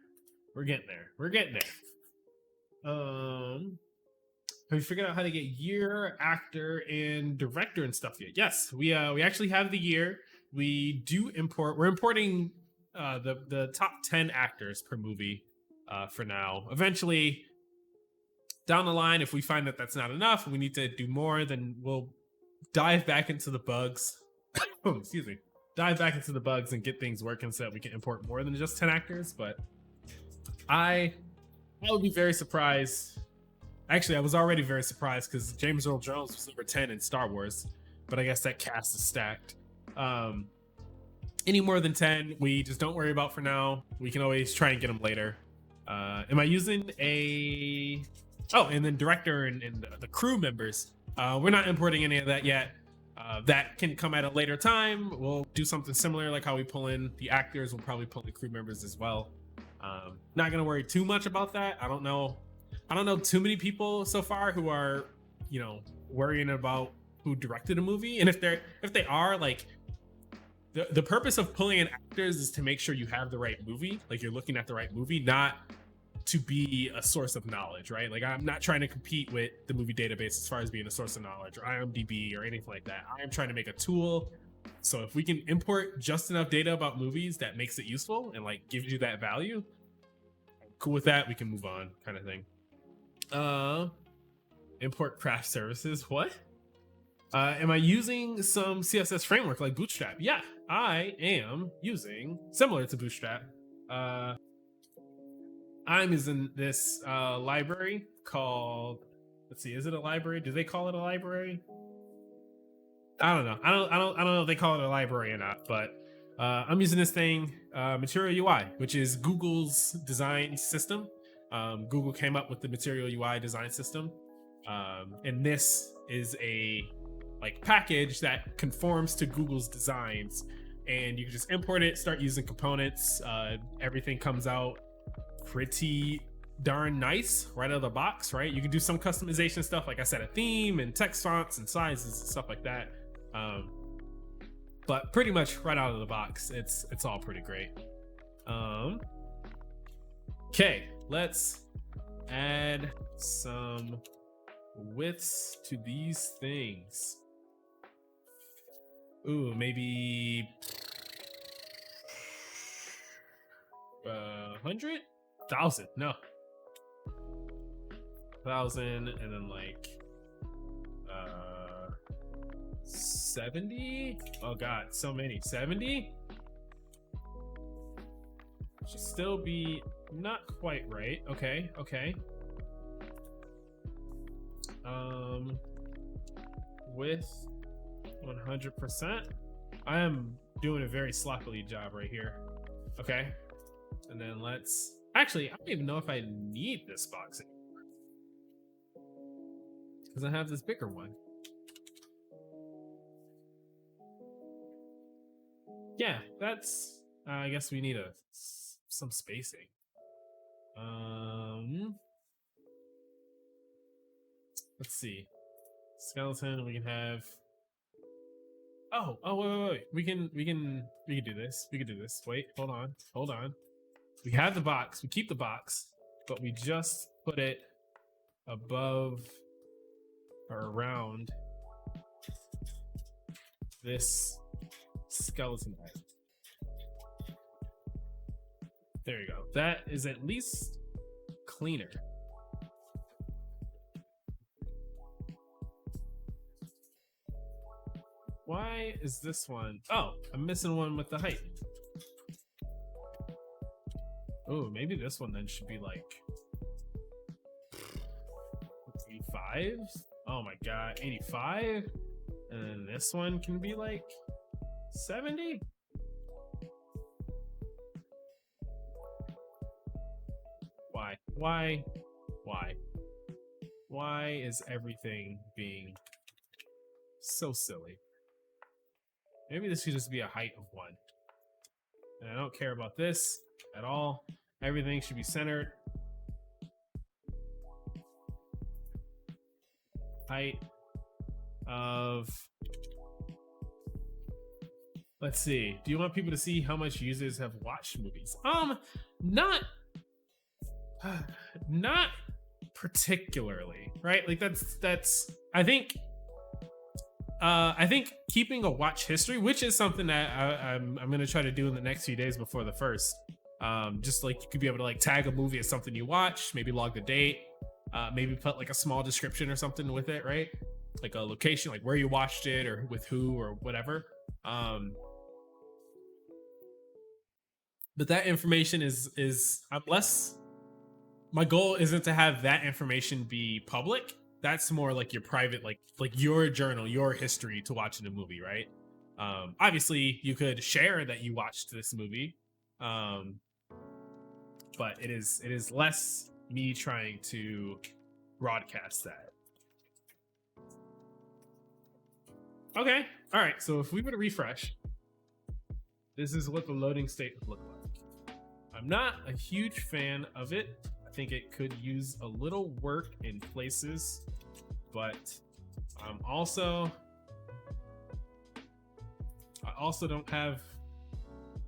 We're getting there. We're getting there. Have you figured out how to get year, actor, and director and stuff yet? Yes, we actually have the year. We do import. We're importing the top 10 actors per movie for now. Eventually, down the line, if we find that that's not enough, we need to do more, then we'll dive back into the bugs. Oh, excuse me. Dive back into the bugs and get things working so that we can import more than just 10 actors. But I would be very surprised. Actually, I was already very surprised because James Earl Jones was number 10 in Star Wars, but I guess that cast is stacked. Any more than 10, we just don't worry about for now. We can always try and get them later. Am I using a... Oh, and then director and the crew members. We're not importing any of that yet. That can come at a later time. We'll do something similar like how we pull in the actors. We'll probably pull in the crew members as well. Not gonna worry too much about that. I don't know too many people so far who are, worrying about who directed a movie. And if they are, like, the purpose of pulling in actors is to make sure you have the right movie, like you're looking at the right movie, not to be a source of knowledge, right? Like, I'm not trying to compete with the movie database as far as being a source of knowledge or IMDb or anything like that. I am trying to make a tool. So if we can import just enough data about movies that makes it useful and like gives you that value, cool with that, we can move on, kind of thing. Import craft services. What? Am I using some CSS framework like Bootstrap? Yeah, I am using similar to Bootstrap. I'm using this library called, let's see, is it a library? Do they call it a library? I don't know. I don't know if they call it a library or not, but I'm using this thing, Material UI, which is Google's design system. Google came up with the Material UI design system. And this is a package that conforms to Google's designs, and you can just import it, start using components. Everything comes out pretty darn nice right out of the box, right? You can do some customization stuff, like I said, a theme and text fonts and sizes and stuff like that. But pretty much right out of the box, it's all pretty great. Okay, let's add some widths to these things. Ooh, maybe 100? 1,000? No. 1,000, and then 70? Oh god, so many. 70? Should still be not quite right. Okay. With 100%. I am doing a very sloppily job right here. Okay. And then let's... Actually, I don't even know if I need this box anymore, because I have this bigger one. Yeah, that's... I guess we need some spacing. Let's see. Skeleton, we can have... Oh, wait. We can do this. We can do this. Wait, hold on. We have the box. We keep the box, but we just put it above or around this skeleton item. There you go. That is at least cleaner. Why is this one? Oh, I'm missing one with the height. Oh, maybe this one then should be like 85? Oh my god, 85? And then this one can be like 70? Why is everything being so silly? Maybe this should just be a height of 1. And I don't care about this at all. Everything should be centered. Height of, let's see. Do you want people to see how much users have watched movies? Not not particularly, right? Like that's I think keeping a watch history, which is something that I'm gonna try to do in the next few days before the first. Just like you could be able to like tag a movie as something you watch, maybe log the date, maybe put like a small description or something with it, right? Like a location, like where you watched it or with who or whatever. But that information is unless my goal isn't to have that information be public. That's more like your private, like your journal, your history to watching a movie, right? Obviously you could share that you watched this movie, but it is less me trying to broadcast that. Okay, all right. So if we were to refresh, this is what the loading state would look like. I'm not a huge fan of it. I think it could use a little work in places, but I also don't have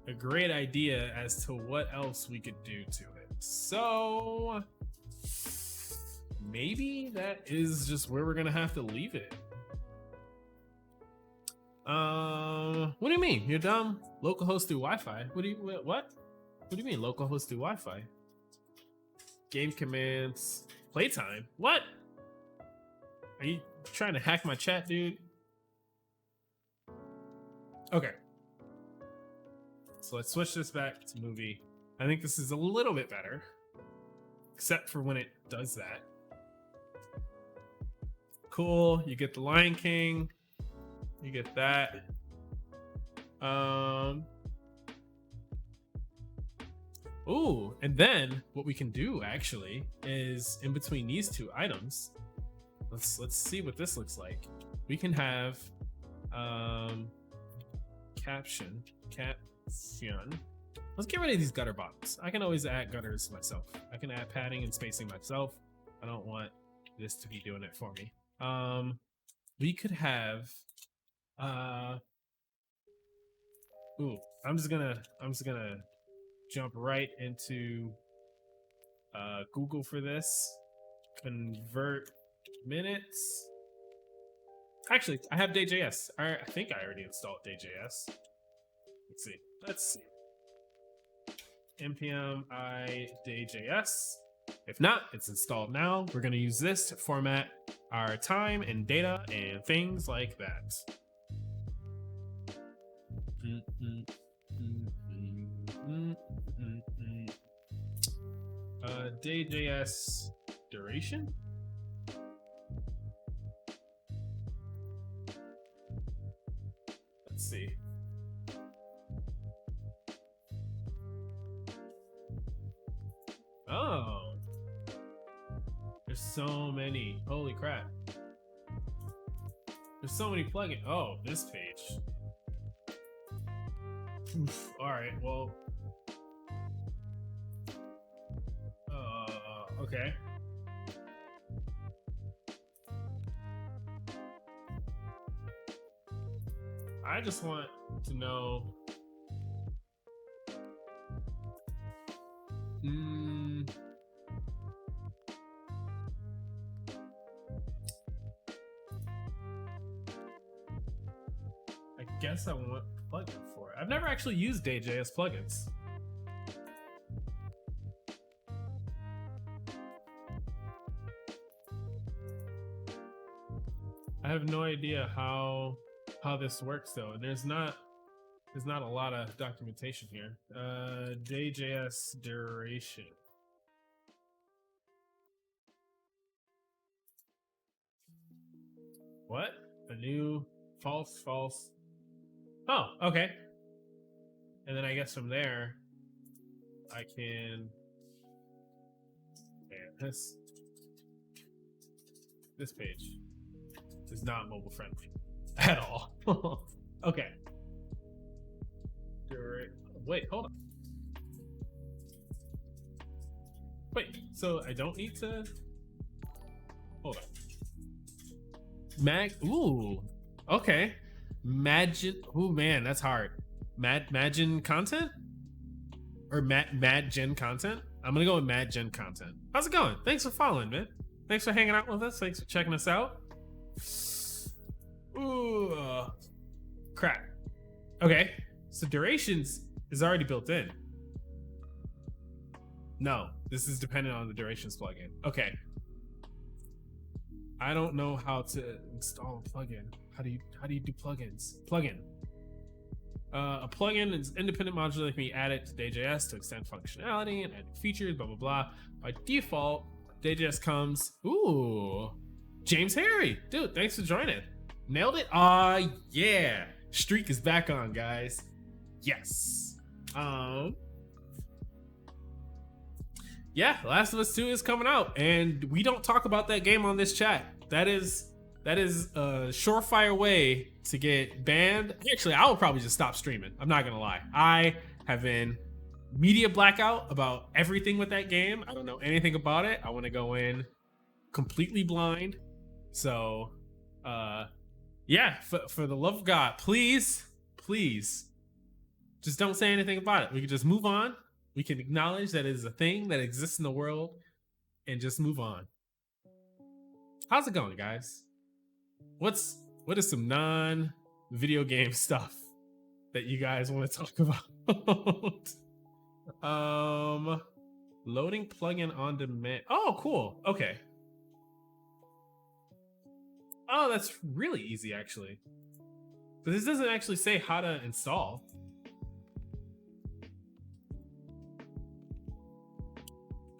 a great idea as to what else we could do to it. So maybe that is just where we're gonna have to leave it. What do you mean? You're dumb? Localhost through Wi-Fi? What do you mean localhost through Wi-Fi? Game commands, playtime. What? Are you trying to hack my chat, dude? Okay. So let's switch this back to movie. I think this is a little bit better, except for when it does that. Cool. You get the Lion King. You get that. Ooh, and then what we can do actually is in between these two items, let's see what this looks like. We can have caption. Let's get rid of these gutter box. I can always add gutters myself. I can add padding and spacing myself. I don't want this to be doing it for me. We could have ooh, I'm just gonna jump right into Google for this. Convert minutes. Actually, I have Day.js. I think I already installed Day.js. Let's see. npm I Day.js. If not, it's installed now. We're gonna use this to format our time and data and things like that. Day.js duration. Let's see. Oh, there's so many. Holy crap. There's so many plugins. Oh, this page. Oof. All right, well. Okay. I just want to know. I guess I want a plugin for it. I've never actually used Day.js plugins. I have no idea how this works though. There's not a lot of documentation here. Day.js duration. What? A new false. Oh, okay. And then I guess from there, I can. Man, this page is not mobile friendly at all. Okay. Wait, hold on. Wait, so I don't need to. Hold on. Ooh, okay. Ooh, man, that's hard. Magin content? Or Mad Gen content? I'm gonna go with Mad Gen content. How's it going? Thanks for following, man. Thanks for hanging out with us. Thanks for checking us out. Ooh, crap. Okay, so durations is already built in. No, this is dependent on the durations plugin. Okay. I don't know how to install a plugin. How do you do plugins? Plugin. A plugin is independent module that can be added to Day.js to extend functionality and add features, blah, blah, blah. By default, Day.js comes, ooh, James Harry. Dude, thanks for joining. Nailed it? Yeah. Streak is back on, guys. Yes. Yeah, Last of Us 2 is coming out, and we don't talk about that game on this chat. That is a surefire way to get banned. Actually, I will probably just stop streaming. I'm not gonna lie. I have been media blackout about everything with that game. I don't know anything about it. I want to go in completely blind. So, yeah, for the love of God, please, just don't say anything about it. We can just move on. We can acknowledge that it is a thing that exists in the world and just move on. How's it going, guys? What is some non-video game stuff that you guys want to talk about? Loading plugin on demand. Oh, cool. Okay. Oh, that's really easy, actually. But this doesn't actually say how to install.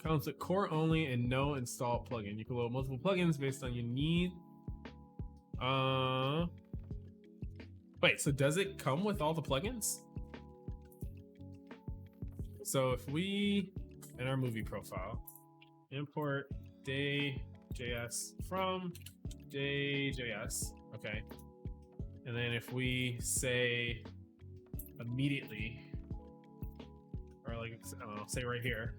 Comes with core only and no install plugin. You can load multiple plugins based on your need. Wait, so does it come with all the plugins? So if we, in our movie profile, import Day.js from Day.js, okay. And then if we say immediately, or like, I don't know, say right here,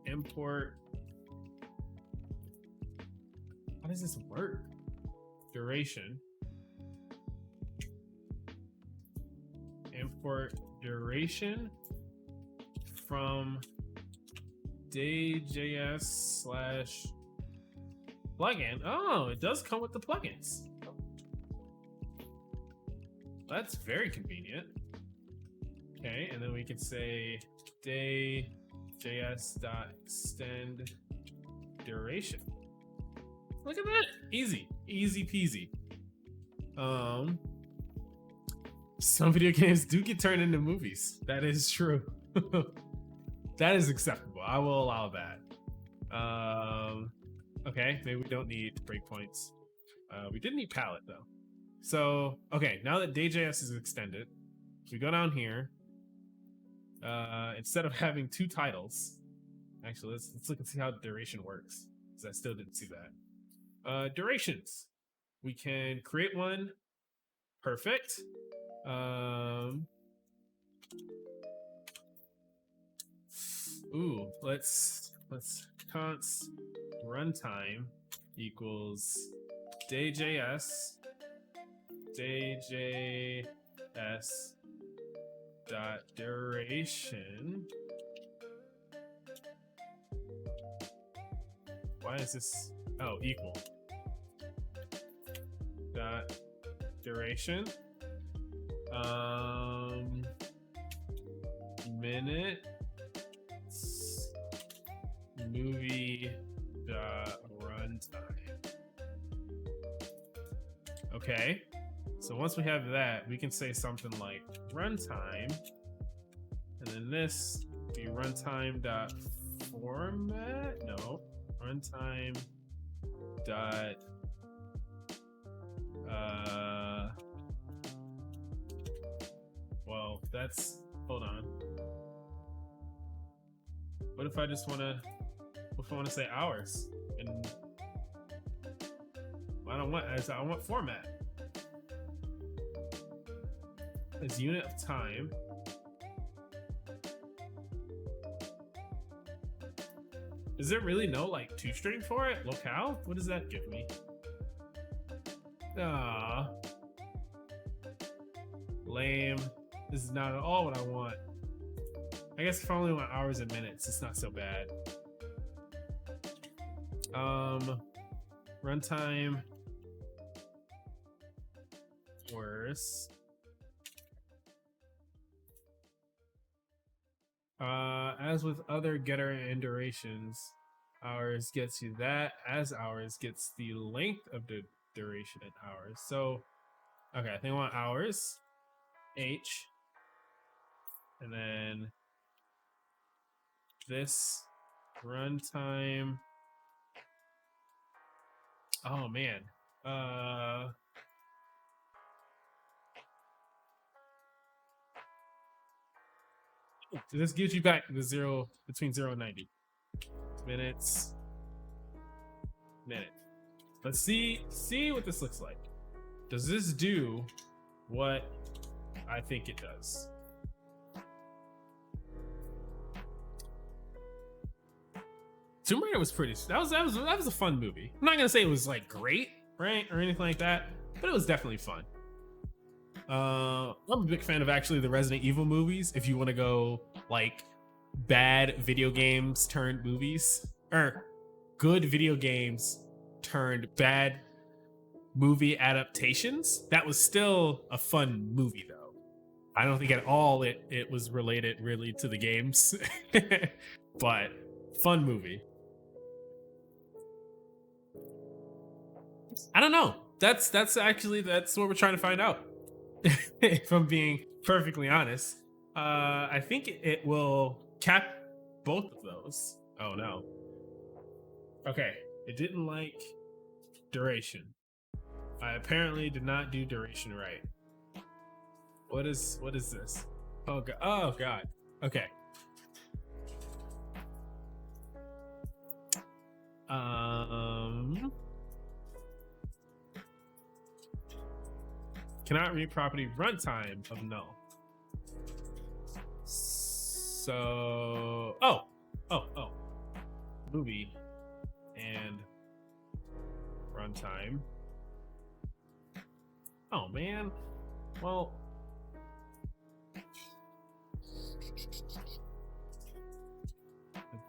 import, how does this work? Duration. Import duration from Day.js / plugin. Oh, it does come with the plugins. That's very convenient. Okay, and then we can say Day.js.extend duration. Look at that. Easy peasy. Some video games do get turned into movies. That is true. That is acceptable. I will allow that. Okay, maybe we don't need breakpoints. We did need palette though. So, okay, now that Day.js is extended, if we go down here, instead of having two titles, actually, let's look and see how duration works, because I still didn't see that. Durations. We can create one. Perfect. Ooh, let's const runtime equals Day.js dot duration. Why is this? Oh, equal dot duration minutes movie dot runtime. Okay, so once we have that, we can say something like runtime, and then this be runtime dot format. No, runtime dot well, that's, hold on. What if I just want to, what if I want to say hours? And I don't want, I want format. As unit of time. Is there really no like 2-string for it? Locale? What does that give me? Ah, lame. This is not at all what I want. I guess if I only want hours and minutes, it's not so bad. Runtime. Worse. As with other getter and durations, hours gets you that, as hours gets the length of the duration in hours. So, okay, I think I want hours, H, and then this runtime. Oh man. So this gives you back the zero between 0 and 90 minutes. Let's see what this looks like. Does this do what I think it does? Tomb Raider was pretty. That was a fun movie. I'm not gonna say it was like great, right, or anything like that, but it was definitely fun. I'm a big fan of actually the Resident Evil movies. If you want to go like bad video games turned movies, or good video games turned bad movie adaptations, that was still a fun movie though. I don't think at all it was related really to the games, but fun movie. I don't know. That's what we're trying to find out. If I'm being perfectly honest, I think it will cap both of those. Oh no. Okay, it didn't like duration. I apparently did not do duration right. What is this? Oh god. Oh god. Okay. Cannot read property runtime of null. So movie and runtime. Oh man. Well, I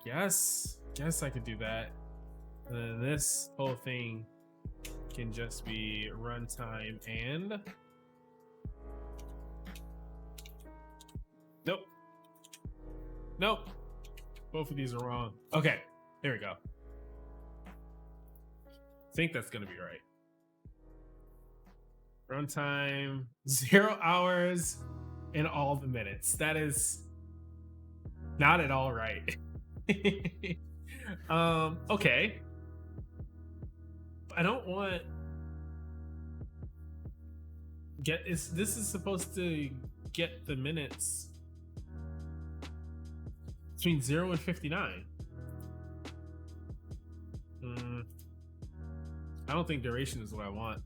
guess I could do that. And then this whole thing can just be runtime and nope. Both of these are wrong. Okay, there we go. I think that's gonna be right. Runtime 0 hours and all the minutes. That is not at all right. Okay. I don't want this is supposed to get the minutes between 0 and 59. I don't think duration is what I want.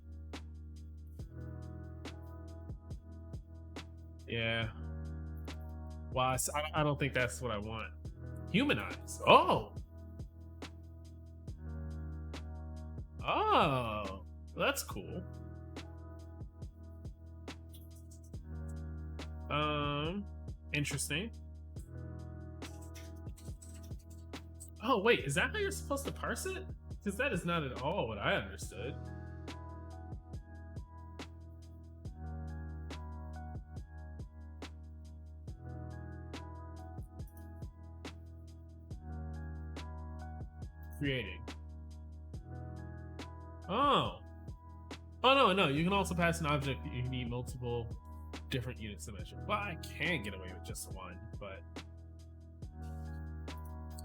Yeah. Well, I don't think that's what I want. Humanize. Oh, that's cool. Interesting. Oh wait, is that how you're supposed to parse it? Because that is not at all what I understood. Creating. Oh no, you can also pass an object that you need multiple different units to measure. Well, I can get away with just one, but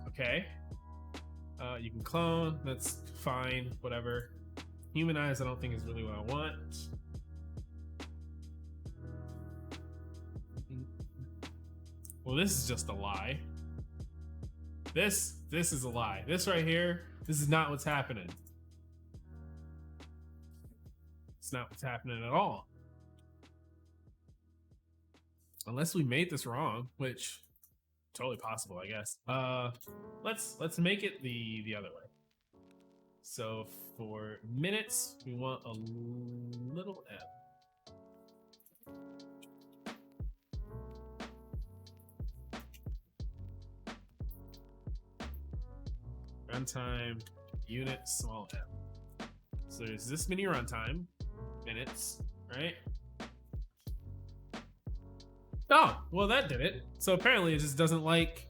okay. You can clone, that's fine, whatever. Humanize, I don't think is really what I want. Well, this is just a lie. This is a lie. This right here, this is not what's happening. It's not what's happening at all. Unless we made this wrong, which totally possible, I guess. Let's make it the other way. So for minutes, we want a little m. Runtime unit small m. So there's this many runtime minutes, right? Oh, well that did it. So apparently it just doesn't like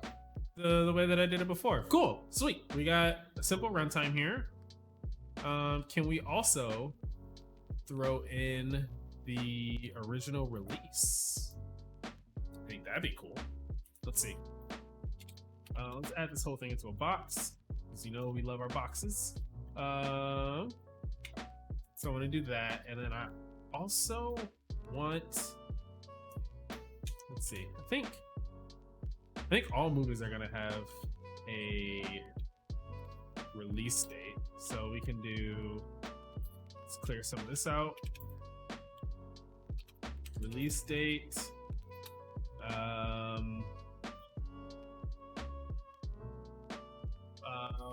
the way that I did it before. Cool, sweet. We got a simple runtime here. Can we also throw in the original release? I think that'd be cool. Let's see. Let's add this whole thing into a box, because you know we love our boxes. So I want to do that, and then I also want. Let's see. I think all movies are gonna have a release date, so we can do. Let's clear some of this out. Release date.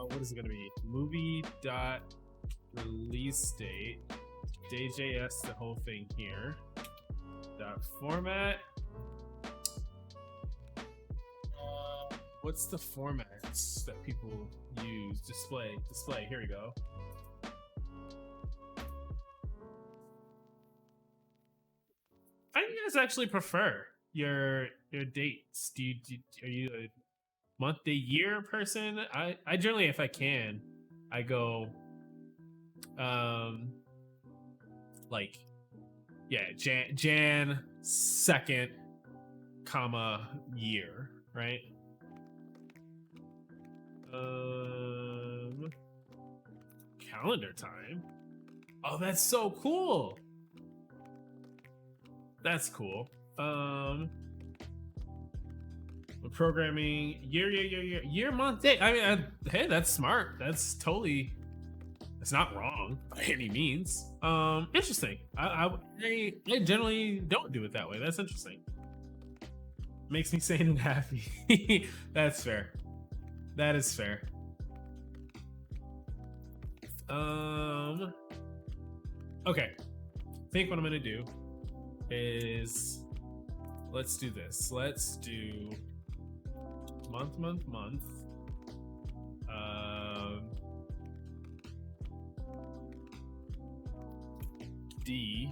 What is it gonna be? Movie dot release date. DJS the whole thing here. Dot format. What's the formats that people use? Display. Here we go. I think you guys actually prefer your dates. Are you a month, day, year person? I generally, if I can, I go like Jan 2nd, comma year, right? Calendar time. Oh, that's so cool. That's cool. We're programming year, month, day. I mean, hey, that's smart. That's not wrong by any means. Interesting. I generally don't do it that way. That's interesting. Makes me sane and happy. That's fair. That is fair. Okay. I think what I'm gonna do is let's do this. Let's do month. D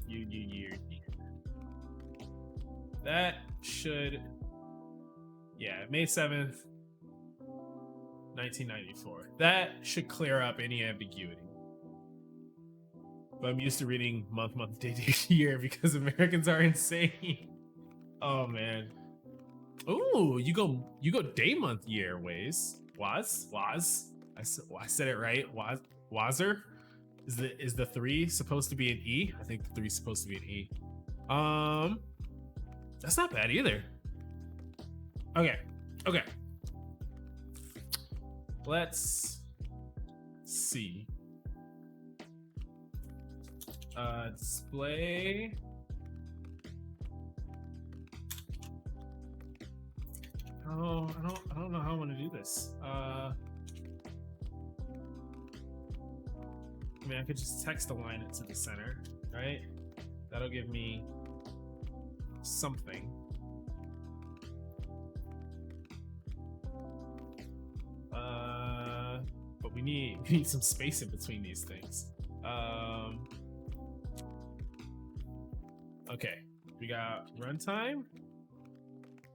year. That should, yeah, May 7th, 1994. That should clear up any ambiguity. But I'm used to reading month, day, year because Americans are insane. Oh man. Ooh, you go day, month, year ways. Was. I said it right. Wazer. Is the 3 supposed to be an E? I think the 3 is supposed to be an E. That's not bad either. Okay. Let's see. Display. Oh, I don't know how I want to do this. I mean, I could just text align it to the center, right? That'll give me something. But we need some space in between these things. Okay, we got runtime,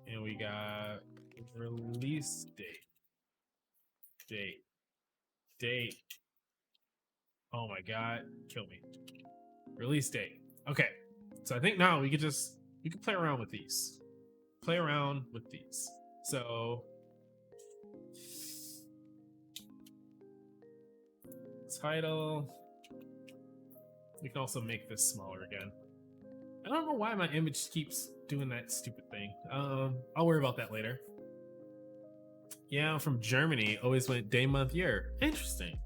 and we got release date. Oh my god, kill me. Release date. Okay, so I think now we could play around with these. So title. We can also make this smaller again. I don't know why my image keeps doing that stupid thing. I'll worry about that later. Yeah, I'm from Germany. Always went day, month, year. Interesting.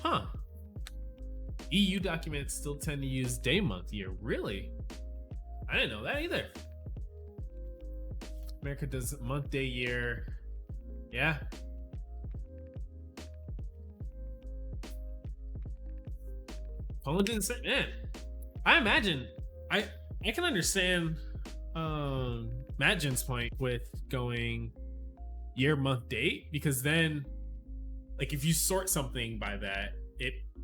Huh. EU documents still tend to use day, month, year. Really? I didn't know that either. America does month, day, year. Yeah. Poland didn't say, man. I imagine I can understand Matt Jen's point with going year, month, date, because then like if you sort something by that,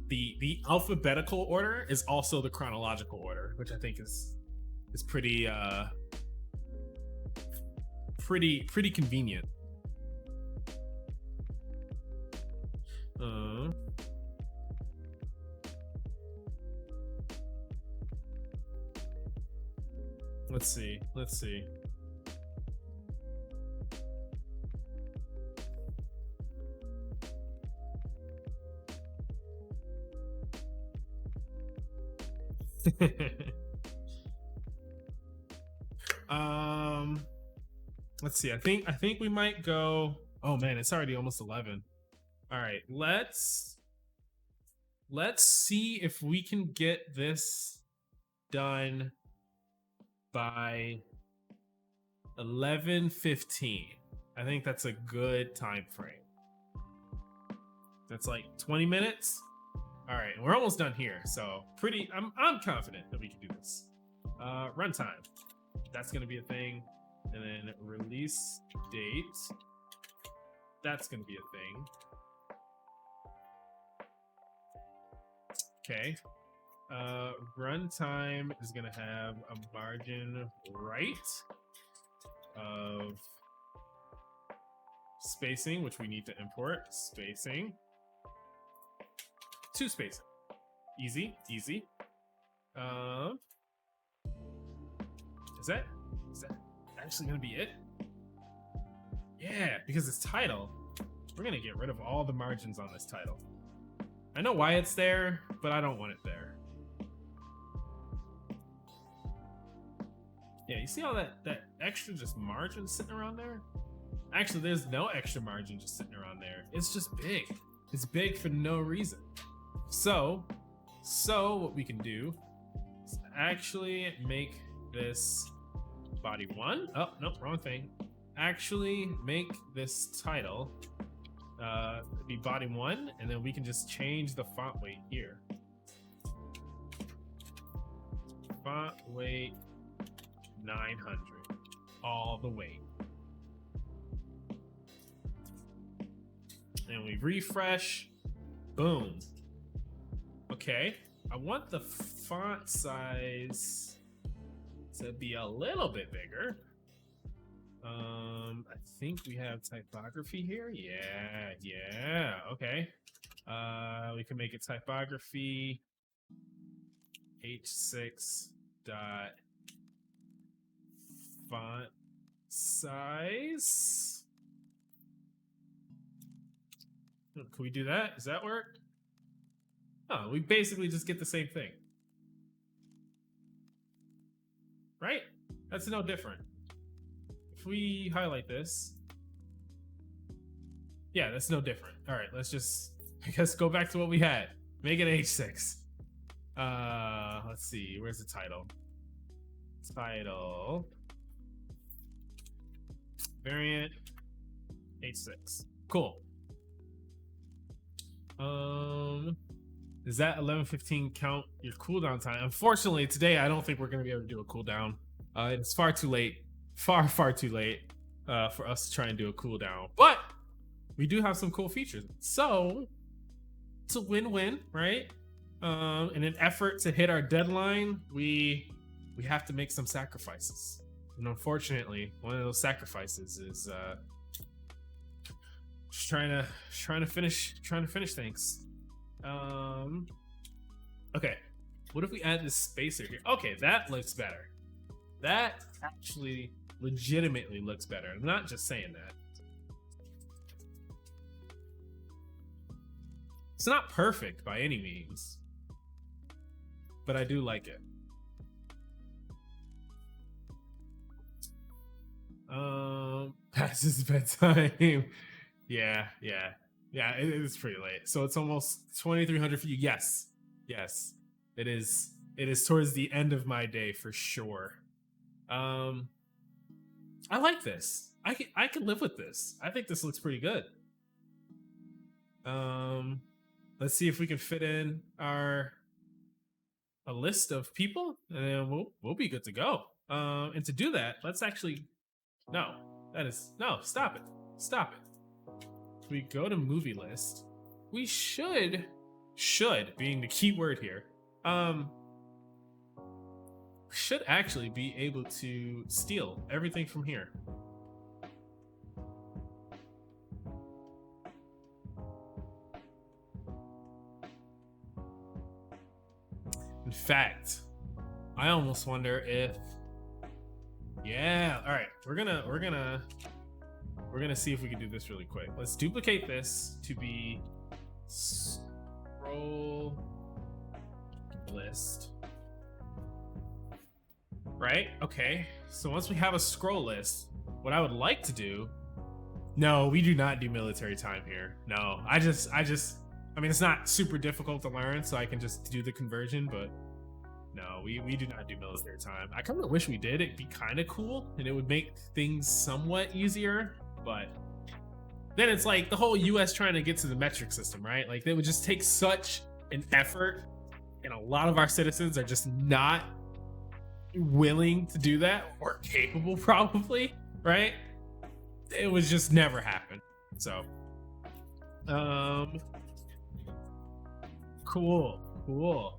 the alphabetical order is also the chronological order, which I think is pretty pretty convenient. Let's see. Let's see. I think we might go. Oh man, it's already almost 11. All right, let's see if we can get this done by 11:15. I think that's a good time frame. That's like 20 minutes. All right, we're almost done here, so I'm confident that we can do this. Runtime, that's gonna be a thing, and then release date, that's gonna be a thing. Okay. Runtime is gonna have a margin right of spacing, which we need to import. Spacing. 2 spacing. Easy. Is that actually gonna be it? Yeah, because it's title. We're gonna get rid of all the margins on this title. I know why it's there, but I don't want it there. Yeah, you see all that extra just margin sitting around there? Actually, there's no extra margin just sitting around there. It's just big. It's big for no reason. So what we can do is actually make this body 1. Oh, nope, wrong thing. Actually make this title be body 1, and then we can just change the font weight here. Font weight 900 all the way. And we refresh. Boom. Okay. I want the font size to be a little bit bigger. I think we have typography here. Yeah. Okay. We can make it typography h6 dot font size. Can we do that? Does that work? Oh, we basically just get the same thing. Right? That's no different. If we highlight this, yeah, that's no different. All right, let's just, I guess, go back to what we had. Make it H6. Let's see, where's the title? Title. Variant H6. Cool. Does that 11:15 count your cooldown time? Unfortunately, today I don't think we're gonna be able to do a cooldown. It's far too late. Far too late for us to try and do a cooldown. But we do have some cool features. So it's a win-win, right? In an effort to hit our deadline, we have to make some sacrifices. And unfortunately, one of those sacrifices is just trying to finish things. Okay, what if we add this spacer here? Okay, that looks better. That actually legitimately looks better. I'm not just saying that. It's not perfect by any means, but I do like it. Past his bedtime. Yeah, it is pretty late. So it's almost 2300 for you. Yes, it is towards the end of my day for sure. I like this. I can live with this. I think this looks pretty good. Let's see if we can fit in a list of people, and then we'll be good to go. And to do that, let's actually no, stop it. Stop it. If we go to movie list, we should being the key word here, should actually be able to steal everything from here. In fact, I almost wonder if, yeah, all right, we're gonna see if we can do this really quick. Let's duplicate this to be scroll list. Right? Okay. So once we have a scroll list, what I would like to do, no, we do not do military time here. No, I mean, it's not super difficult to learn, so I can just do the conversion, but no, we do not do military time. I kind of wish we did. It'd be kind of cool, and it would make things somewhat easier, but then it's like the whole US trying to get to the metric system, right? Like, they would just take such an effort, and a lot of our citizens are just not willing to do that, or capable probably, right? It would just never happen. So cool.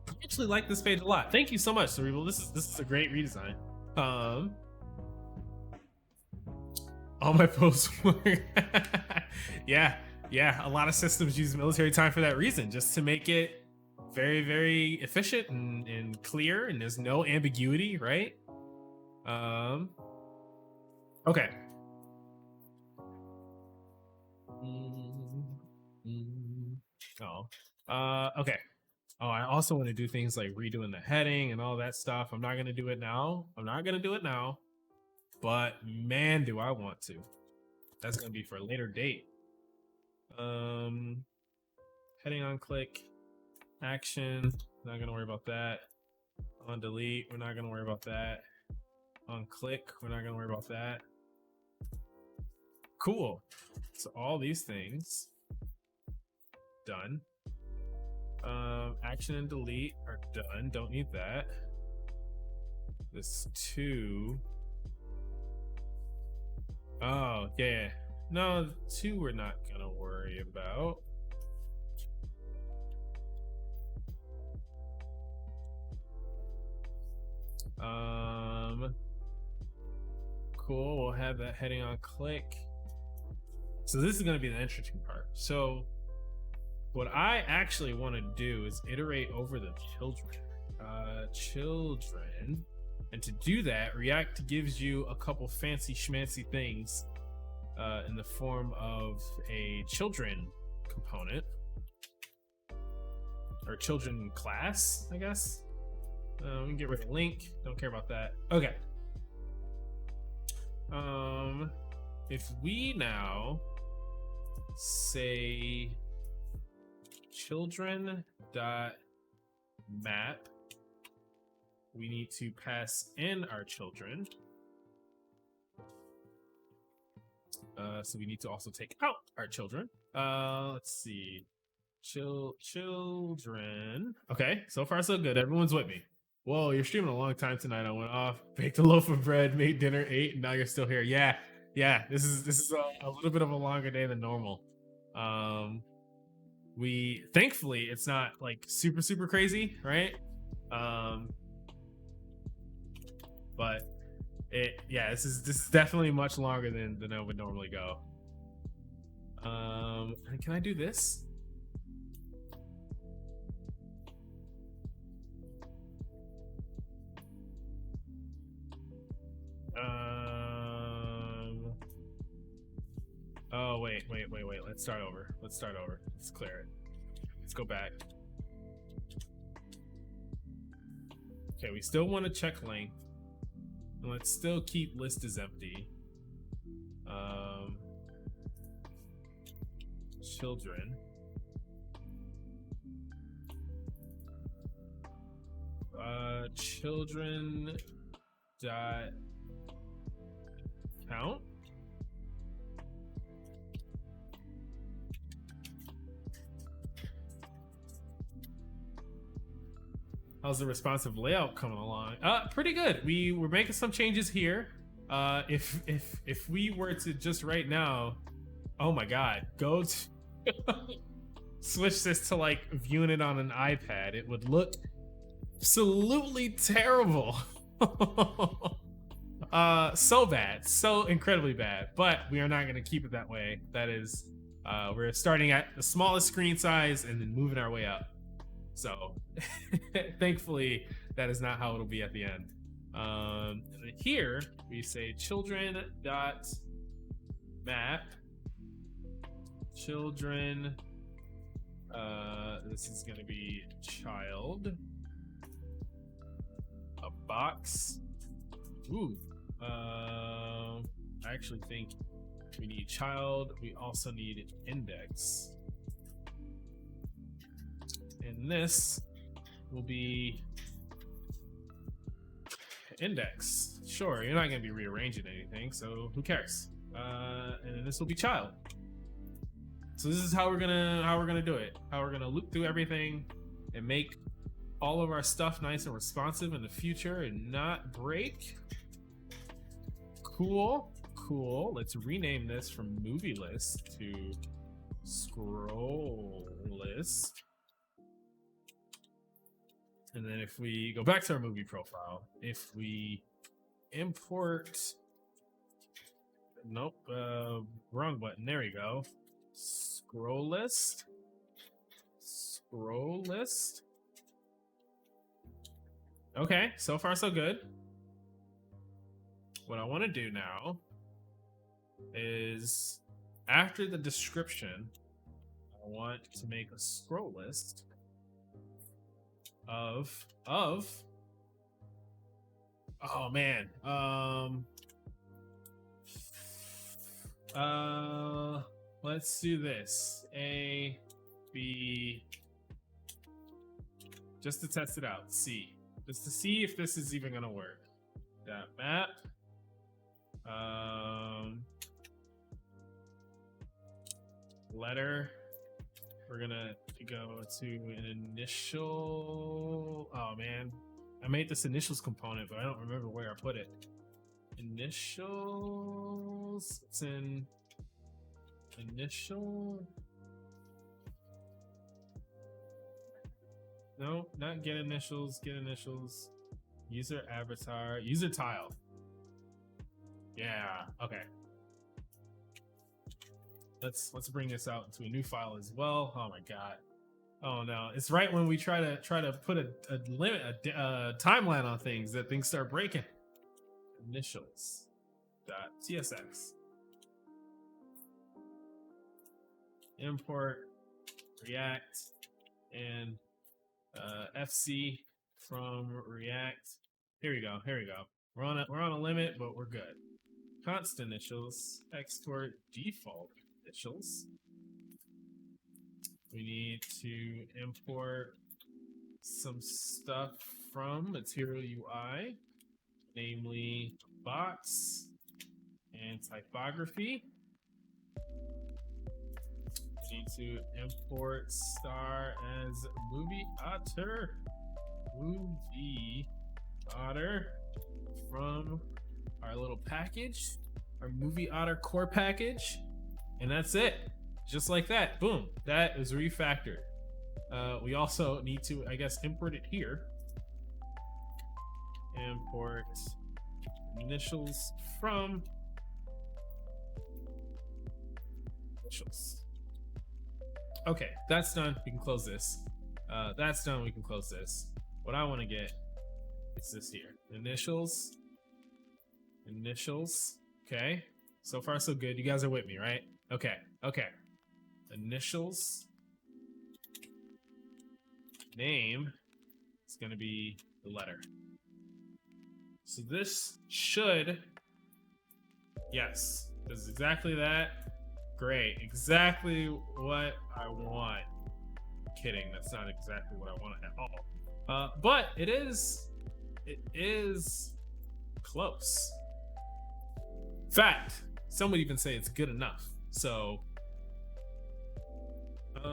I actually like this page a lot. Thank you so much, Cerebral. This is a great redesign. All my posts work. yeah, a lot of systems use military time for that reason, just to make it very, very efficient and clear, and there's no ambiguity, right? Okay. Okay. Oh, I also want to do things like redoing the heading and all that stuff. I'm not gonna do it now. But man, do I want to. That's gonna be for a later date. Heading on click. Action, not gonna worry about that. On delete, we're not gonna worry about that. On click, we're not gonna worry about that. Cool. So all these things done. Action and delete are done. Don't need that. This 2. Oh, yeah. No, 2 we're not gonna worry about. Cool, we'll have that heading on click. So this is going to be the interesting part. So what I actually want to do is iterate over the children. And to do that, React gives you a couple fancy schmancy things in the form of a children component, or children class, I guess. We can get rid of link. Don't care about that. Okay. If we now say children dot map, we need to pass in our children. So we need to also take out our children. Let's see. Children. Okay, so far so good. Everyone's with me. Whoa, you're streaming a long time tonight. I went off, baked a loaf of bread, made dinner, ate, and now you're still here. Yeah. This is a little bit of a longer day than normal. We thankfully it's not like super crazy, right? But this is definitely much longer than I would normally go. Can I do this? Oh, wait. Let's start over. Let's clear it. Let's go back. Okay, we still want to check length. And let's still keep list as empty. Children. Children dot count. How's the responsive layout coming along? Pretty good. We're making some changes here. If we were to just right now, oh my god, go to switch this to like viewing it on an iPad, it would look absolutely terrible. So bad, so incredibly bad. But we are not going to keep it that way. That is, we're starting at the smallest screen size and then moving our way up. So thankfully that is not how it'll be at the end. And then here we say children dot map children. This is going to be child, a box. Ooh, I actually think we need child. We also need index. And this will be index. Sure, you're not going to be rearranging anything, so who cares? And then this will be child. So this is how we're gonna do it. How we're gonna loop through everything and make all of our stuff nice and responsive in the future and not break. Cool. Let's rename this from movie list to scroll list. And then if we go back to our movie profile, if we import, nope, wrong button. There we go. Scroll list. Okay, so far so good. What I want to do now is after the description, I want to make a scroll list of oh man, let's do this. A, B, just to test it out. C, just to see if this is even gonna work. That map. Letter. We're gonna go to an initial. Oh man, I made this initials component, but I don't remember where I put it. Initials. It's in initial. No, not get initials. Get initials. User avatar. User tile. Yeah. Okay. Let's bring this out into a new file as well. Oh my god. Oh no, it's right when we try to put a limit, a timeline on things that things start breaking. Initials. .tsx. Import React and FC from React. Here we go. We're on a limit, but we're good. Const initials. Export default initials. We need to import some stuff from Material UI, namely box and typography. We need to import star as MovieOtter from our little package, our MovieOtter core package, and that's it. Just like that, boom, that is refactored. We also need to, I guess, import it here. Import initials from initials. Okay, that's done. We can close this. That's done. We can close this. What I want to get is this here. Initials. Okay. So far, so good. You guys are with me, right? Okay. Initials. Name is going to be the letter. So this should, yes, this is exactly that. Great, exactly what I want. Kidding, that's not exactly what I want at all. But it is close. fact, some would even say it's good enough. So, just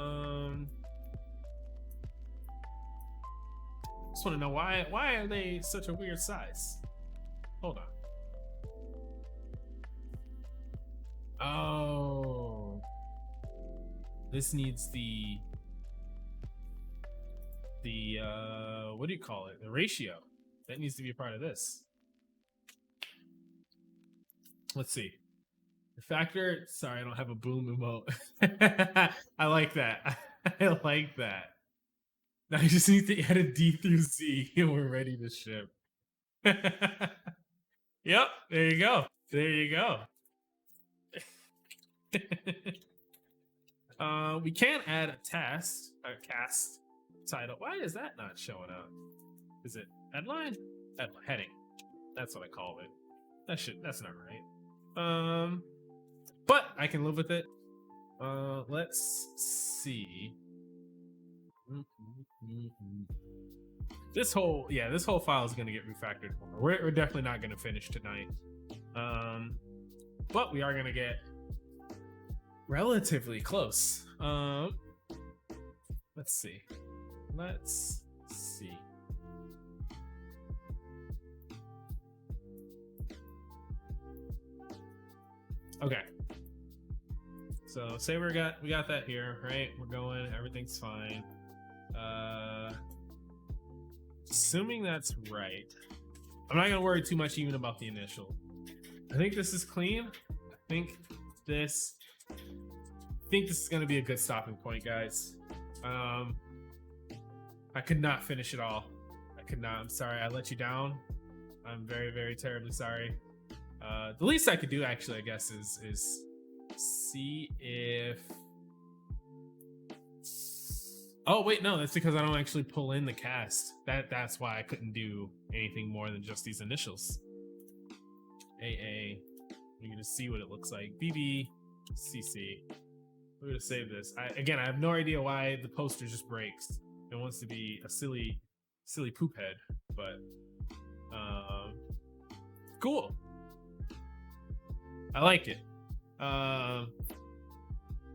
want to know why are they such a weird size? Hold on. Oh, this needs the what do you call it? The ratio. That needs to be a part of this. Let's see. The factor. Sorry, I don't have a boom emote. I like that. I like that. Now I just need to add a D through Z and we're ready to ship. Yep, there you go. There you go. We can add a cast title. Why is that not showing up? Is it headline? Heading. That's what I call it. That's not right. But I can live with it. Let's see. This whole file is gonna get refactored. We're definitely not gonna finish tonight. But we are gonna get relatively close. Let's see. Okay. So say we got that here, right? We're going, everything's fine. Assuming that's right, I'm not gonna worry too much even about the initial. I think this is clean. I think this is gonna be a good stopping point, guys. I could not finish it all. I could not. I'm sorry, I let you down. I'm very, very terribly sorry. The least I could do, actually, I guess, is see if. Oh wait, no, that's because I don't actually pull in the cast. That's why I couldn't do anything more than just these initials. AA. You're gonna see what it looks like. BB, CC. We're gonna save this. Again, I have no idea why the poster just breaks. It wants to be a silly poop head, but cool. I like it. All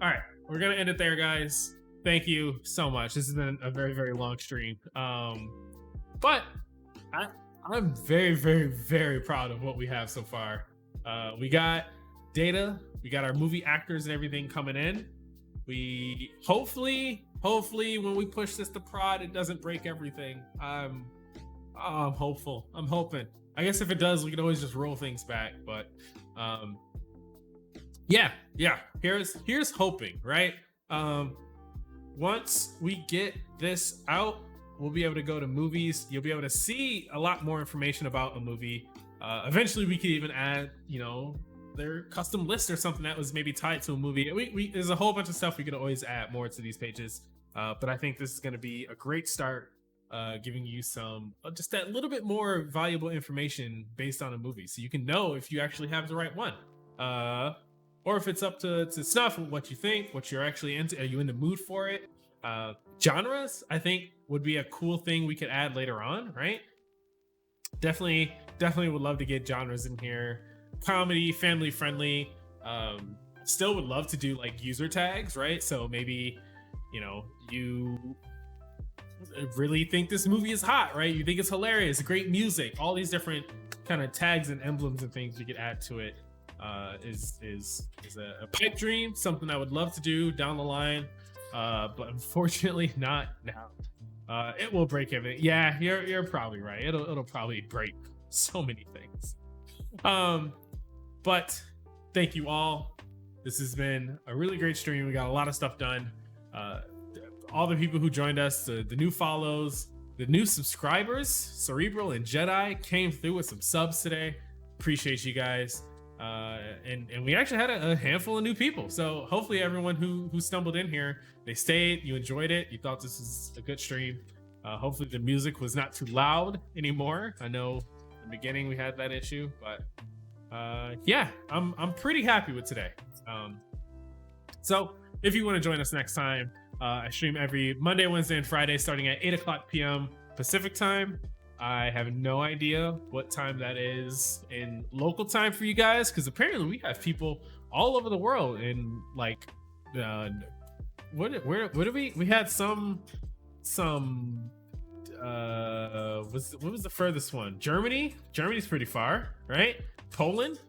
right, we're gonna end it there, guys. Thank you so much. This has been a very, very long stream. But I'm very, very, very proud of what we have so far. We got data, we got our movie actors and everything coming in. We hopefully when we push this to prod, it doesn't break everything. I'm hopeful. I'm hoping. I guess if it does, we can always just roll things back. But yeah. Here's hoping, right? Once we get this out, we'll be able to go to movies. You'll be able to see a lot more information about a movie. Eventually, we could even add, their custom list or something that was maybe tied to a movie. There's a whole bunch of stuff we could always add more to these pages. But I think this is going to be a great start, giving you some just that little bit more valuable information based on a movie, so you can know if you actually have the right one, or if it's up to snuff, what you think, what you're actually into. Are you in the mood for it? Genres, I think, would be a cool thing we could add later on, right? Definitely would love to get genres in here. Comedy, family friendly. Still would love to do like user tags, right? So maybe, you really think this movie is hot, right? You think it's hilarious, great music, all these different kind of tags and emblems and things we could add to it. Is a pipe dream, something I would love to do down the line, but unfortunately not now. It will break everything. Yeah, you're probably right. It'll probably break so many things. But thank you all. This has been a really great stream. We got a lot of stuff done. All the people who joined us, the new follows, the new subscribers, Cerebral and Jedi came through with some subs today. Appreciate you guys. And we actually had a handful of new people. So hopefully everyone who stumbled in here, they stayed, you enjoyed it, you thought this was a good stream. Hopefully the music was not too loud anymore. I know in the beginning we had that issue, but yeah, I'm pretty happy with today. So if you want to join us next time, I stream every Monday, Wednesday, and Friday starting at 8 o'clock p.m. Pacific time. I have no idea what time that is in local time for you guys, because apparently we have people all over the world in like what do we had some what was the furthest one? Germany's pretty far, right? Poland's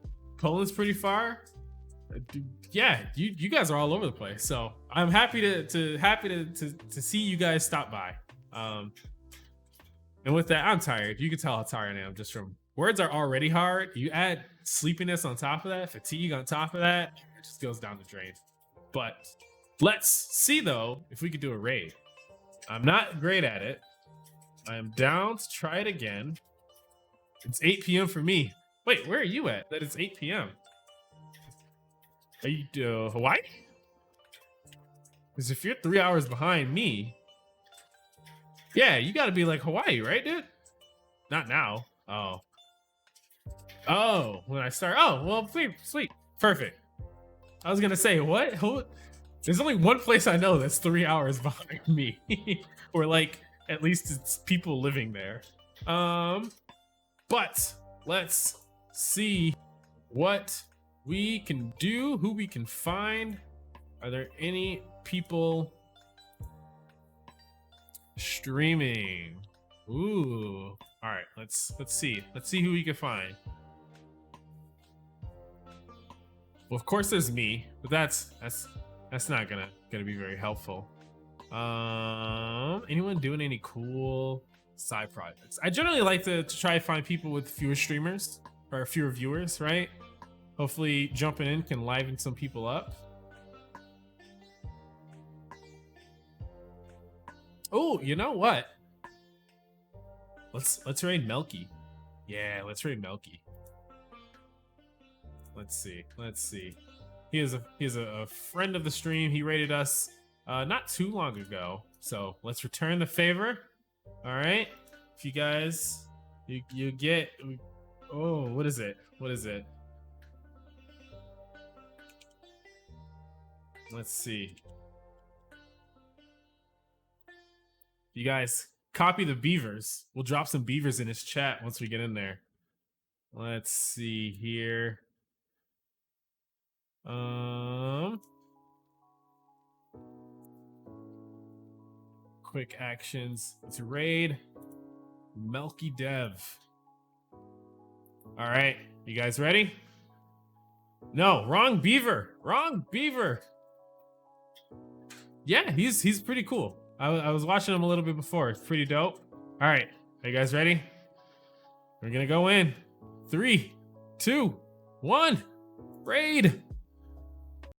pretty far. Yeah, you guys are all over the place, so I'm happy to see you guys stop by. And with that, I'm tired. You can tell how tired I am just from words are already hard. You add sleepiness on top of that, fatigue on top of that, it just goes down the drain. But let's see though if we could do a raid. I'm not great at it. I'm down to try it again. It's 8 p.m. for me. Wait, where are you at? That is 8 p.m. Are you Hawaii? Because if you're 3 hours behind me, yeah, you gotta be like Hawaii, right, dude? Not now. Oh, when I start. Oh, well, sweet. Perfect. I was gonna say, what? There's only one place I know that's 3 hours behind me. Or like, at least it's people living there. But let's see what we can do, who we can find. Are there any people streaming? Ooh. All right, let's see. Let's see who we can find. Well, of course there's me, but that's not gonna be very helpful. Anyone doing any cool side projects? I generally like to try to find people with fewer streamers or fewer viewers, right? Hopefully jumping in can liven some people up. Oh, you know what? Let's raid Melky. Yeah, let's raid Melky. Let's see. He is a friend of the stream. He raided us not too long ago. So let's return the favor. All right. If you guys, you get, oh, what is it? Let's see. You guys copy the beavers. We'll drop some beavers in his chat once we get in there. Let's see here. Quick actions. Let's raid Melky Dev. All right, you guys ready? No, wrong beaver. Yeah, he's pretty cool. I was watching him a little bit before. It's pretty dope. All right, are you guys ready? We're gonna go in. 3, 2, 1. Raid.